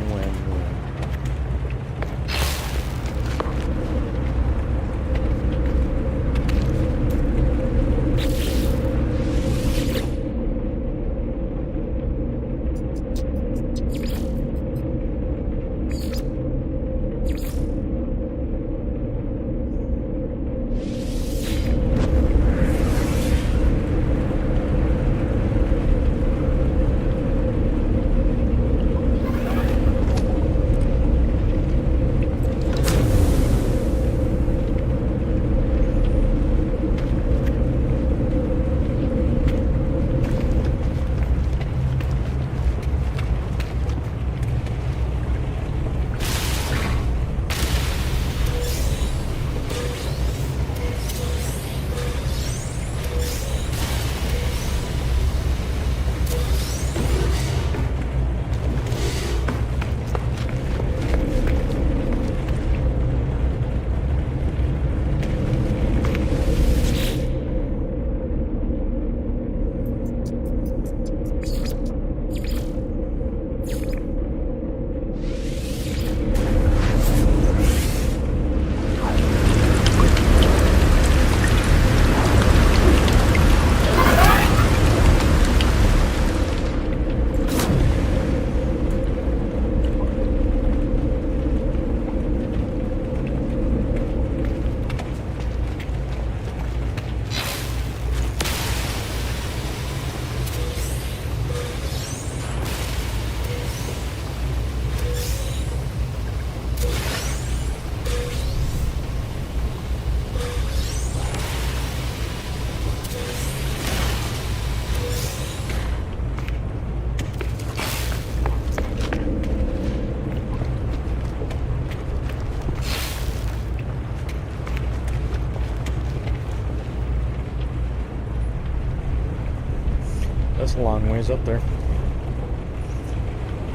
That's a long ways up there.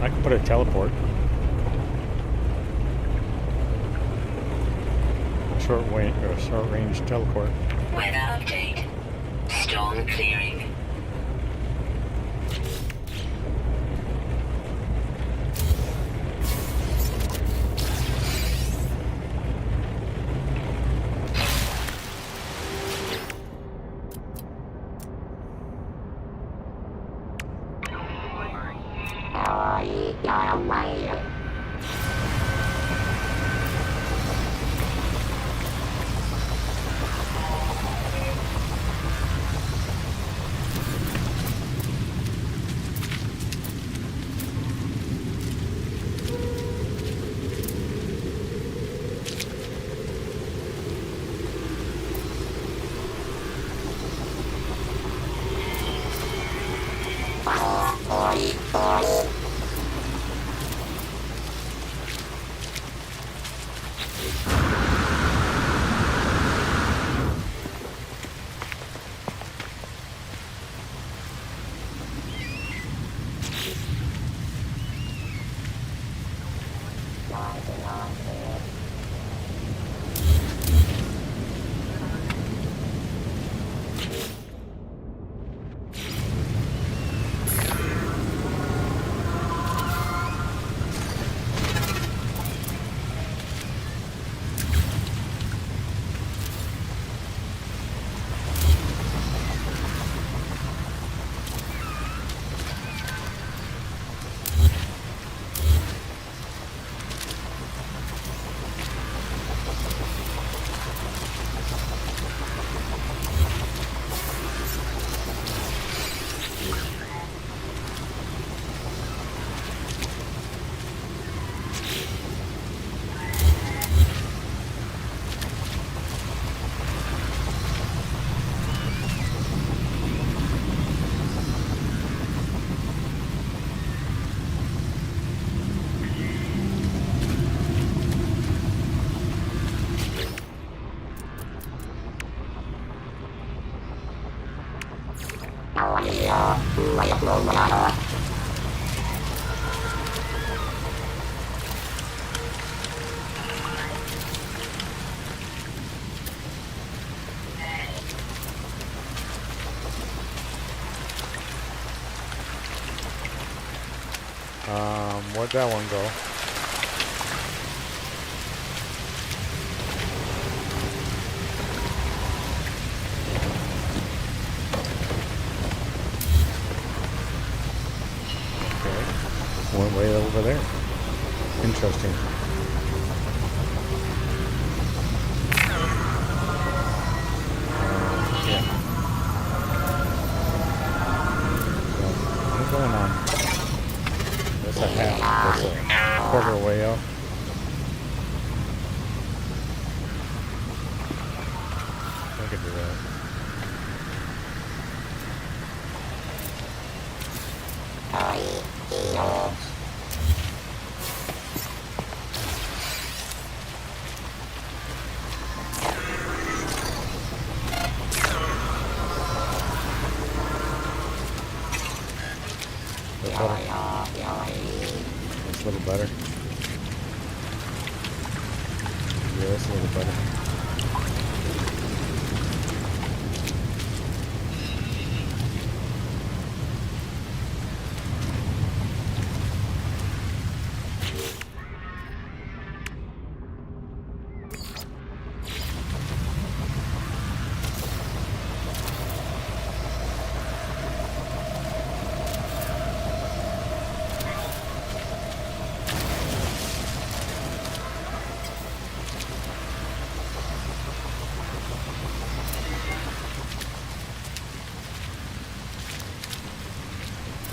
I can put a teleport. short range teleport. Weather update. Storm clearing. Where'd that one go? Okay. Went way over there. Interesting. Yeah. So, what's going on? That's a half. That's a quarter way up. I could do that. That's a little better. Yeah, that's a little better.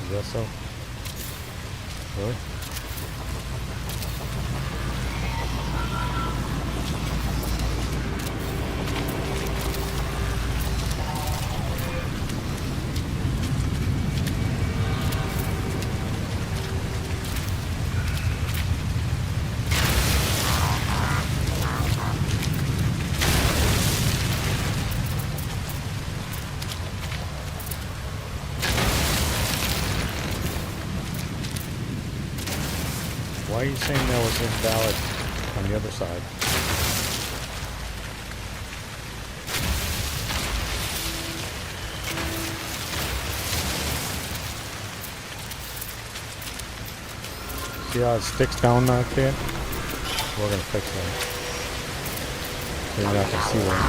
Is that so? Really? Why are you saying that was invalid on the other side? See how it sticks down like that? We're gonna fix that. So you're not gonna see that.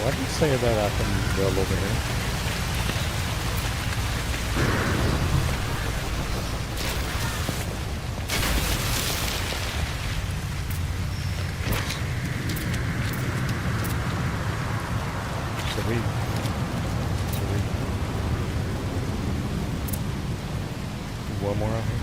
Why did you say that I can build over here? One more out here.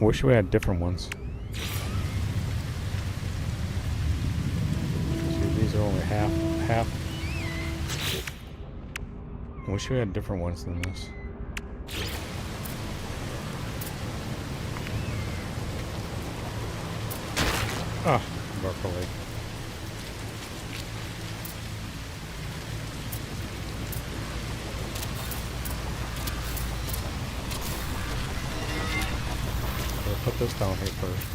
Wish we had different ones. See, these are only half. Wish we had different ones than this. Ah, Barco Lake. Put this down here first.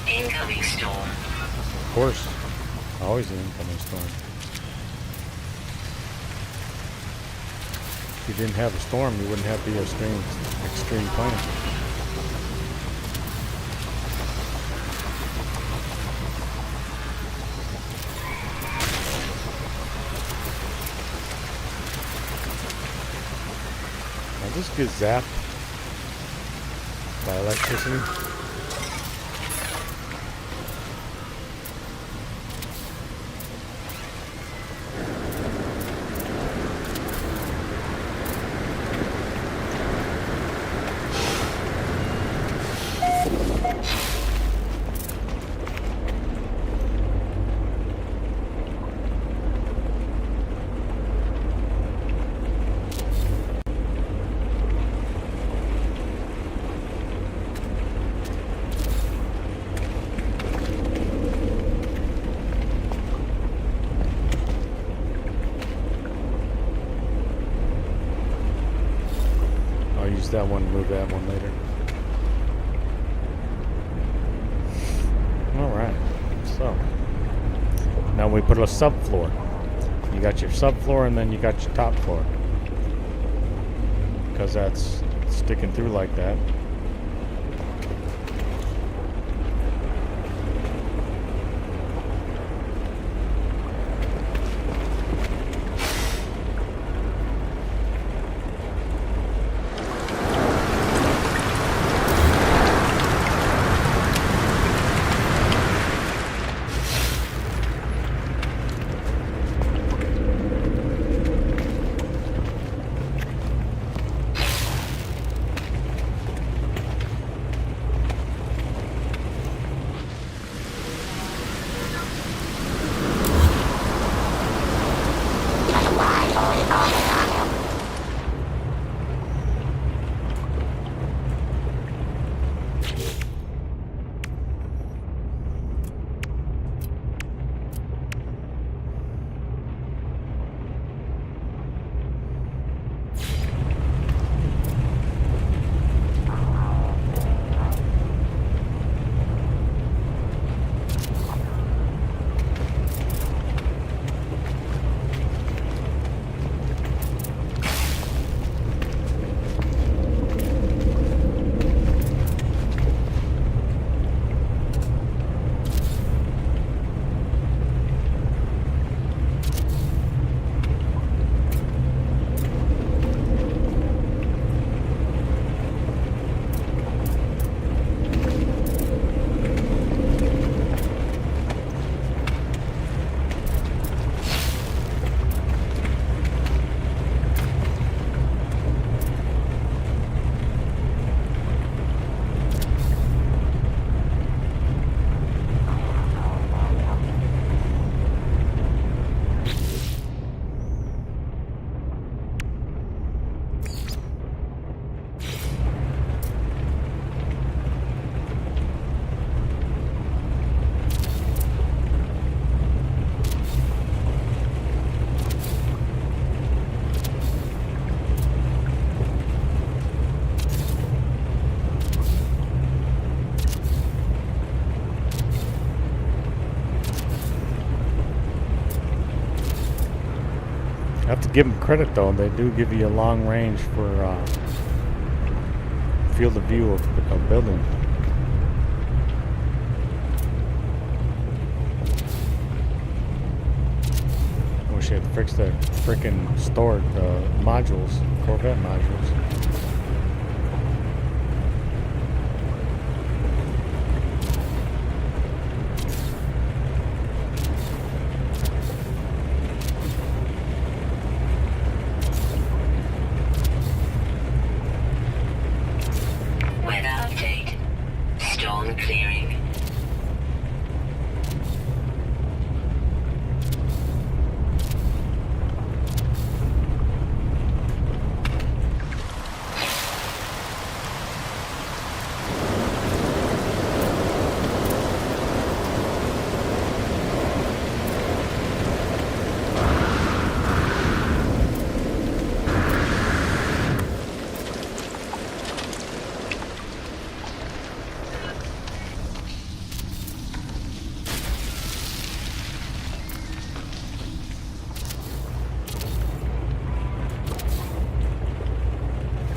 Incoming storm. Of course. Always an incoming storm. If you didn't have a storm, you wouldn't have the extreme plan. I just get zapped by electricity. That one, move that one later. Alright, so now we put a subfloor. You got your subfloor and then you got your top floor. Because that's sticking through like that. I have to give them credit though. They do give you a long range for field of view of building. Wish they had fixed the freaking stored modules, Corvette modules. Weather update. Storm clearing.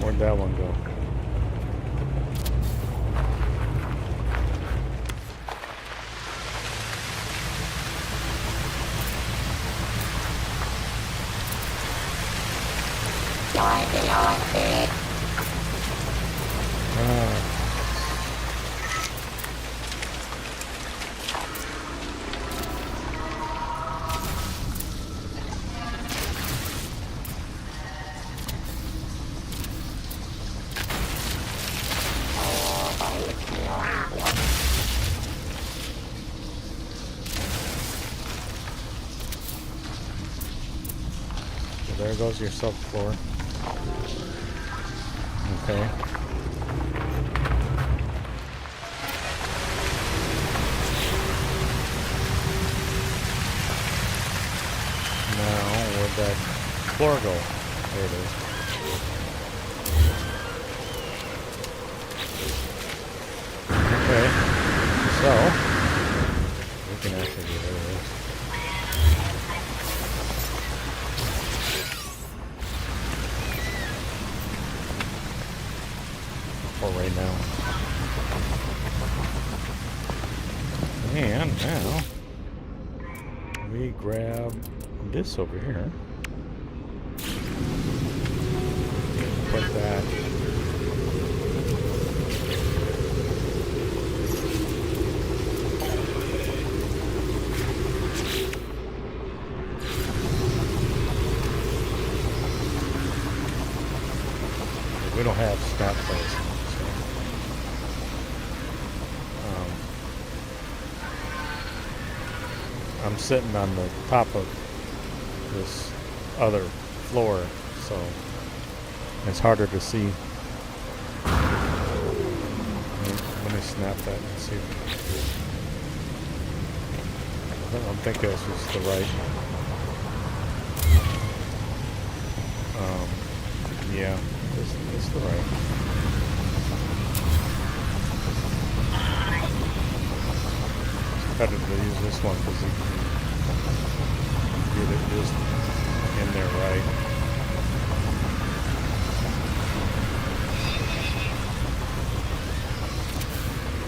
Where'd that one go? So there goes your subfloor. Okay. Now, where'd that floor go? There it is. Okay. So, we can actually get rid of this. For right now. And now we grab this over here. Put that we don't have snap plates. I'm sitting on the top of this other floor, so it's harder to see. Let me snap that and see. I don't think this is the right. Yeah, this is the right. Better to use this one because you can get it just in there right.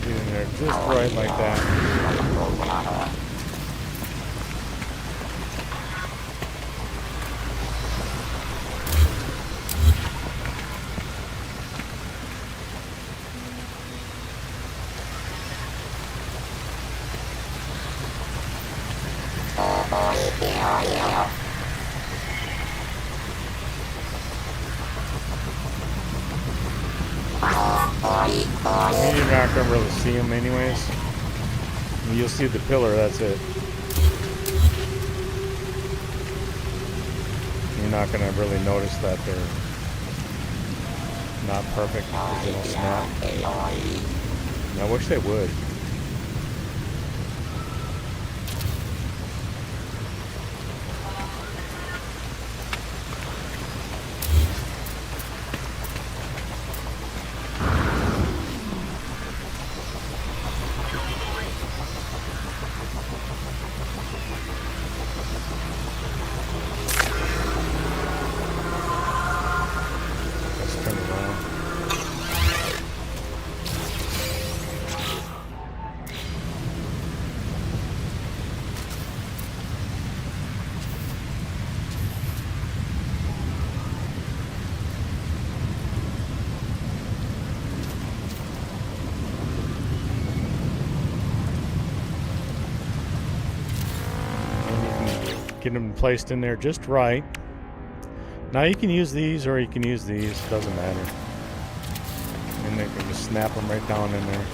Get in there just right like that. You're not going to really see them anyways. You'll see the pillar, that's it. You're not going to really notice that they're not perfect because they don't snap. I wish they would. Get them placed in there just right. Now you can use these or you can use these. Doesn't matter. And they can just snap them right down in there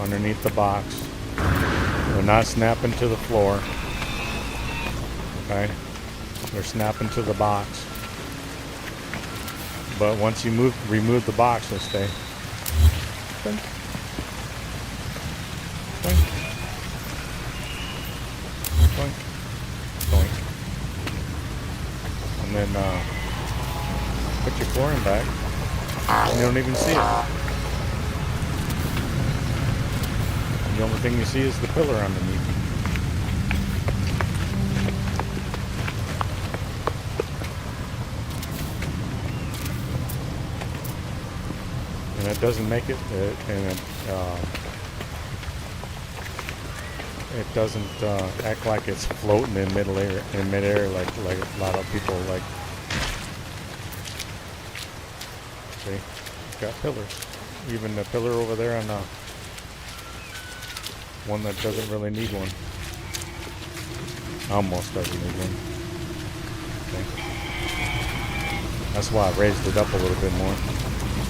underneath the box. They're not snapping to the floor. Okay? They're snapping to the box. But once you remove the box, they'll stay. Boink. Boink. Boink. Boink. And then put your flooring back. And you don't even see it. And the only thing you see is the pillar underneath. And it doesn't make it, it doesn't act like it's floating in midair like a lot of people like. See, it's got pillars. Even the pillar over there on the one that doesn't really need one. Almost doesn't need one. Okay. That's why I raised it up a little bit more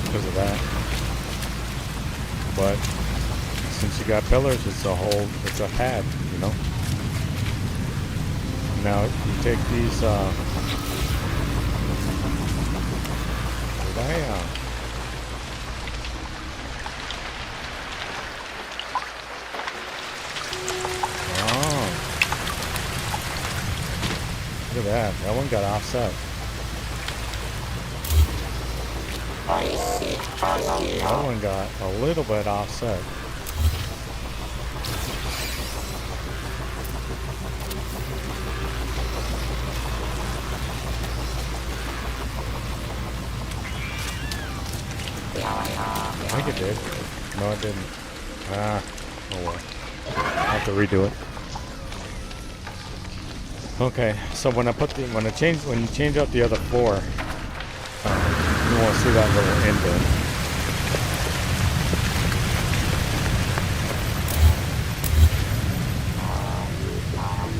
because of that. But since you got pillars, it's a pad, you know. Now you take these. Look at that. That one got offset. That one got a little bit offset. I think it did. No, it didn't. Oh well. I'll have to redo it. Okay, so when you change out the other floor, you want to see that little indent.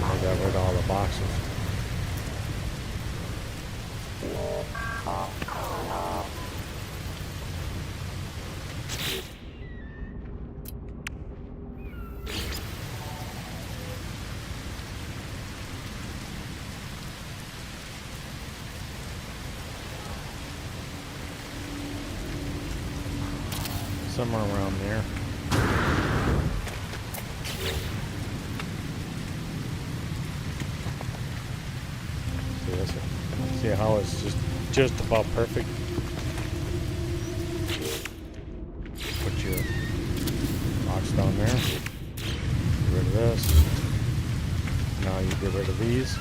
I got rid of all the boxes. Somewhere around there. See how it's just about perfect. Put your box down there. Get rid of this. Now you get rid of these.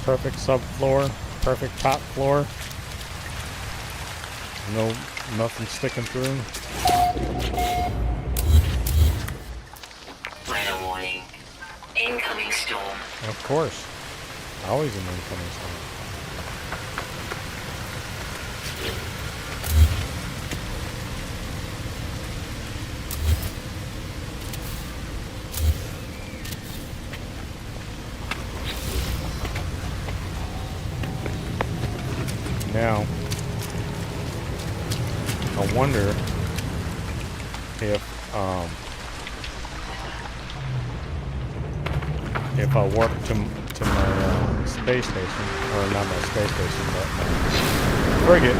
perfect subfloor, perfect top floor. No, nothing sticking through. Weather warning. Incoming storm. Of course. Always an incoming storm. Now, I wonder if I warp to my space station, or not my space station, but my frigate,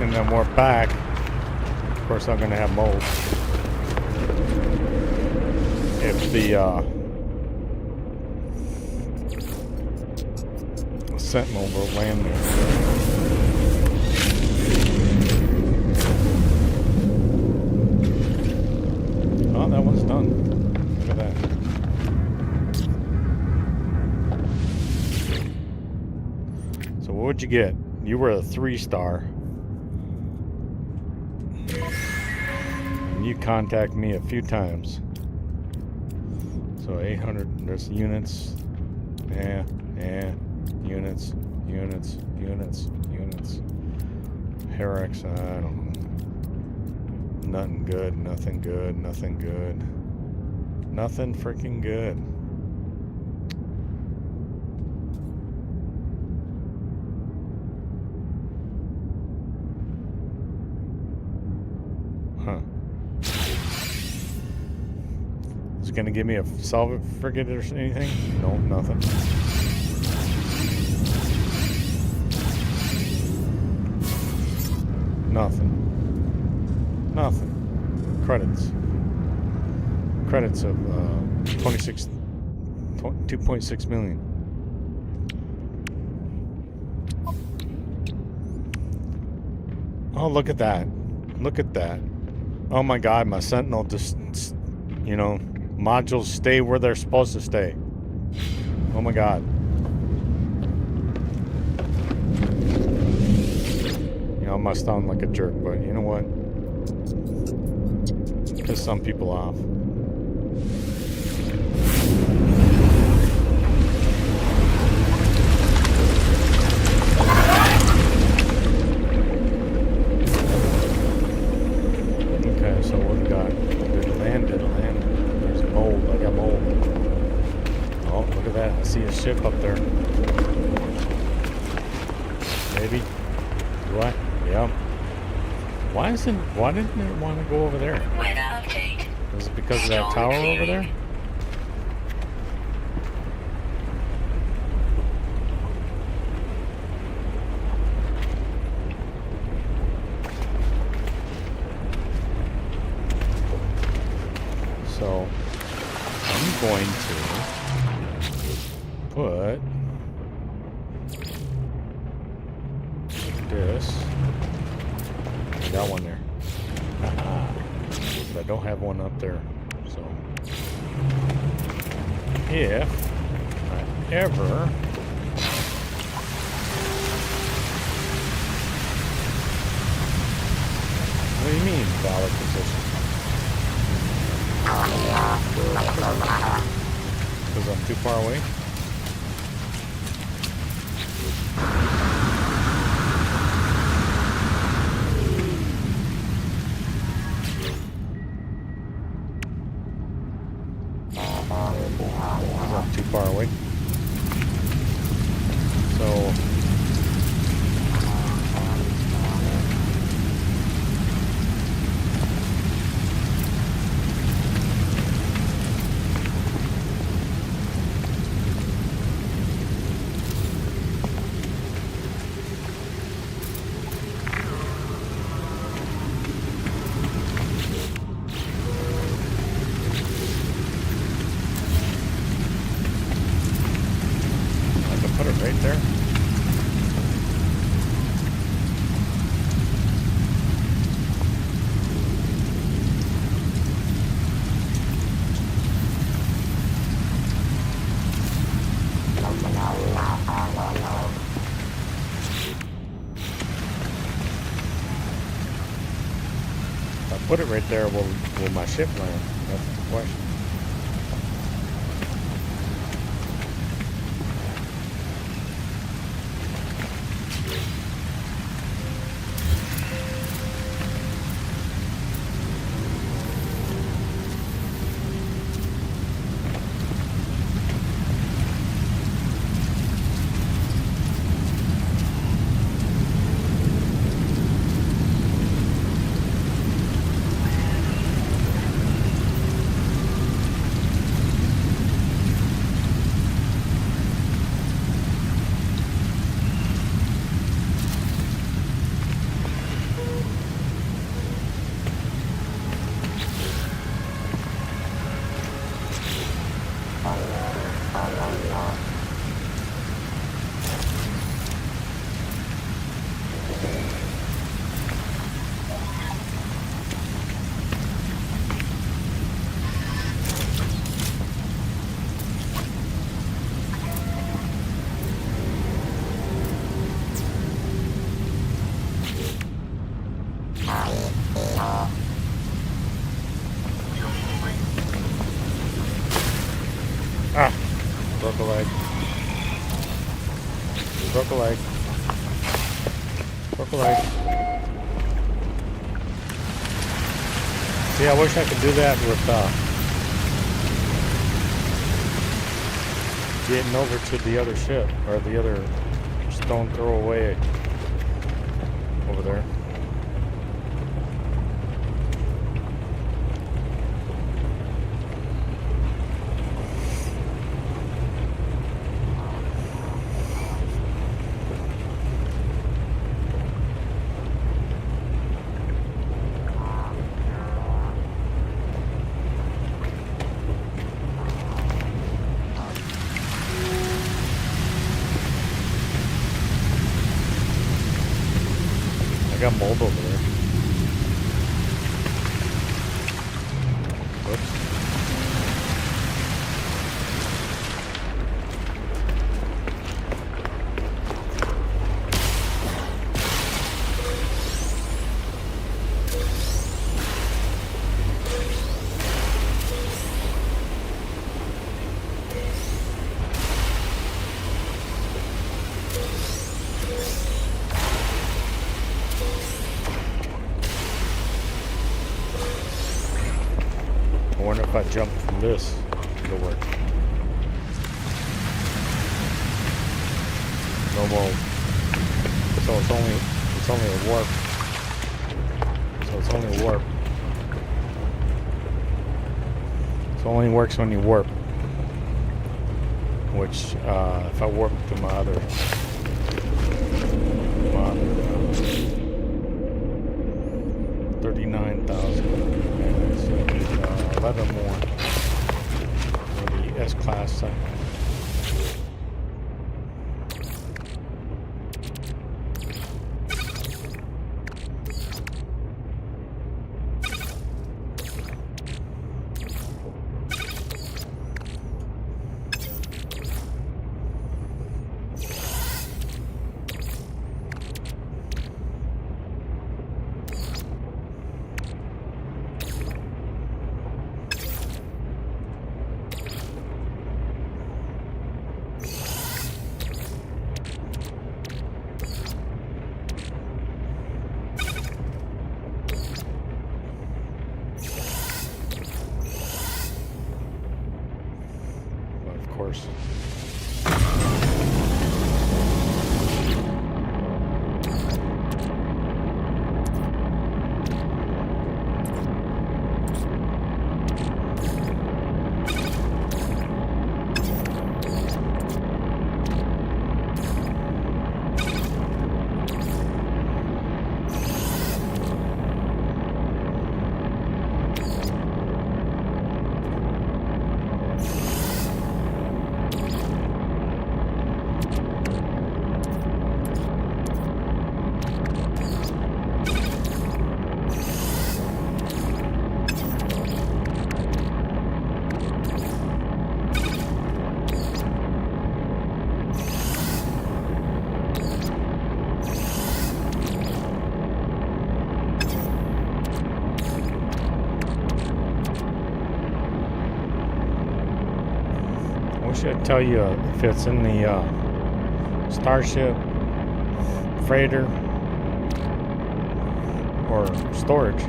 and then warp back. Of course, I'm gonna have mold. If the Sentinel will land there. Oh, that one's done. Look at that. So what would you get? You were a 3-star. And you contact me a few times. So 800, there's units. Yeah. Units. Herex, I don't know. Nothing good, nothing good. Nothing freaking good. Huh. Is it gonna give me a solve frigate or anything? No, nothing. Nothing. Credits of 2.6 million. Oh, look at that. Oh my God, my Sentinel just, modules stay where they're supposed to stay. Oh my God. I must sound like a jerk, but you know what? Piss some people off. Okay, so what we got? Did it land? There's mold. I got mold. Oh, look at that. I see a ship up there. Maybe. Do I? Yeah. Why didn't it want to go over there? Weather update. Is it because of that tower over there? So I'm going to put this. I got one there. But I don't have one up there. So if I ever what do you mean valid position? Because I'm too far away? Too far away. So right there. put it right there, will my ship land? That's the question. Ah, broke a leg. Broke a leg. Broke a leg. See, I wish I could do that with getting over to the other ship, or the other stone throw away over there. I got mold over there. Whoops. I wonder if I jump from this, it'll work. No mold. So it's only a warp. So it's only a warp. So it only works when you warp. Which, if I warp to my other 39,000, and it's 11 more for the S-Class. Of course. should tell you if it's in the Starship, freighter, or storage.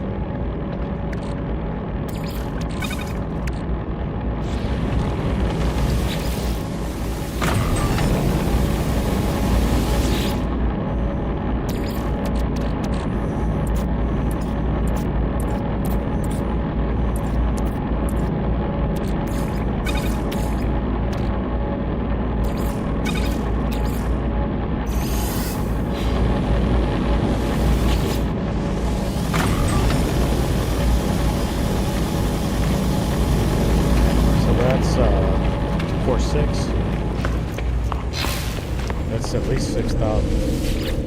That's at least 6,000.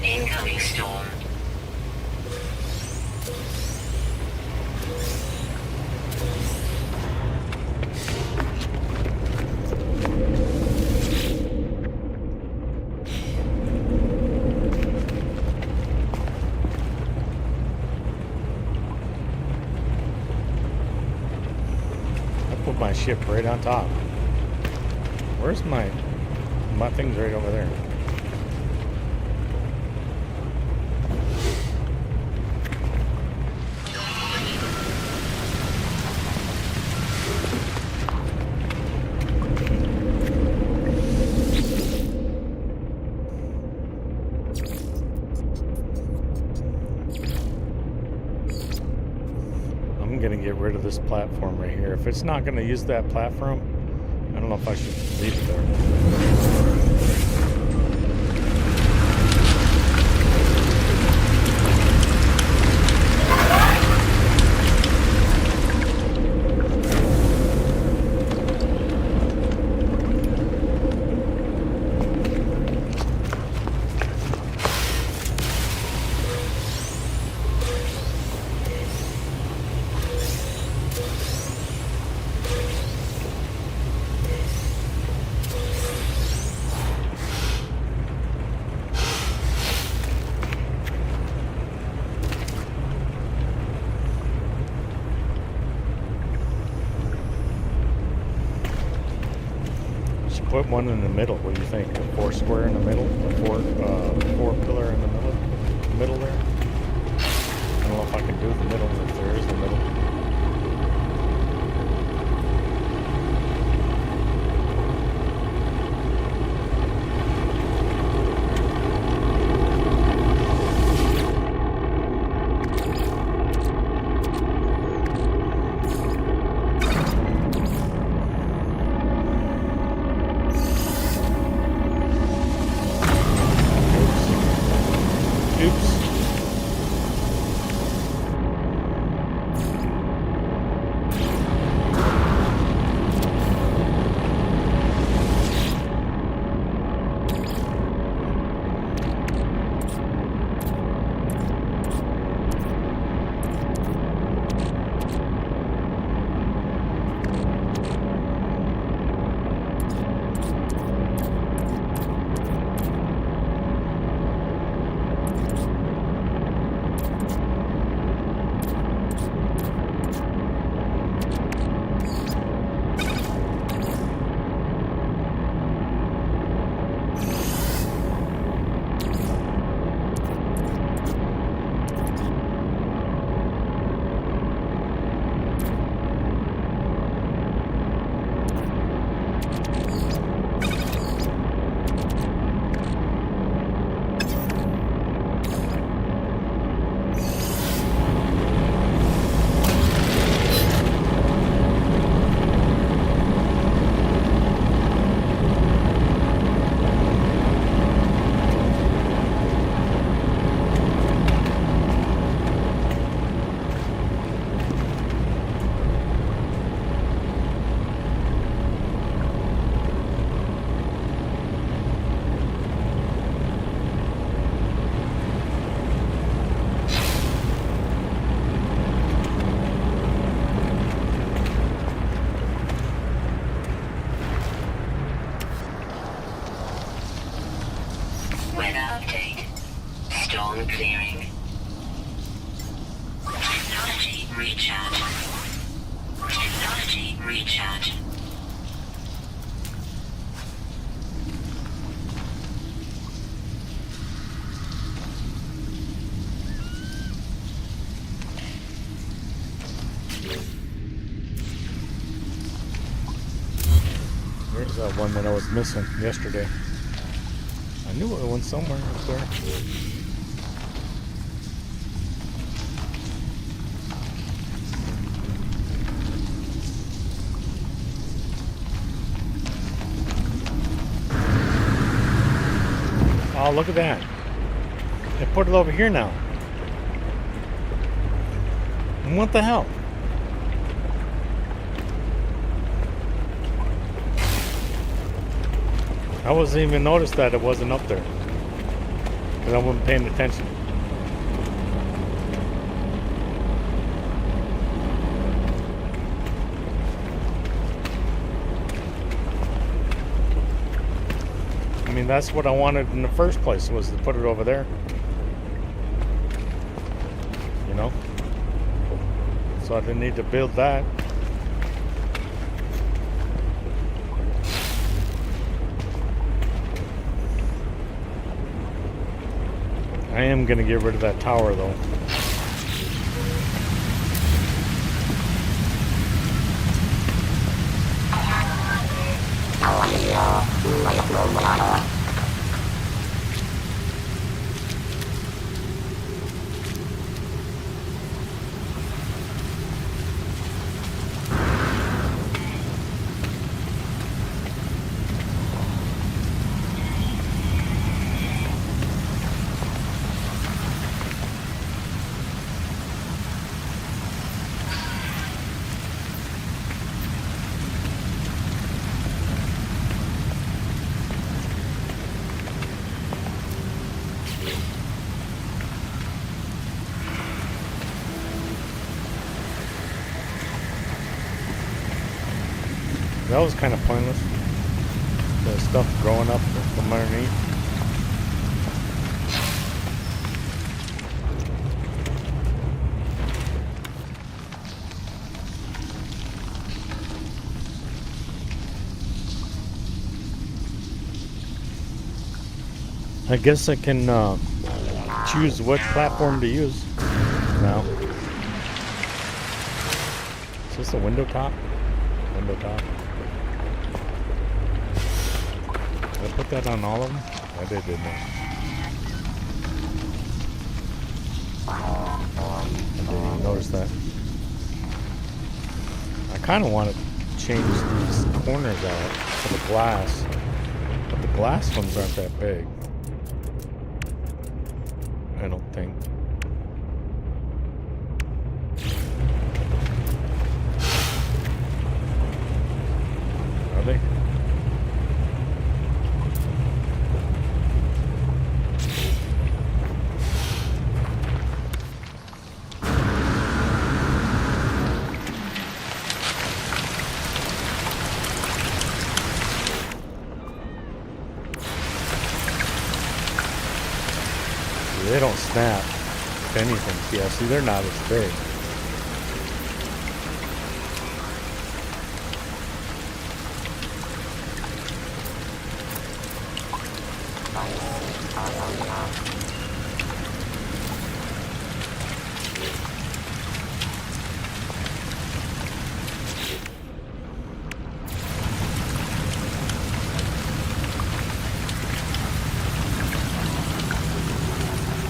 Incoming storm. I put my ship right on top. Where's my thing's right over there. I'm gonna get rid of this platform right here. If it's not gonna use that platform, I don't know if I should leave it there. Put one in the middle. What do you think? A 4 square in the middle? A 4 pillar in the middle there? I don't know if I can do the middle, if there is the middle. recharge. Technology recharge. There's that one that I was missing yesterday. I knew it went somewhere up there. Oh, look at that. They put it over here now. What the hell? I wasn't even noticed that it wasn't up there. Because I wasn't paying attention. I mean, that's what I wanted in the first place, was to put it over there. You know? So I didn't need to build that. I am going to get rid of that tower, though. That was kind of pointless. The stuff growing up from underneath. I guess I can choose what platform to use now. Is this a window top? Window top. Did I put that on all of them? I did, didn't I? I didn't even notice that. I kind of want to change these corners out to the glass, but the glass ones aren't that big. I don't think. Are they? They don't snap, if anything. Yeah, see, they're not as big.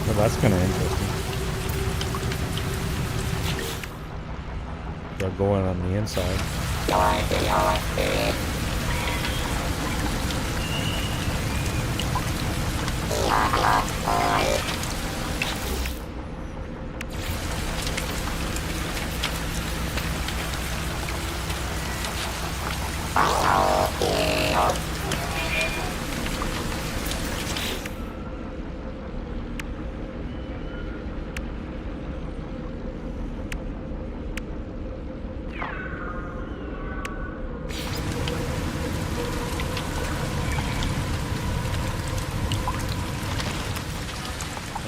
Well, that's kind of interesting. They're going on the inside.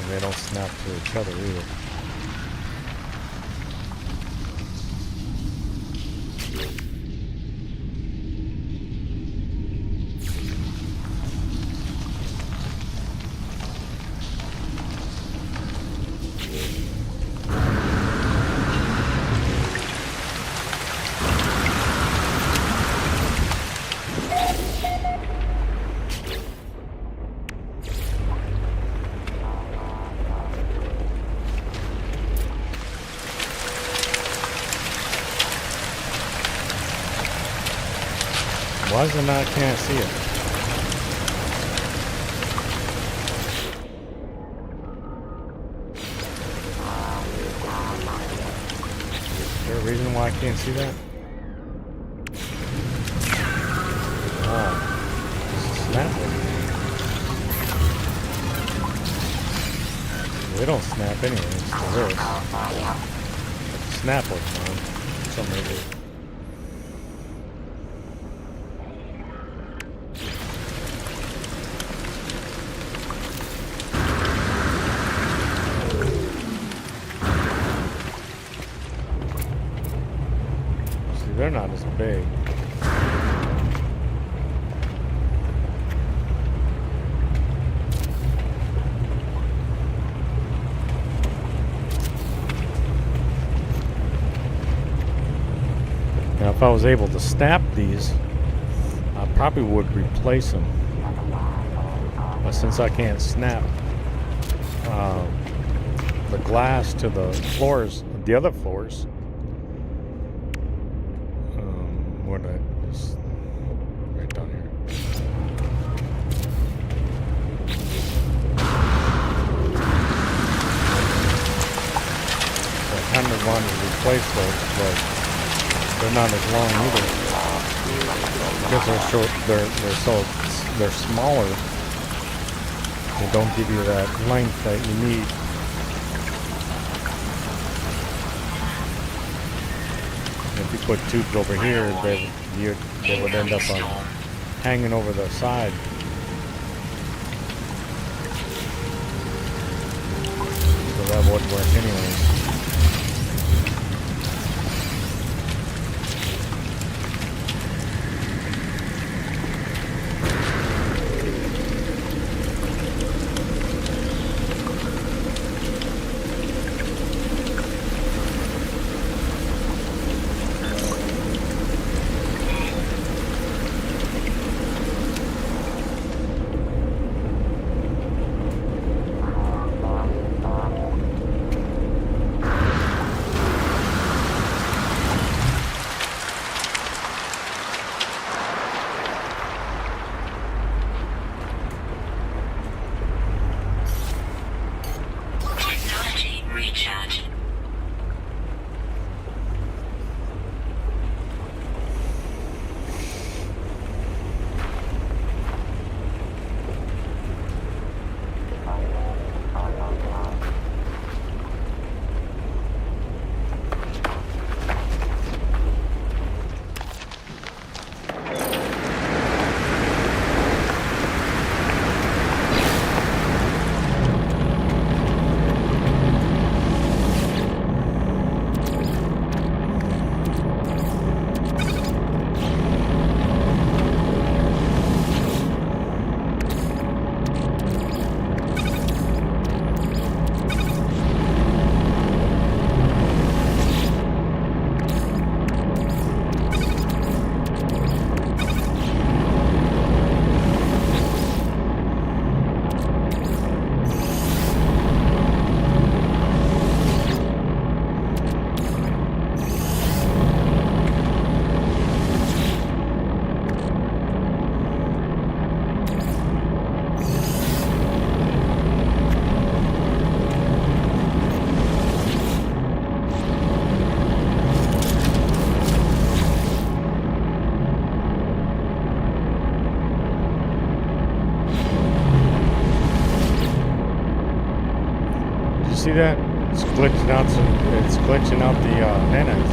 They don't snap to each other either. Why is it not? I can't see it. Is there a reason why I can't see that? Snap it. They don't snap anyway, it's the this. Snap works on for some reason. See, they're not as big. Now, if I was able to snap these, I probably would replace them. But since I can't snap the glass to the floors, the other floors, what is right down here? So I kind of wanted to replace those, but they're not as long either because they're short. They're smaller. They don't give you that length that you need. If you put tubes over here, they would end up hanging over the side. So that wouldn't work anyways. See that? It's glitching out the nanites.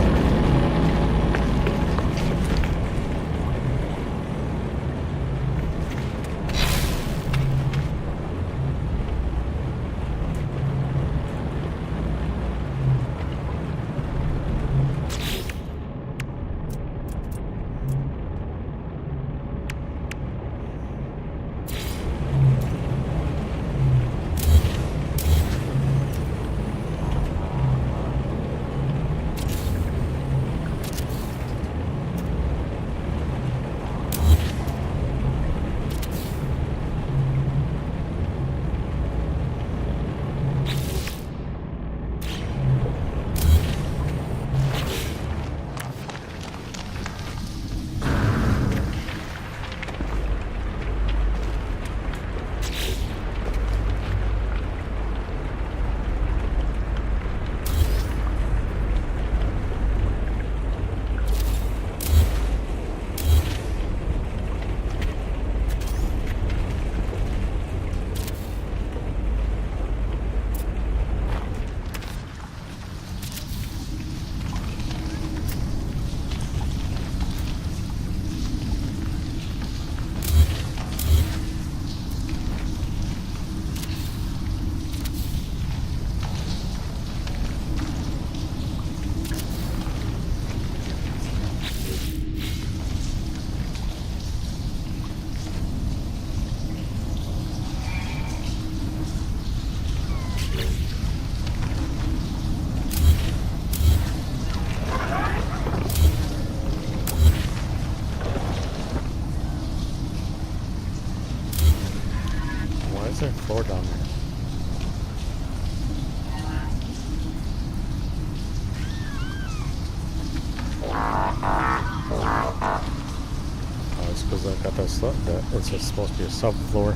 got that it's supposed to be a subfloor.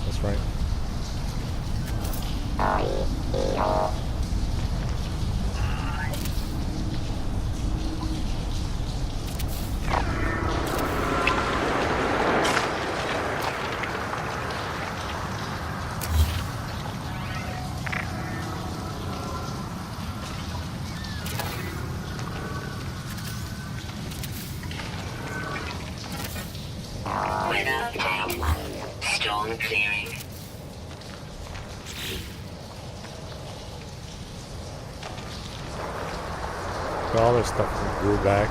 That's right. Weather update. Storm clearing. All this stuff grew back.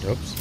Oops.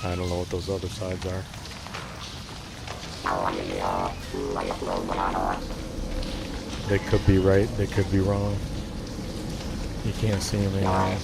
I don't know what those other sides are. They could be right, they could be wrong. You can't see them anymore.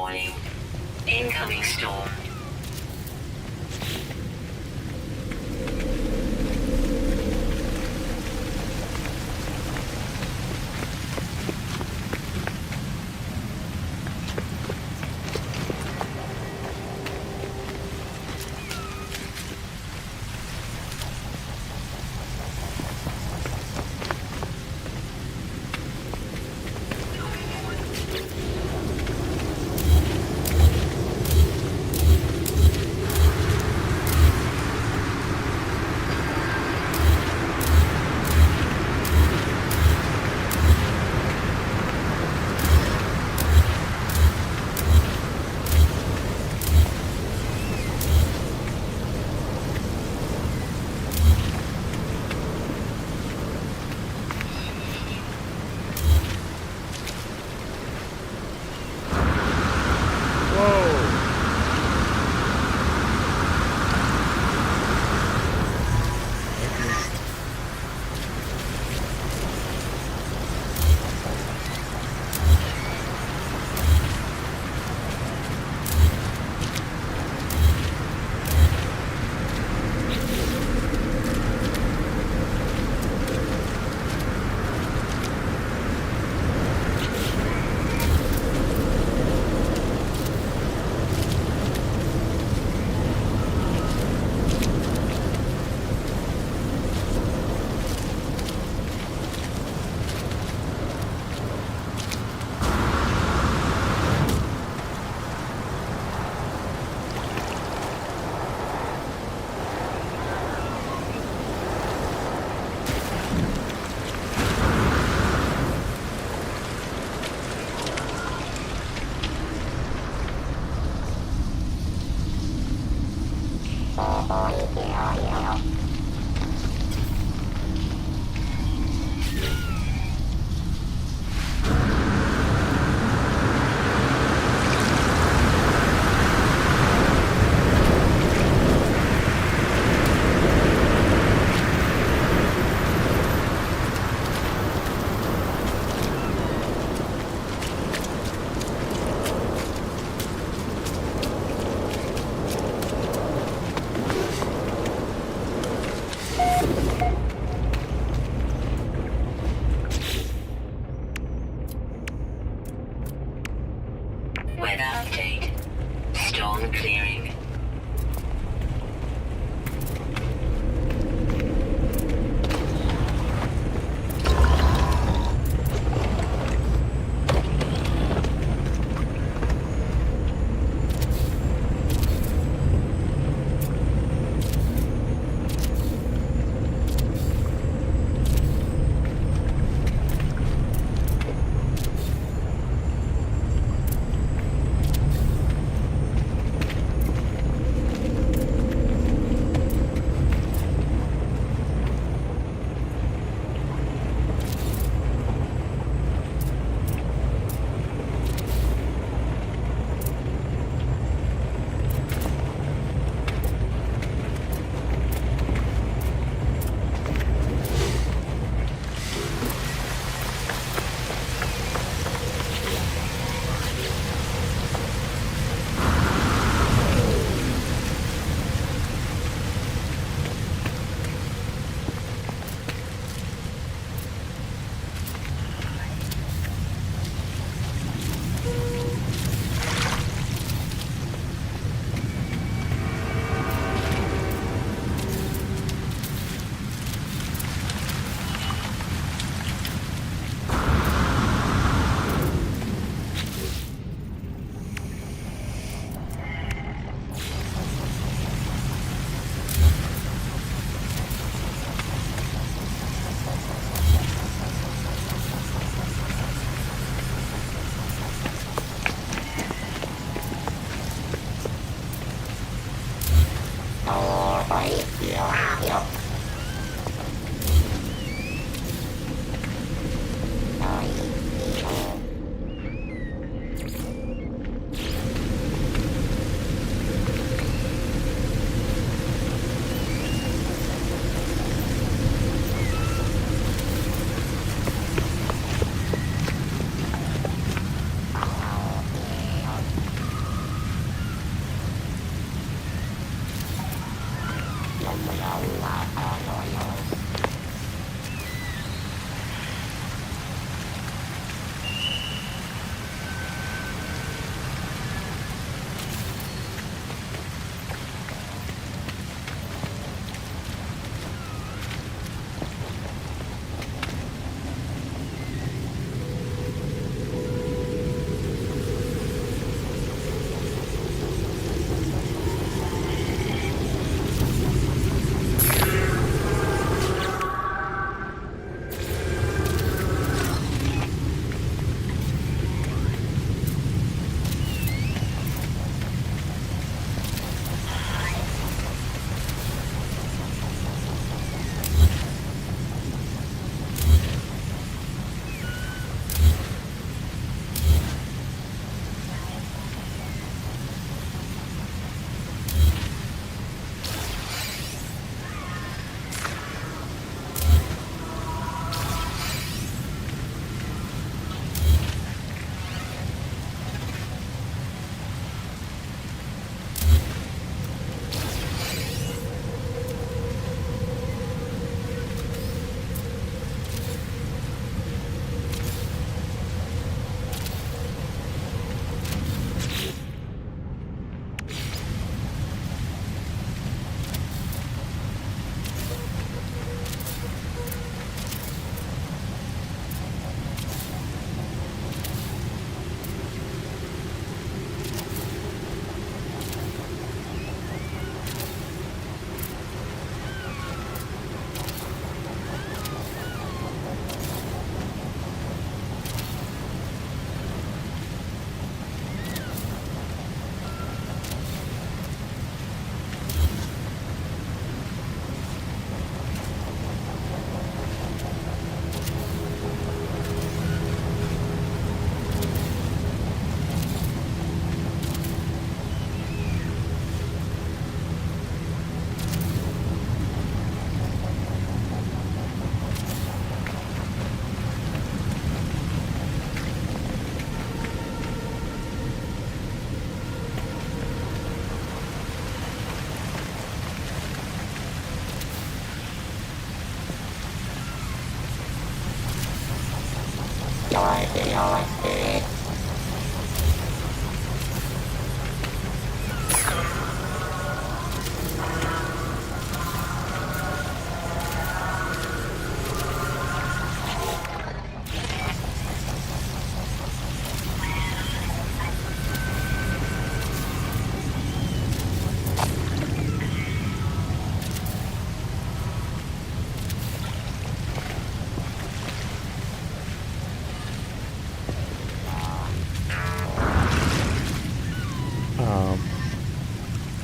warning. Incoming storm.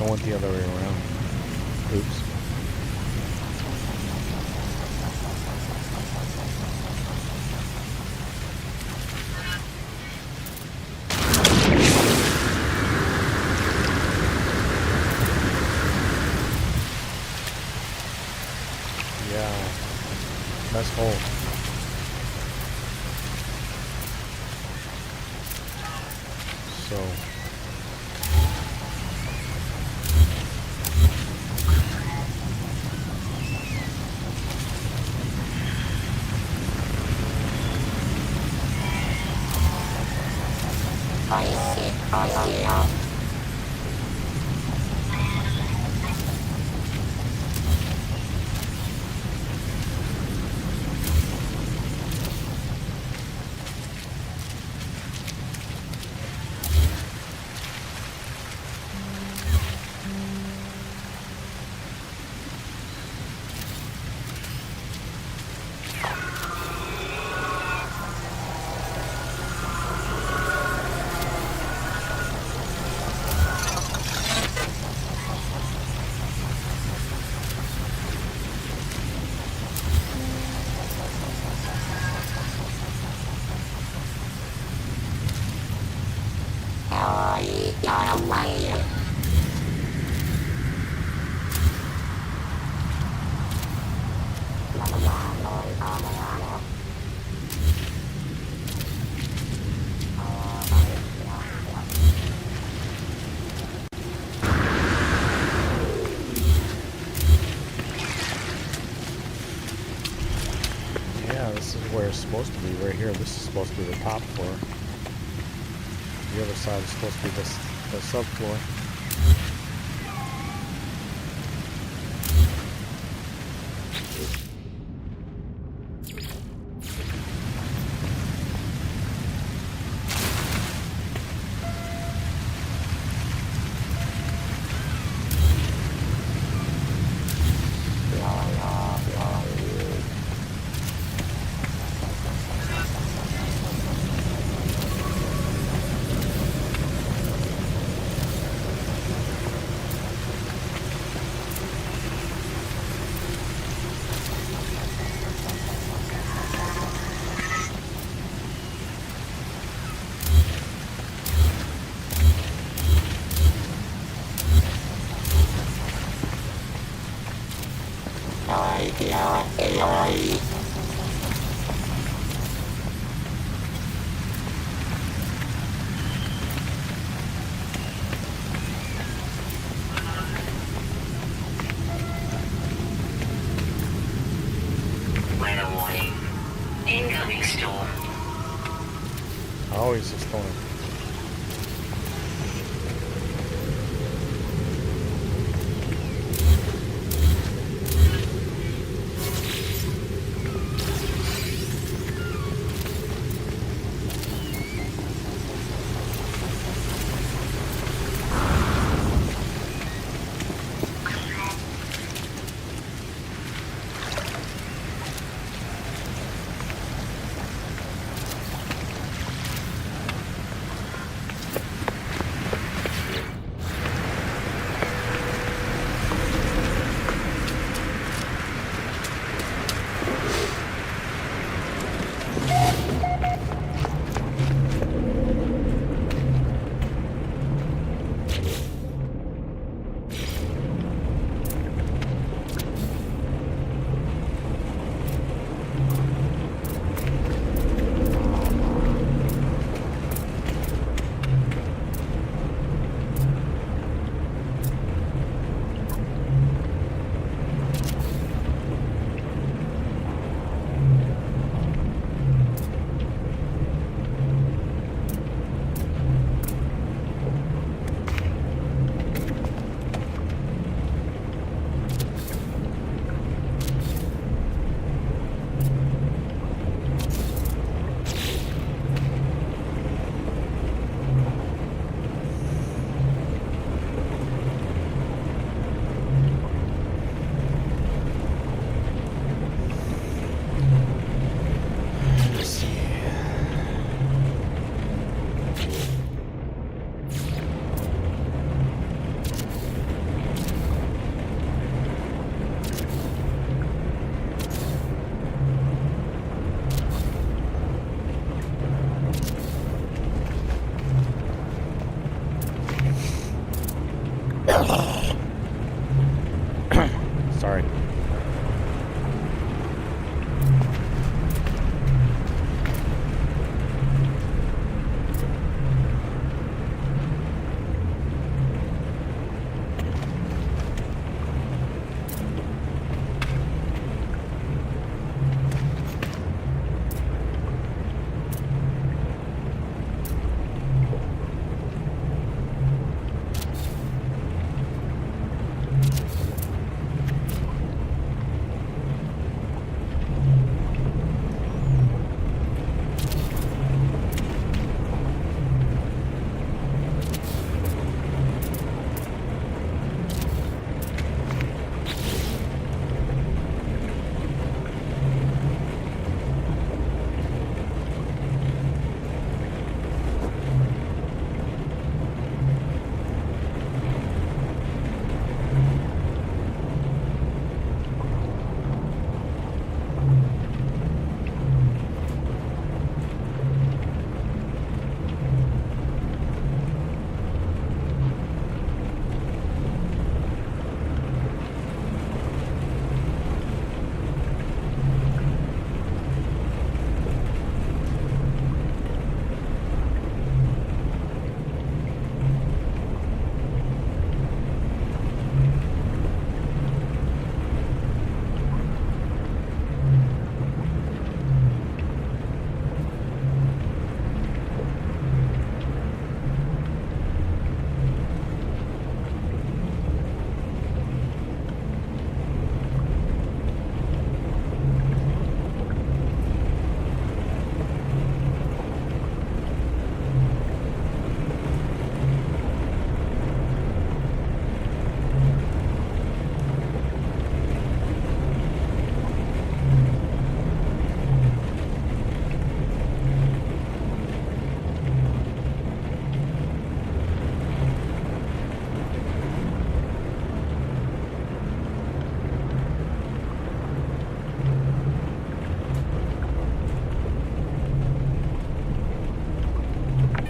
I went the other way around. Oops. Yeah. Nice hole. So yeah, this is where it's supposed to be, right here. This is supposed to be the top floor. The other side is supposed to be the subfloor. Weather warning. Incoming storm. Always a storm. Sorry.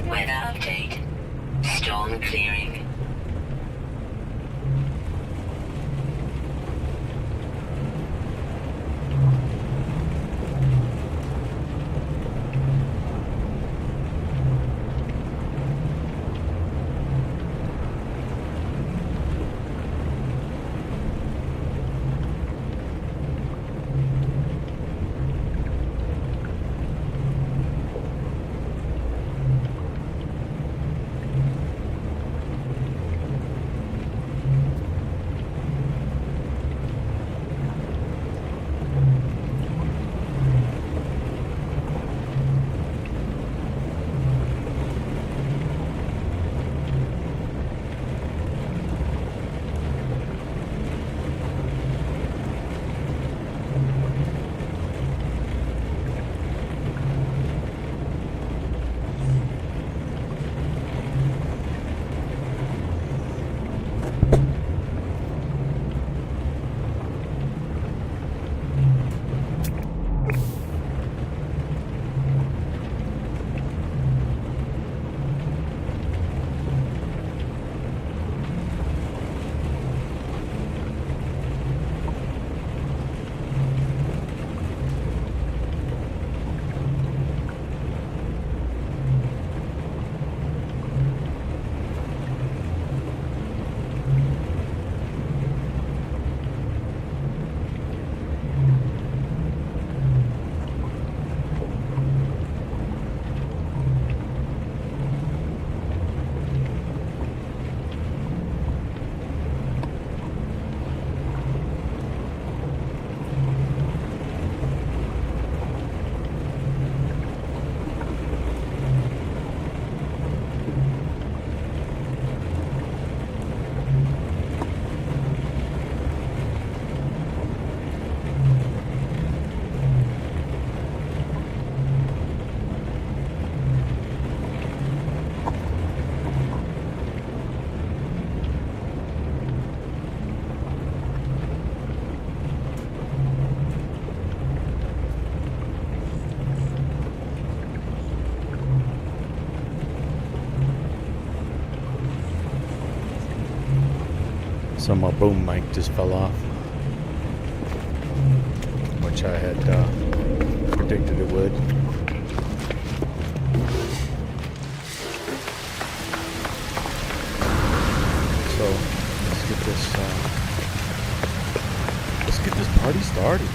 Weather update. Storm clearing. So my boom mic just fell off, which I had predicted it would. So let's get this party started.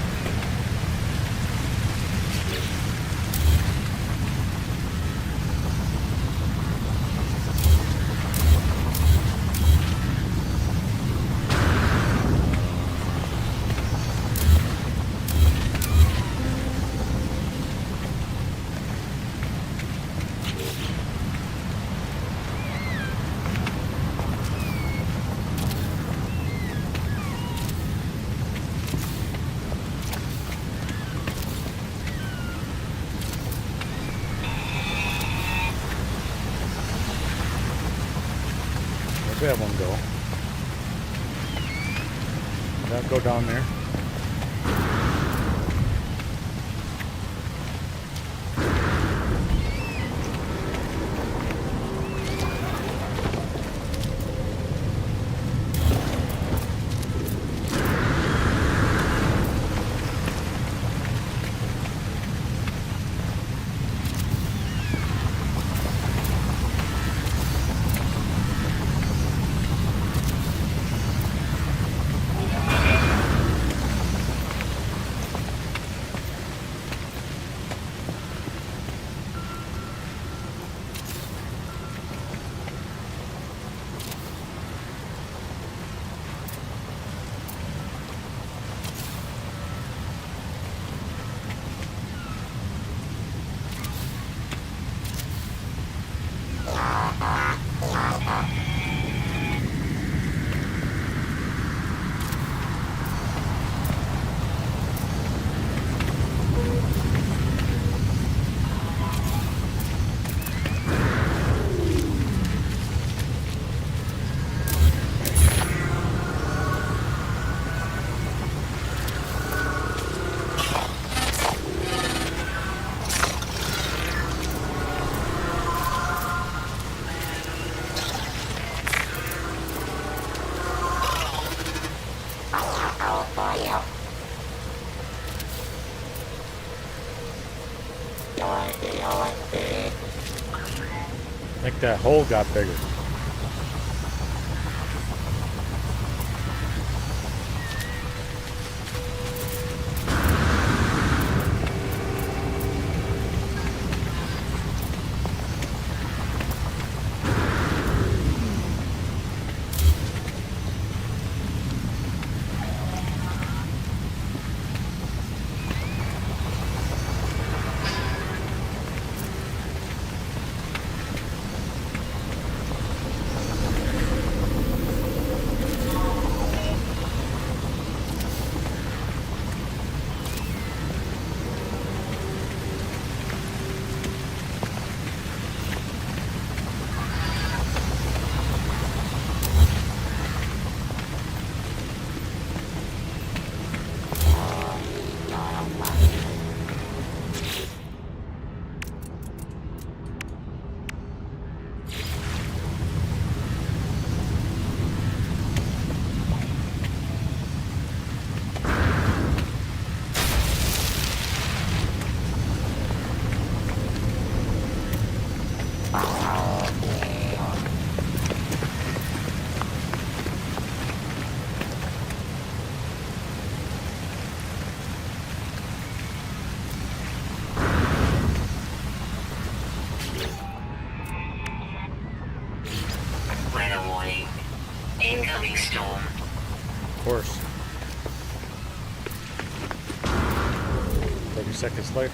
Maybe I won't go. Don't go down there. I think that hole got bigger. Weather warning. Incoming storm. Of course. 30 seconds later.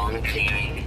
on clearing.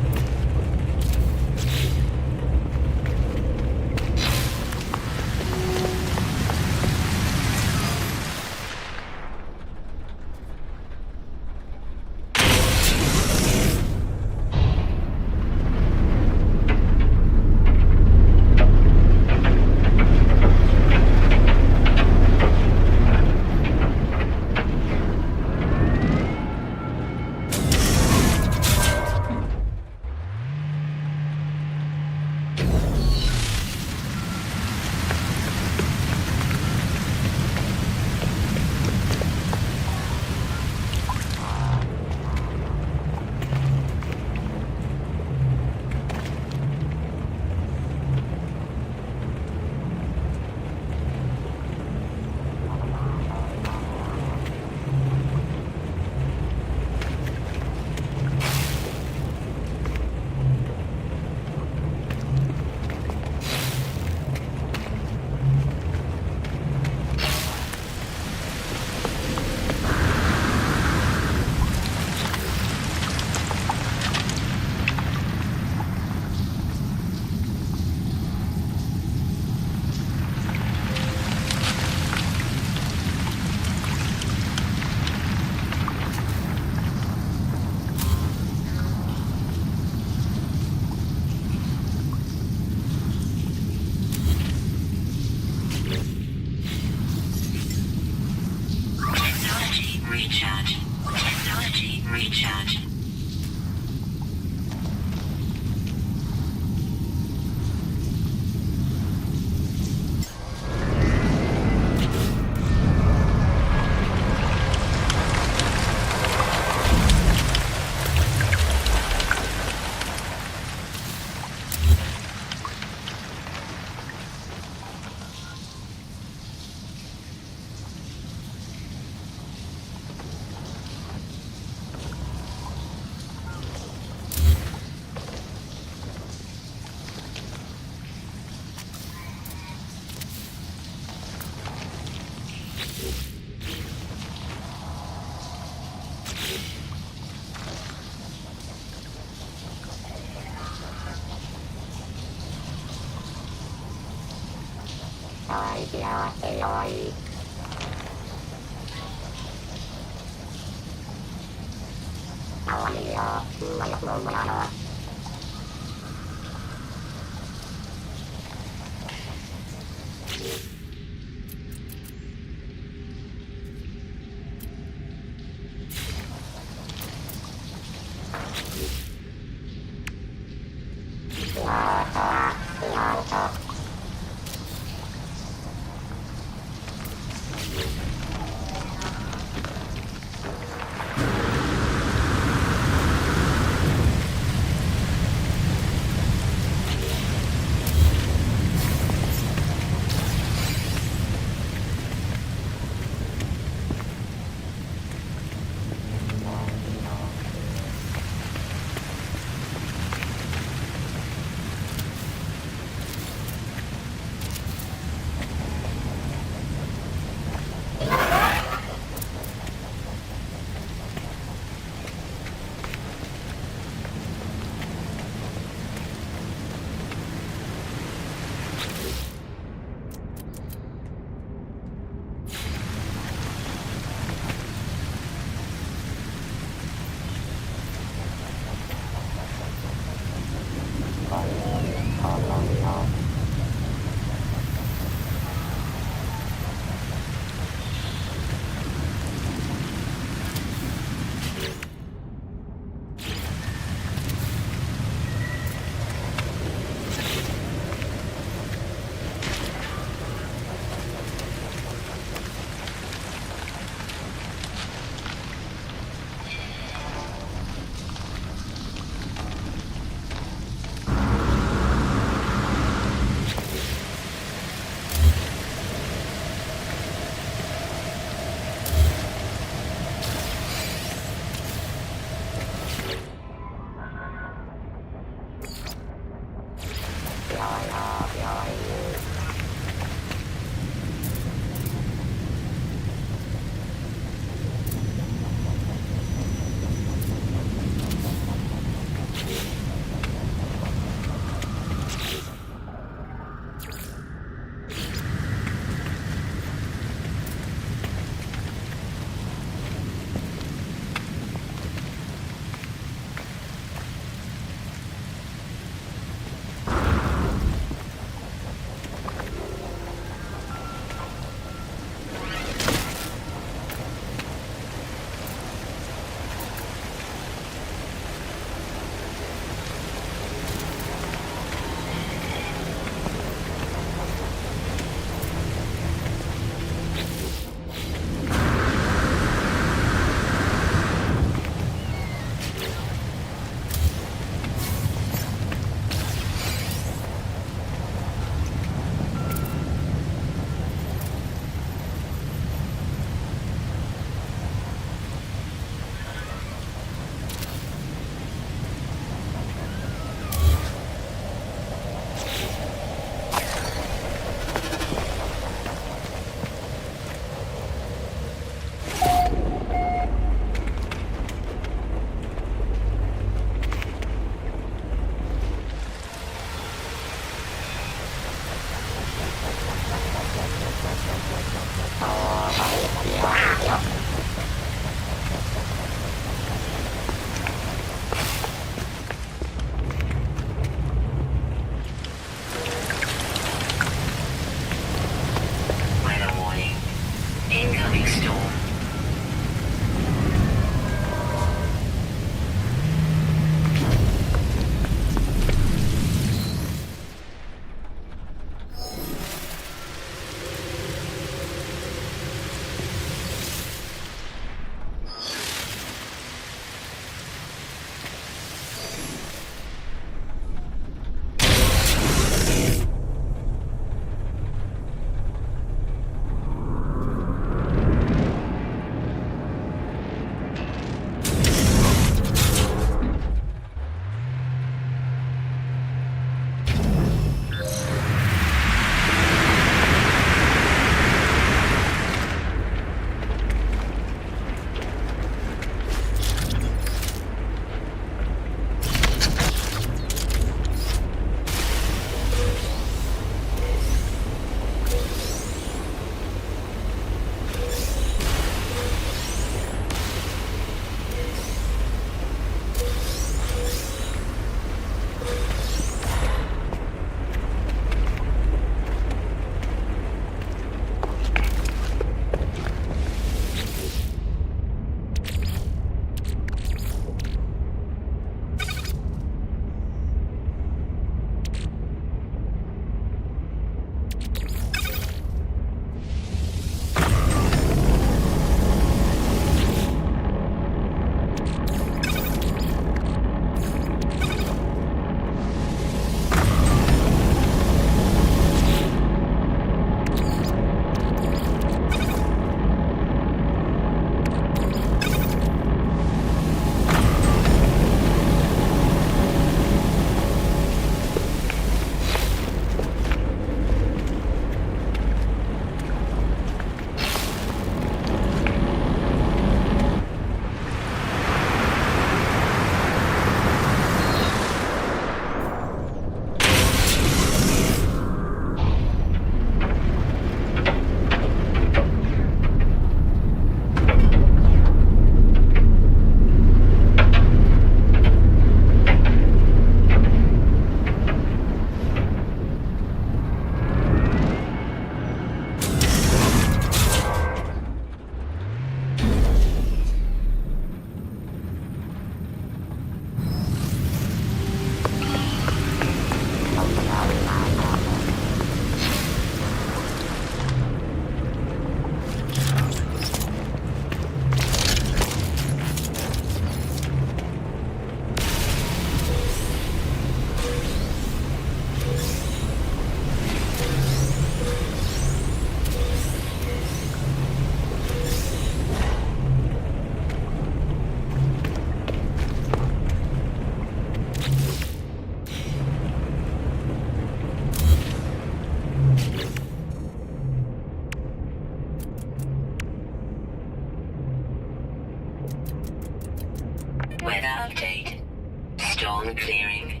on clearing.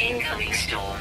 Incoming storm.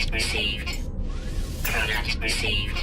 Product received. Product received.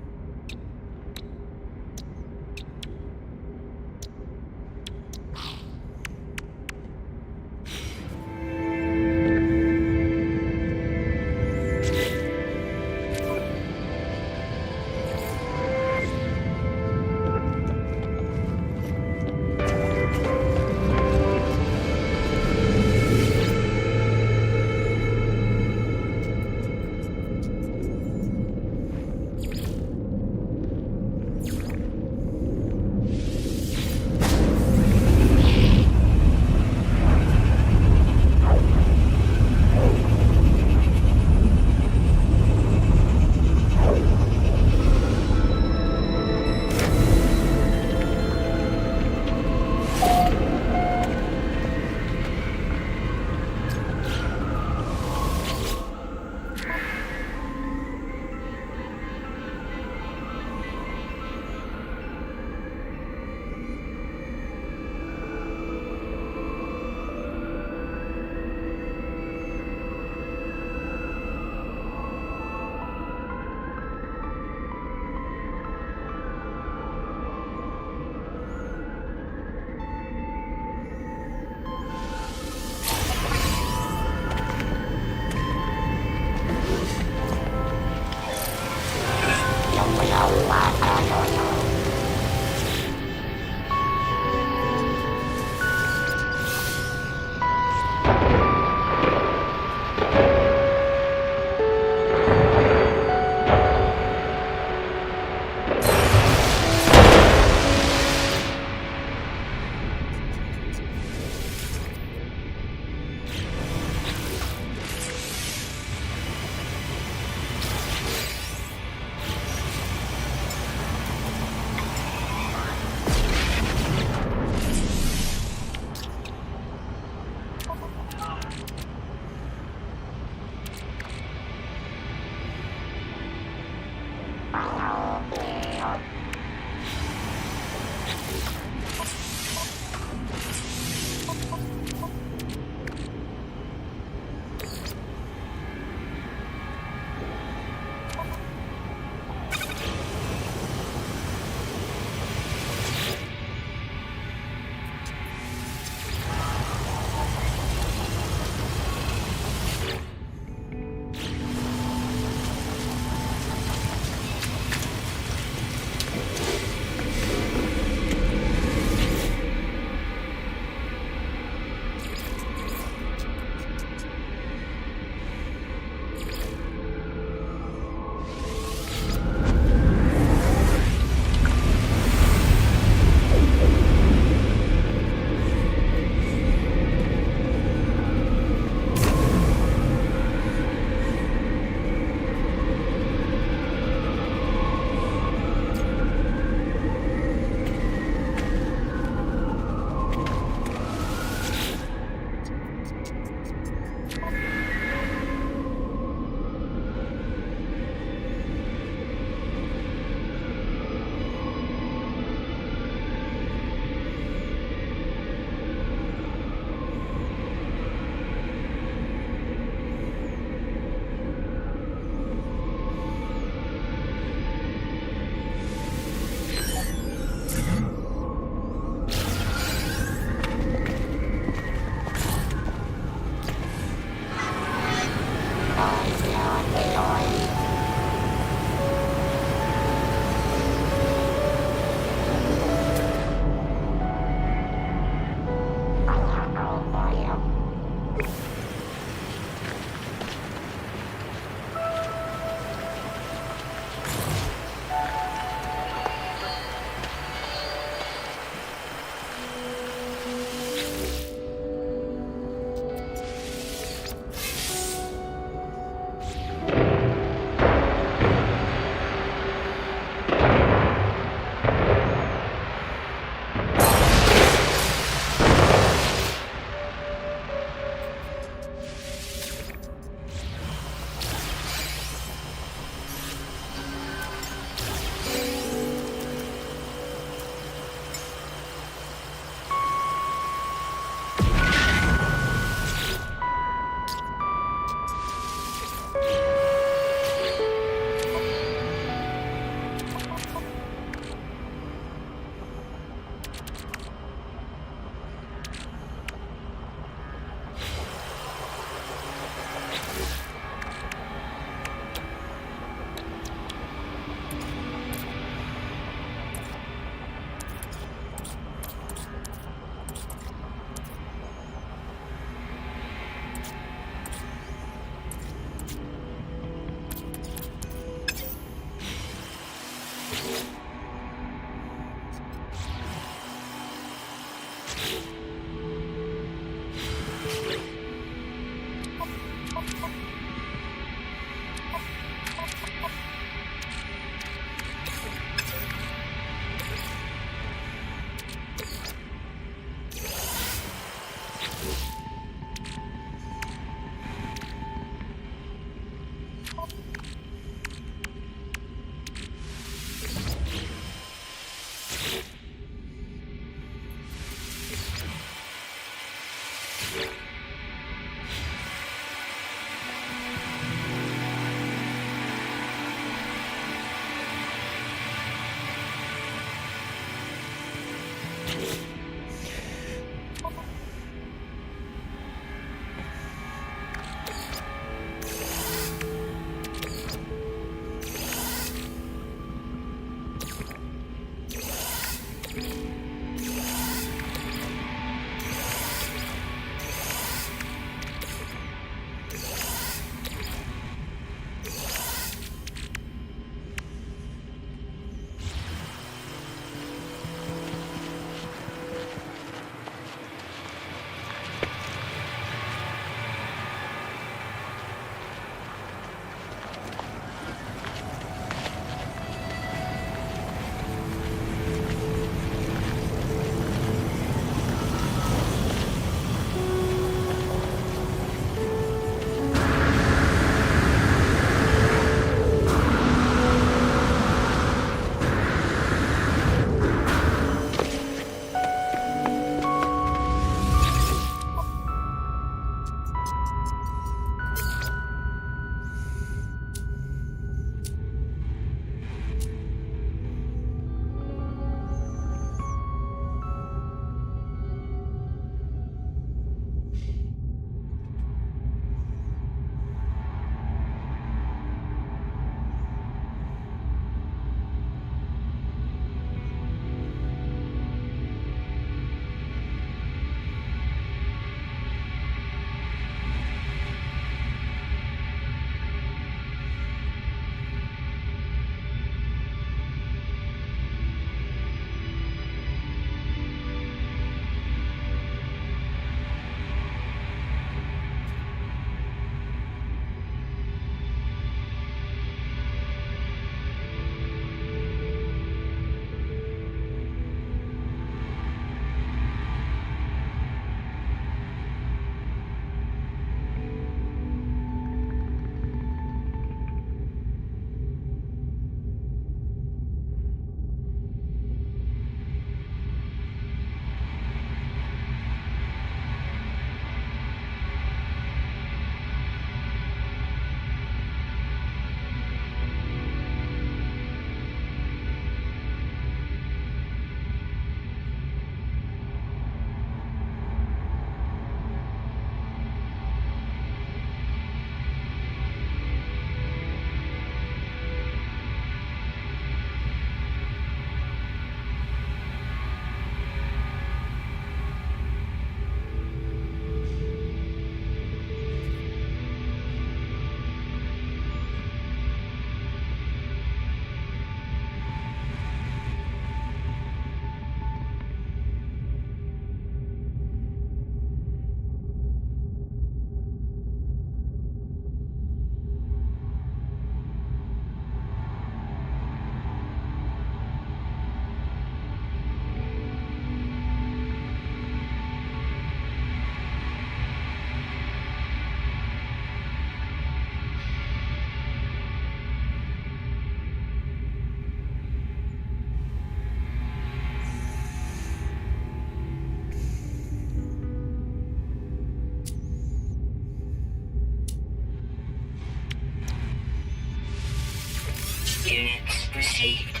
Units received.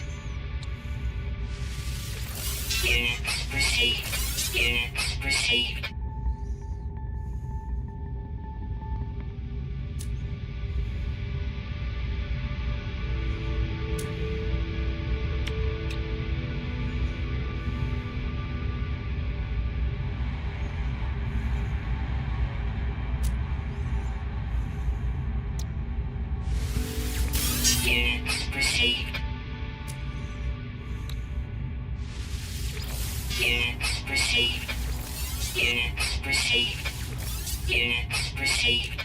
Units received. Units received. Units received. Units received. Units received. Units received.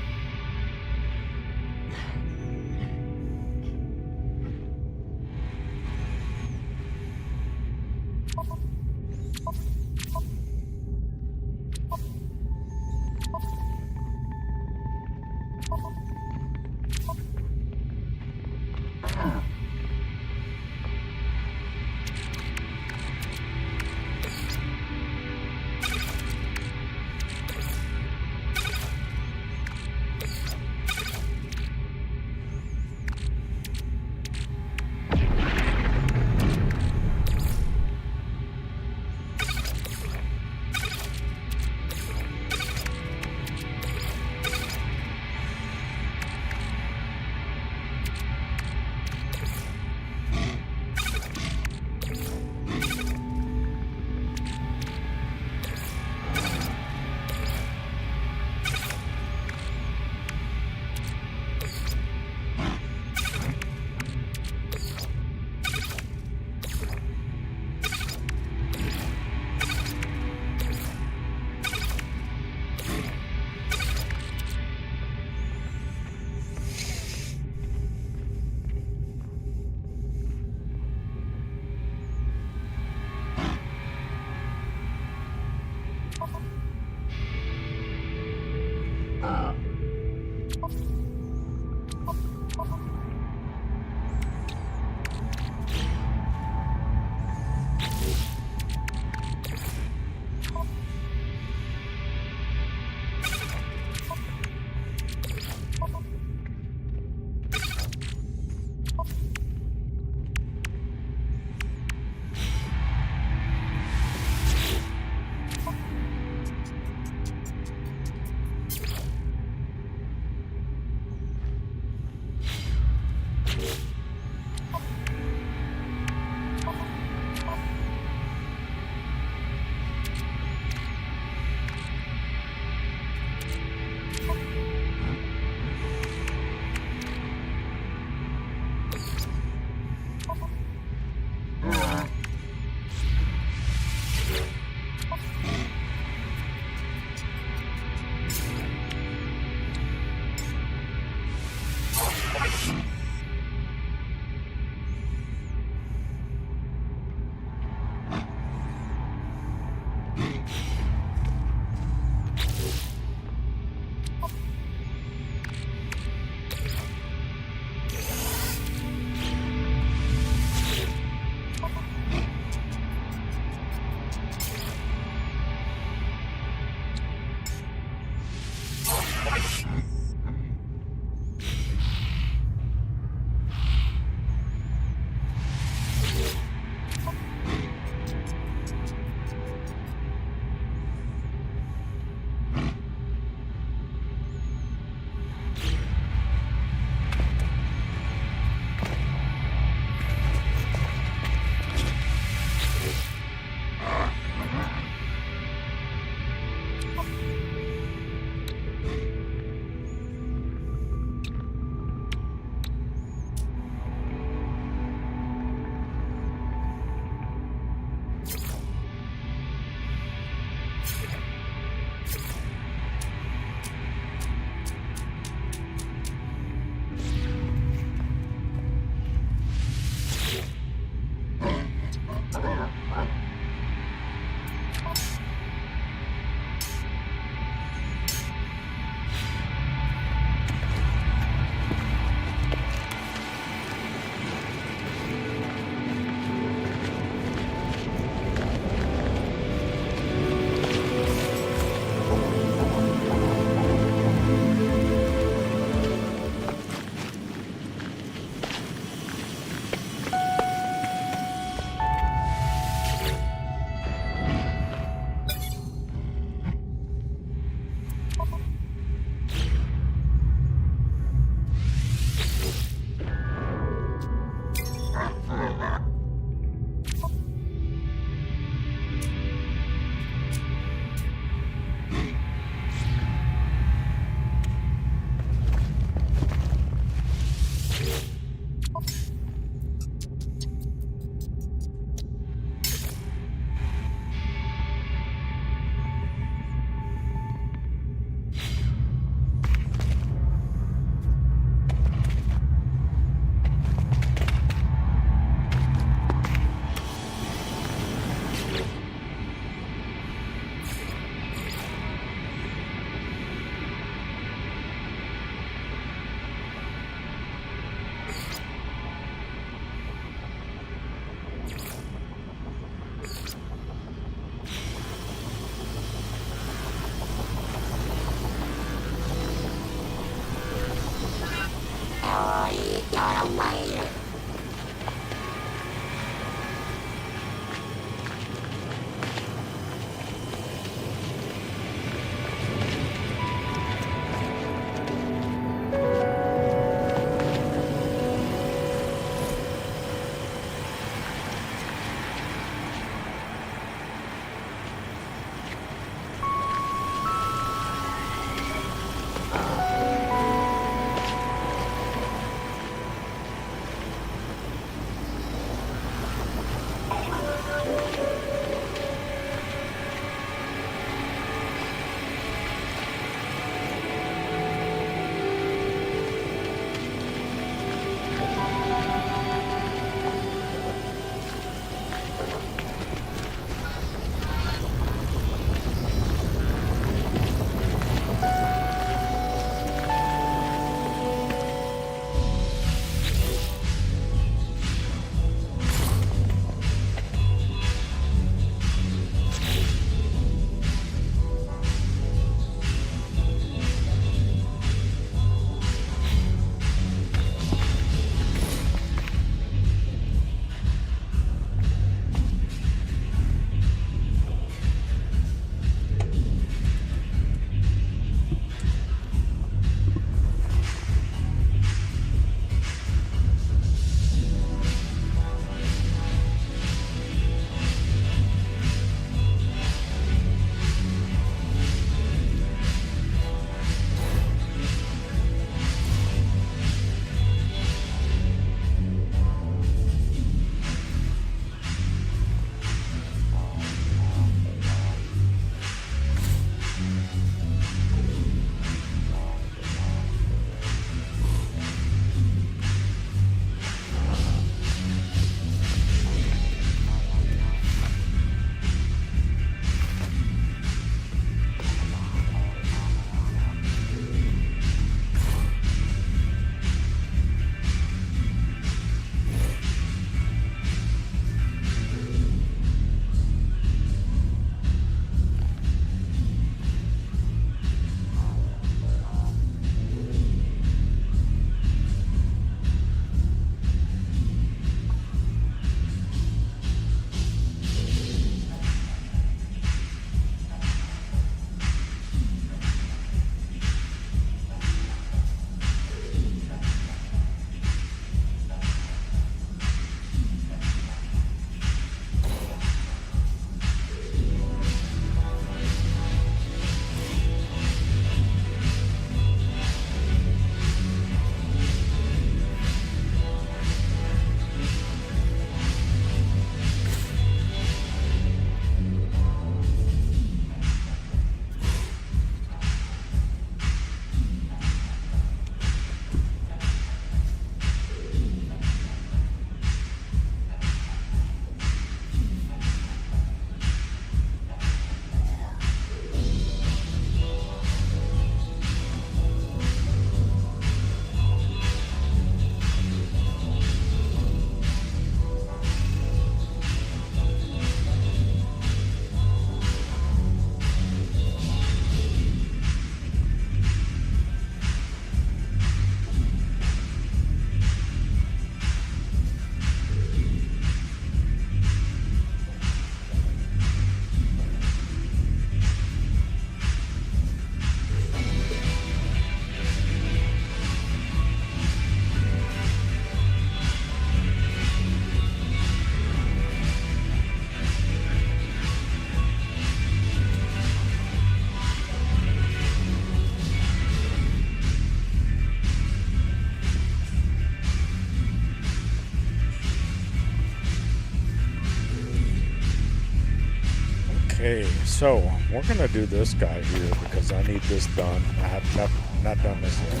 Okay, so we're gonna do this guy here because I need this done. I have not done this yet.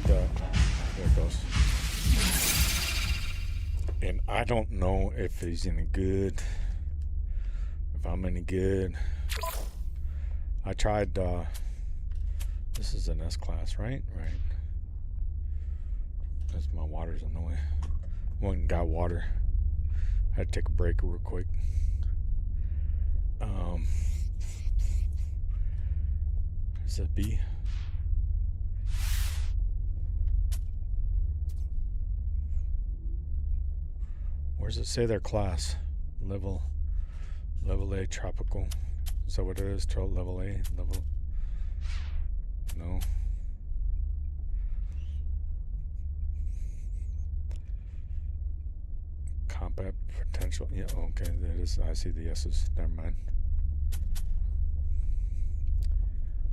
There it goes. And I don't know if he's any good. If I'm any good. I tried. This is an S class, right? Right. That's my water's in the way. Went and got water. Had to take a break real quick. Is it B? Where does it say their class? Level A tropical. Is that what it is? Level A? Level... No. Combat potential. Yeah, okay, that is. I see the S's. Never mind.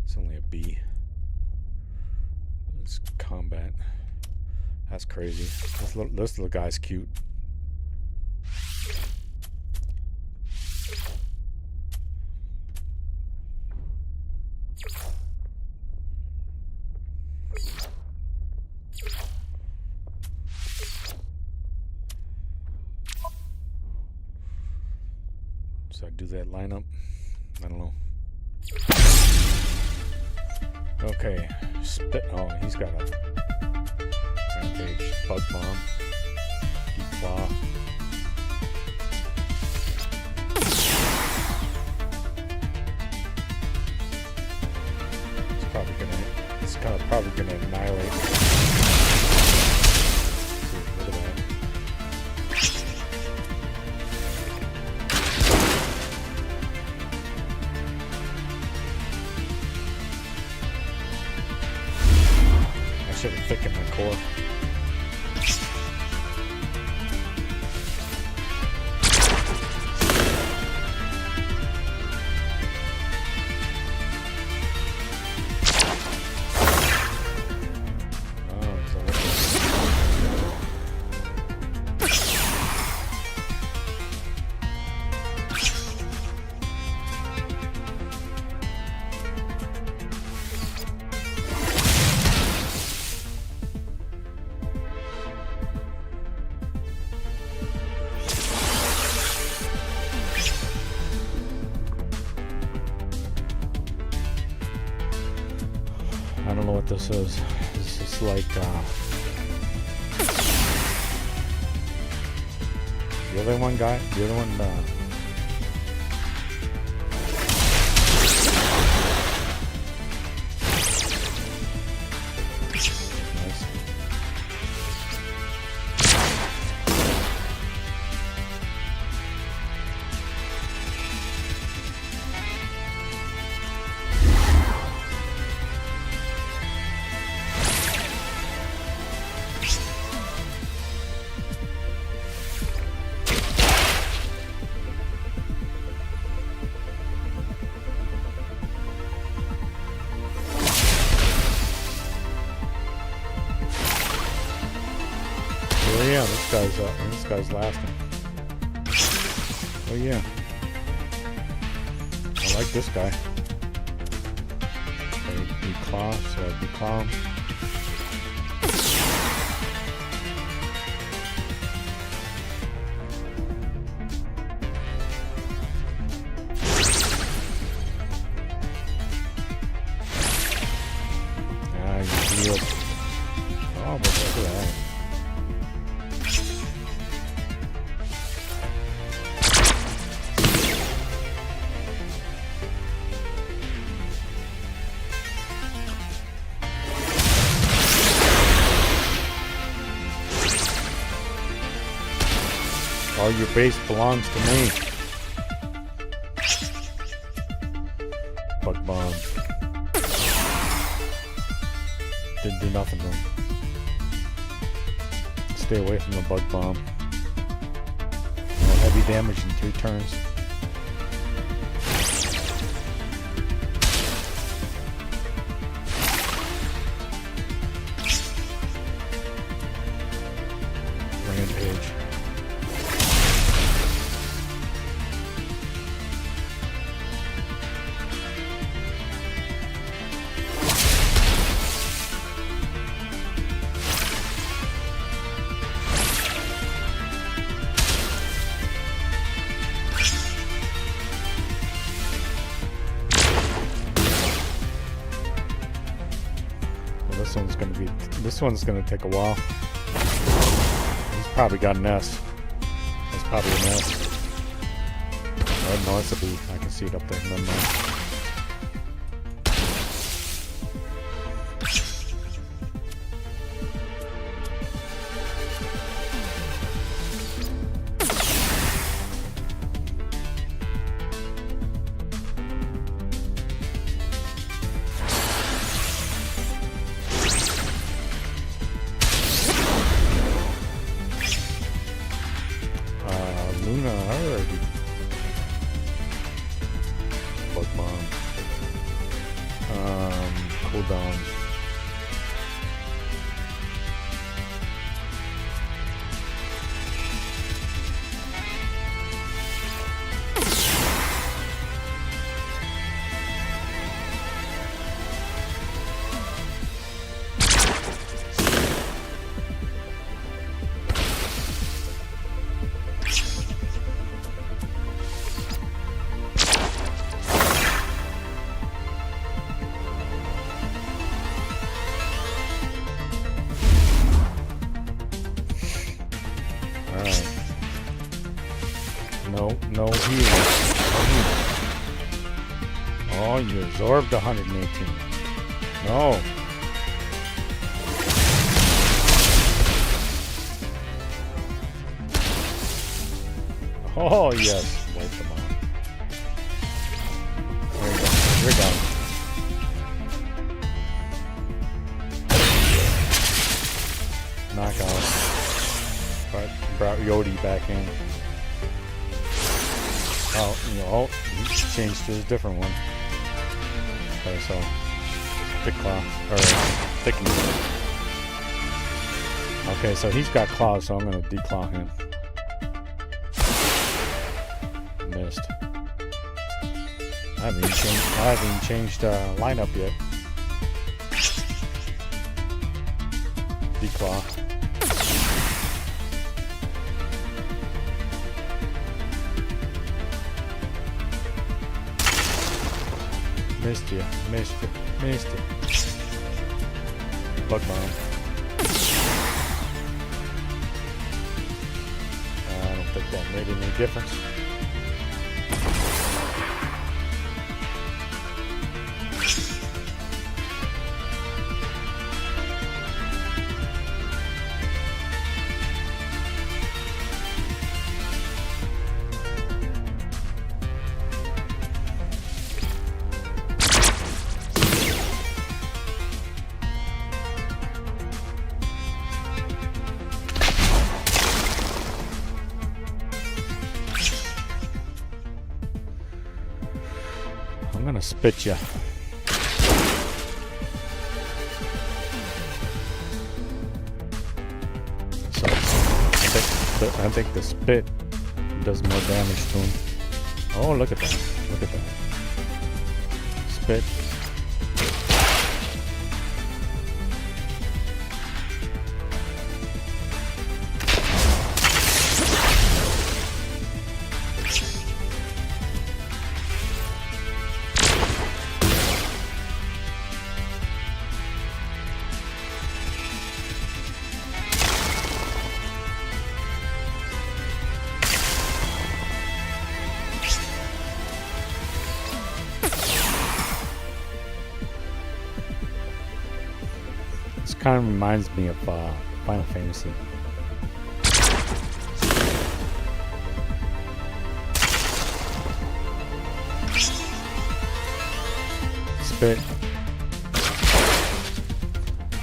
It's only a B. It's combat. That's crazy. This little guy's cute. So I do that lineup. I don't know. Okay. Oh, he's got a rampage. Bug bomb. Deep claw. It's probably gonna annihilate. See, look at that. I should have thickened my core. I don't know what this is. This is like the other one guy. The other one. Nice. Oh yeah, this guy's lasting. Oh yeah, I like this guy. Be claw, so be calm. Ah, you healed. Oh, but look at that. All your base belongs to me. Bug bomb. Didn't do nothing though. Stay away from the bug bomb. No heavy damage in 3 turns. Rampage. This one's gonna take a while. He's probably got an S. It's probably an S. Oh no, it's a B. I can see it up there. Never mind. No healing. Oh, you absorbed 118. No. Oh, yes. Wipe them out. There you go. You're done. Knockout. Brought Yodi back in. Oh, he changed to a different one. Okay, so thick claw or thick knee. Okay, so he's got claws, so I'm gonna declaw him. Missed. I haven't even changed lineup yet. Declaw. Missed you. Bug bomb. I don't think that made any difference. I'm gonna spit ya. So I think the spit does more damage to him. Oh, look at that! Look at that! Spit. Kind of reminds me of Final Fantasy. Spit.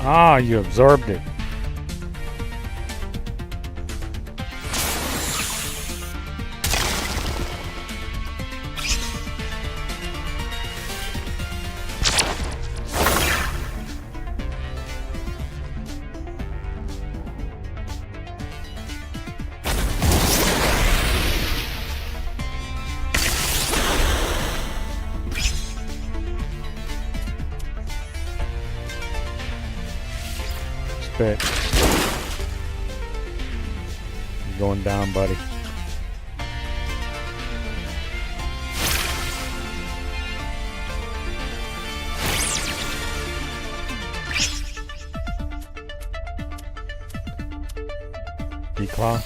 Ah, you absorbed it. Spit. You're going down, buddy. Declaw.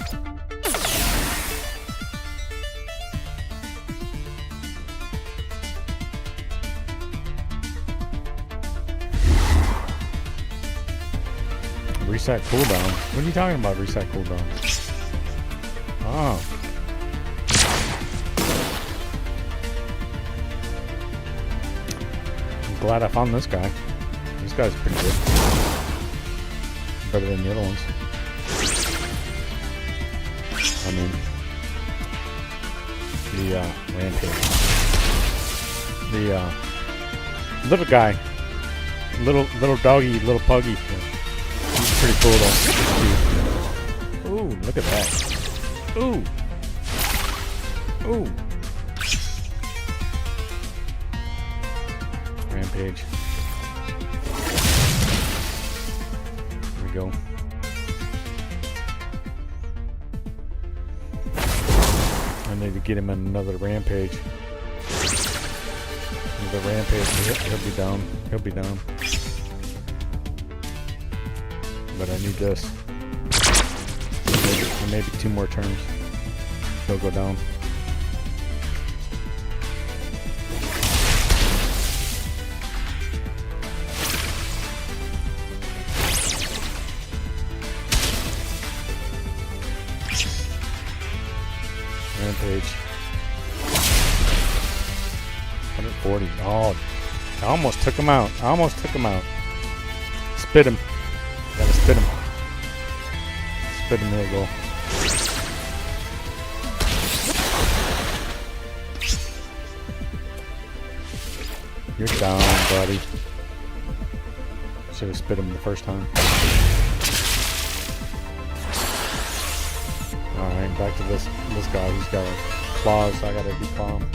Reset cooldown. What are you talking about, reset cooldown? Oh. I'm glad I found this guy. This guy's pretty good. Better than the other ones. I mean, the rampage. The little guy. Little doggy, little puggy. Pretty cool though. Ooh, look at that. Ooh. Ooh. Rampage. Here we go. I need to get him another rampage. Another rampage. He'll be down. He'll be down. But I need this. Maybe 2 more turns. He'll go down. Rampage. 140. Oh, I almost took him out. Spit him. Gotta spit him. Spit him, he'll go. You're down, buddy. Should have spit him the first time. Alright, back to this guy. He's got claws. I gotta declaw him.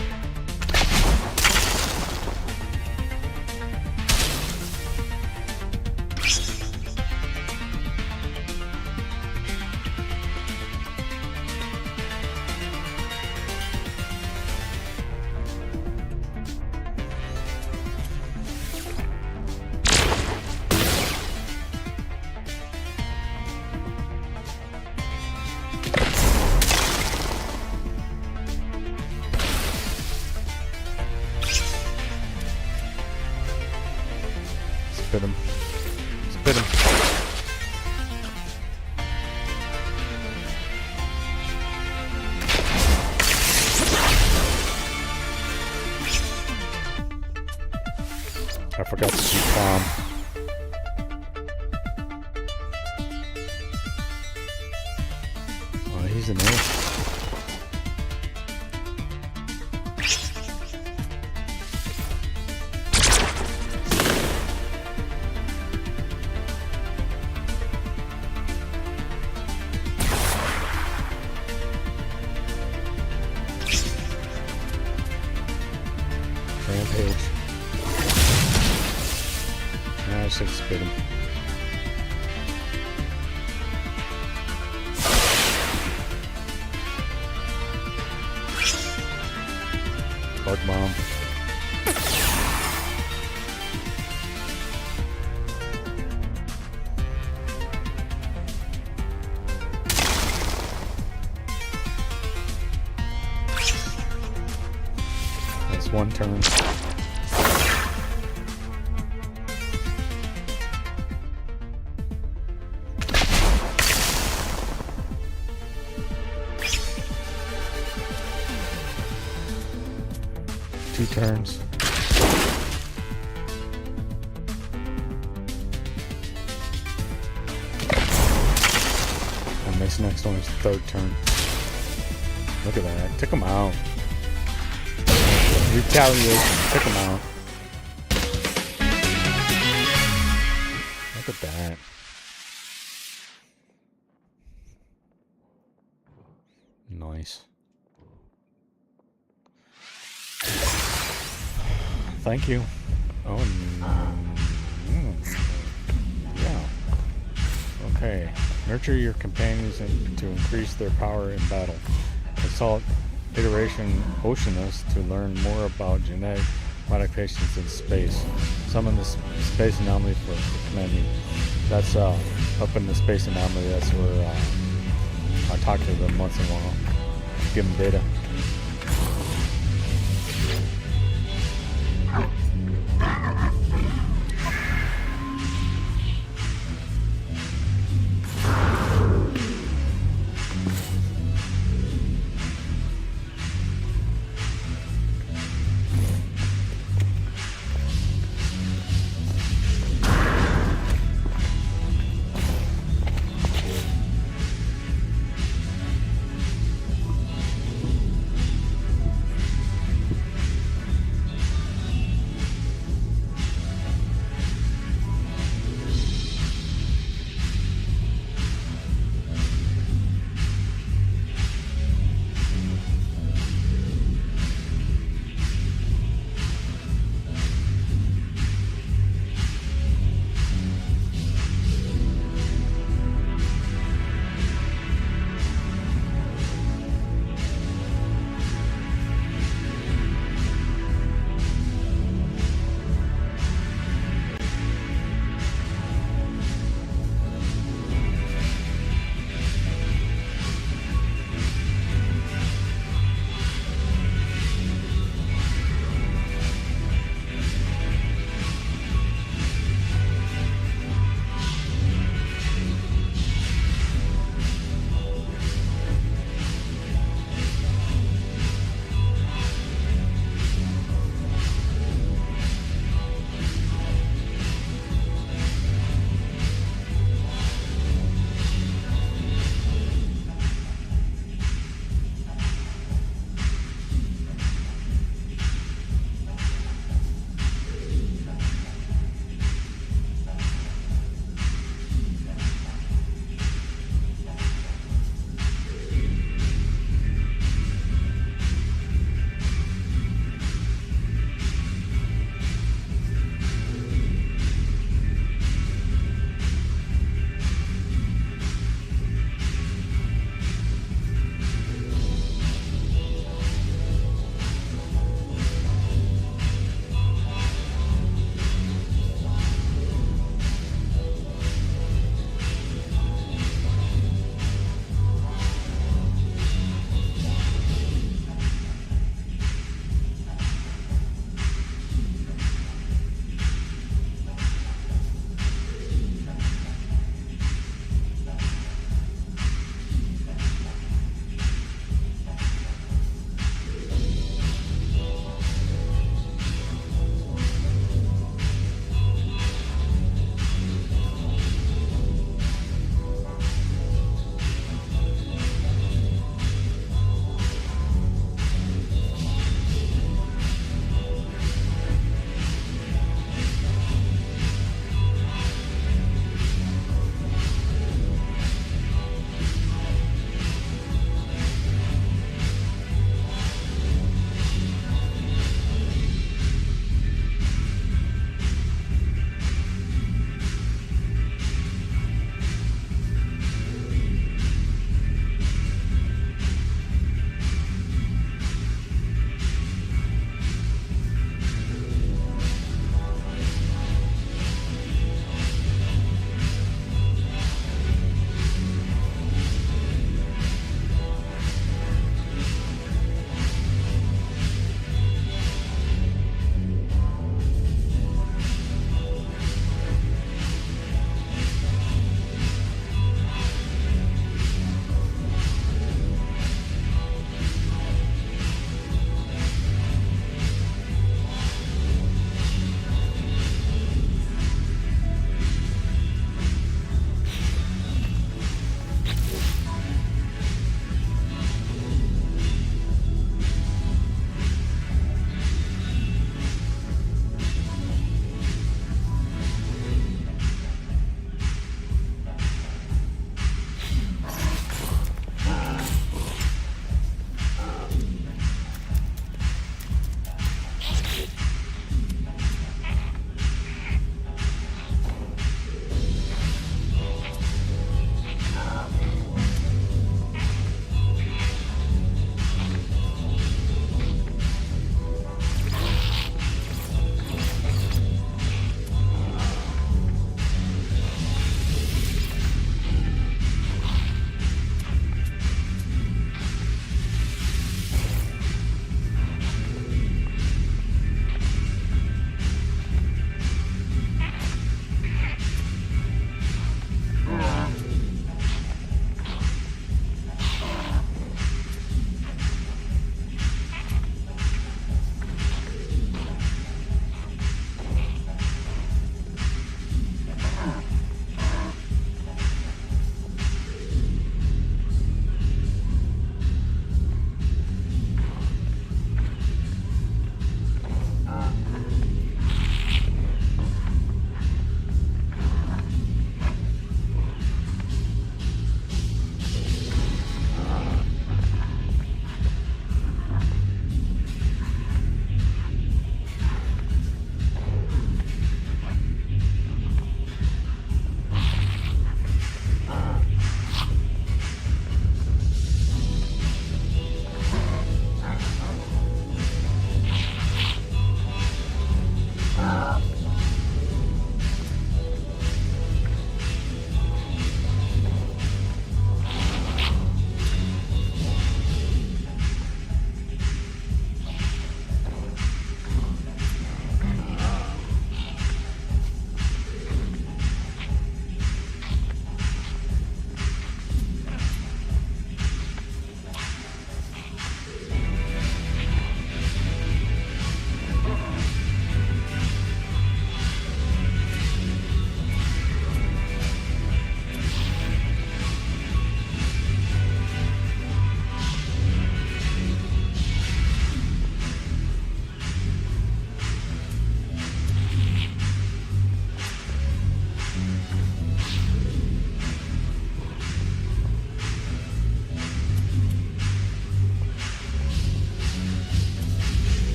Spit him. Spit him. I forgot to keep calm. Oh, he's in there. Rampage. I should spit him. Bug bomb. That's one turn. Two turns. And this next one is the third turn. Look at that. Took him out. Retaliation. Took him out. Look at that. Nice. Thank you. Oh, yeah. Okay. Nurture your companions to increase their power in battle. Consult Iteration Oceanus to learn more about genetic modifications in space. Summon the space anomaly for commanding. That's up in the space anomaly. That's where I talk to them once in a while. Give them data.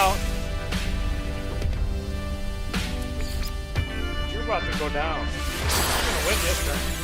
out. You're about to go down. You're gonna win this turn.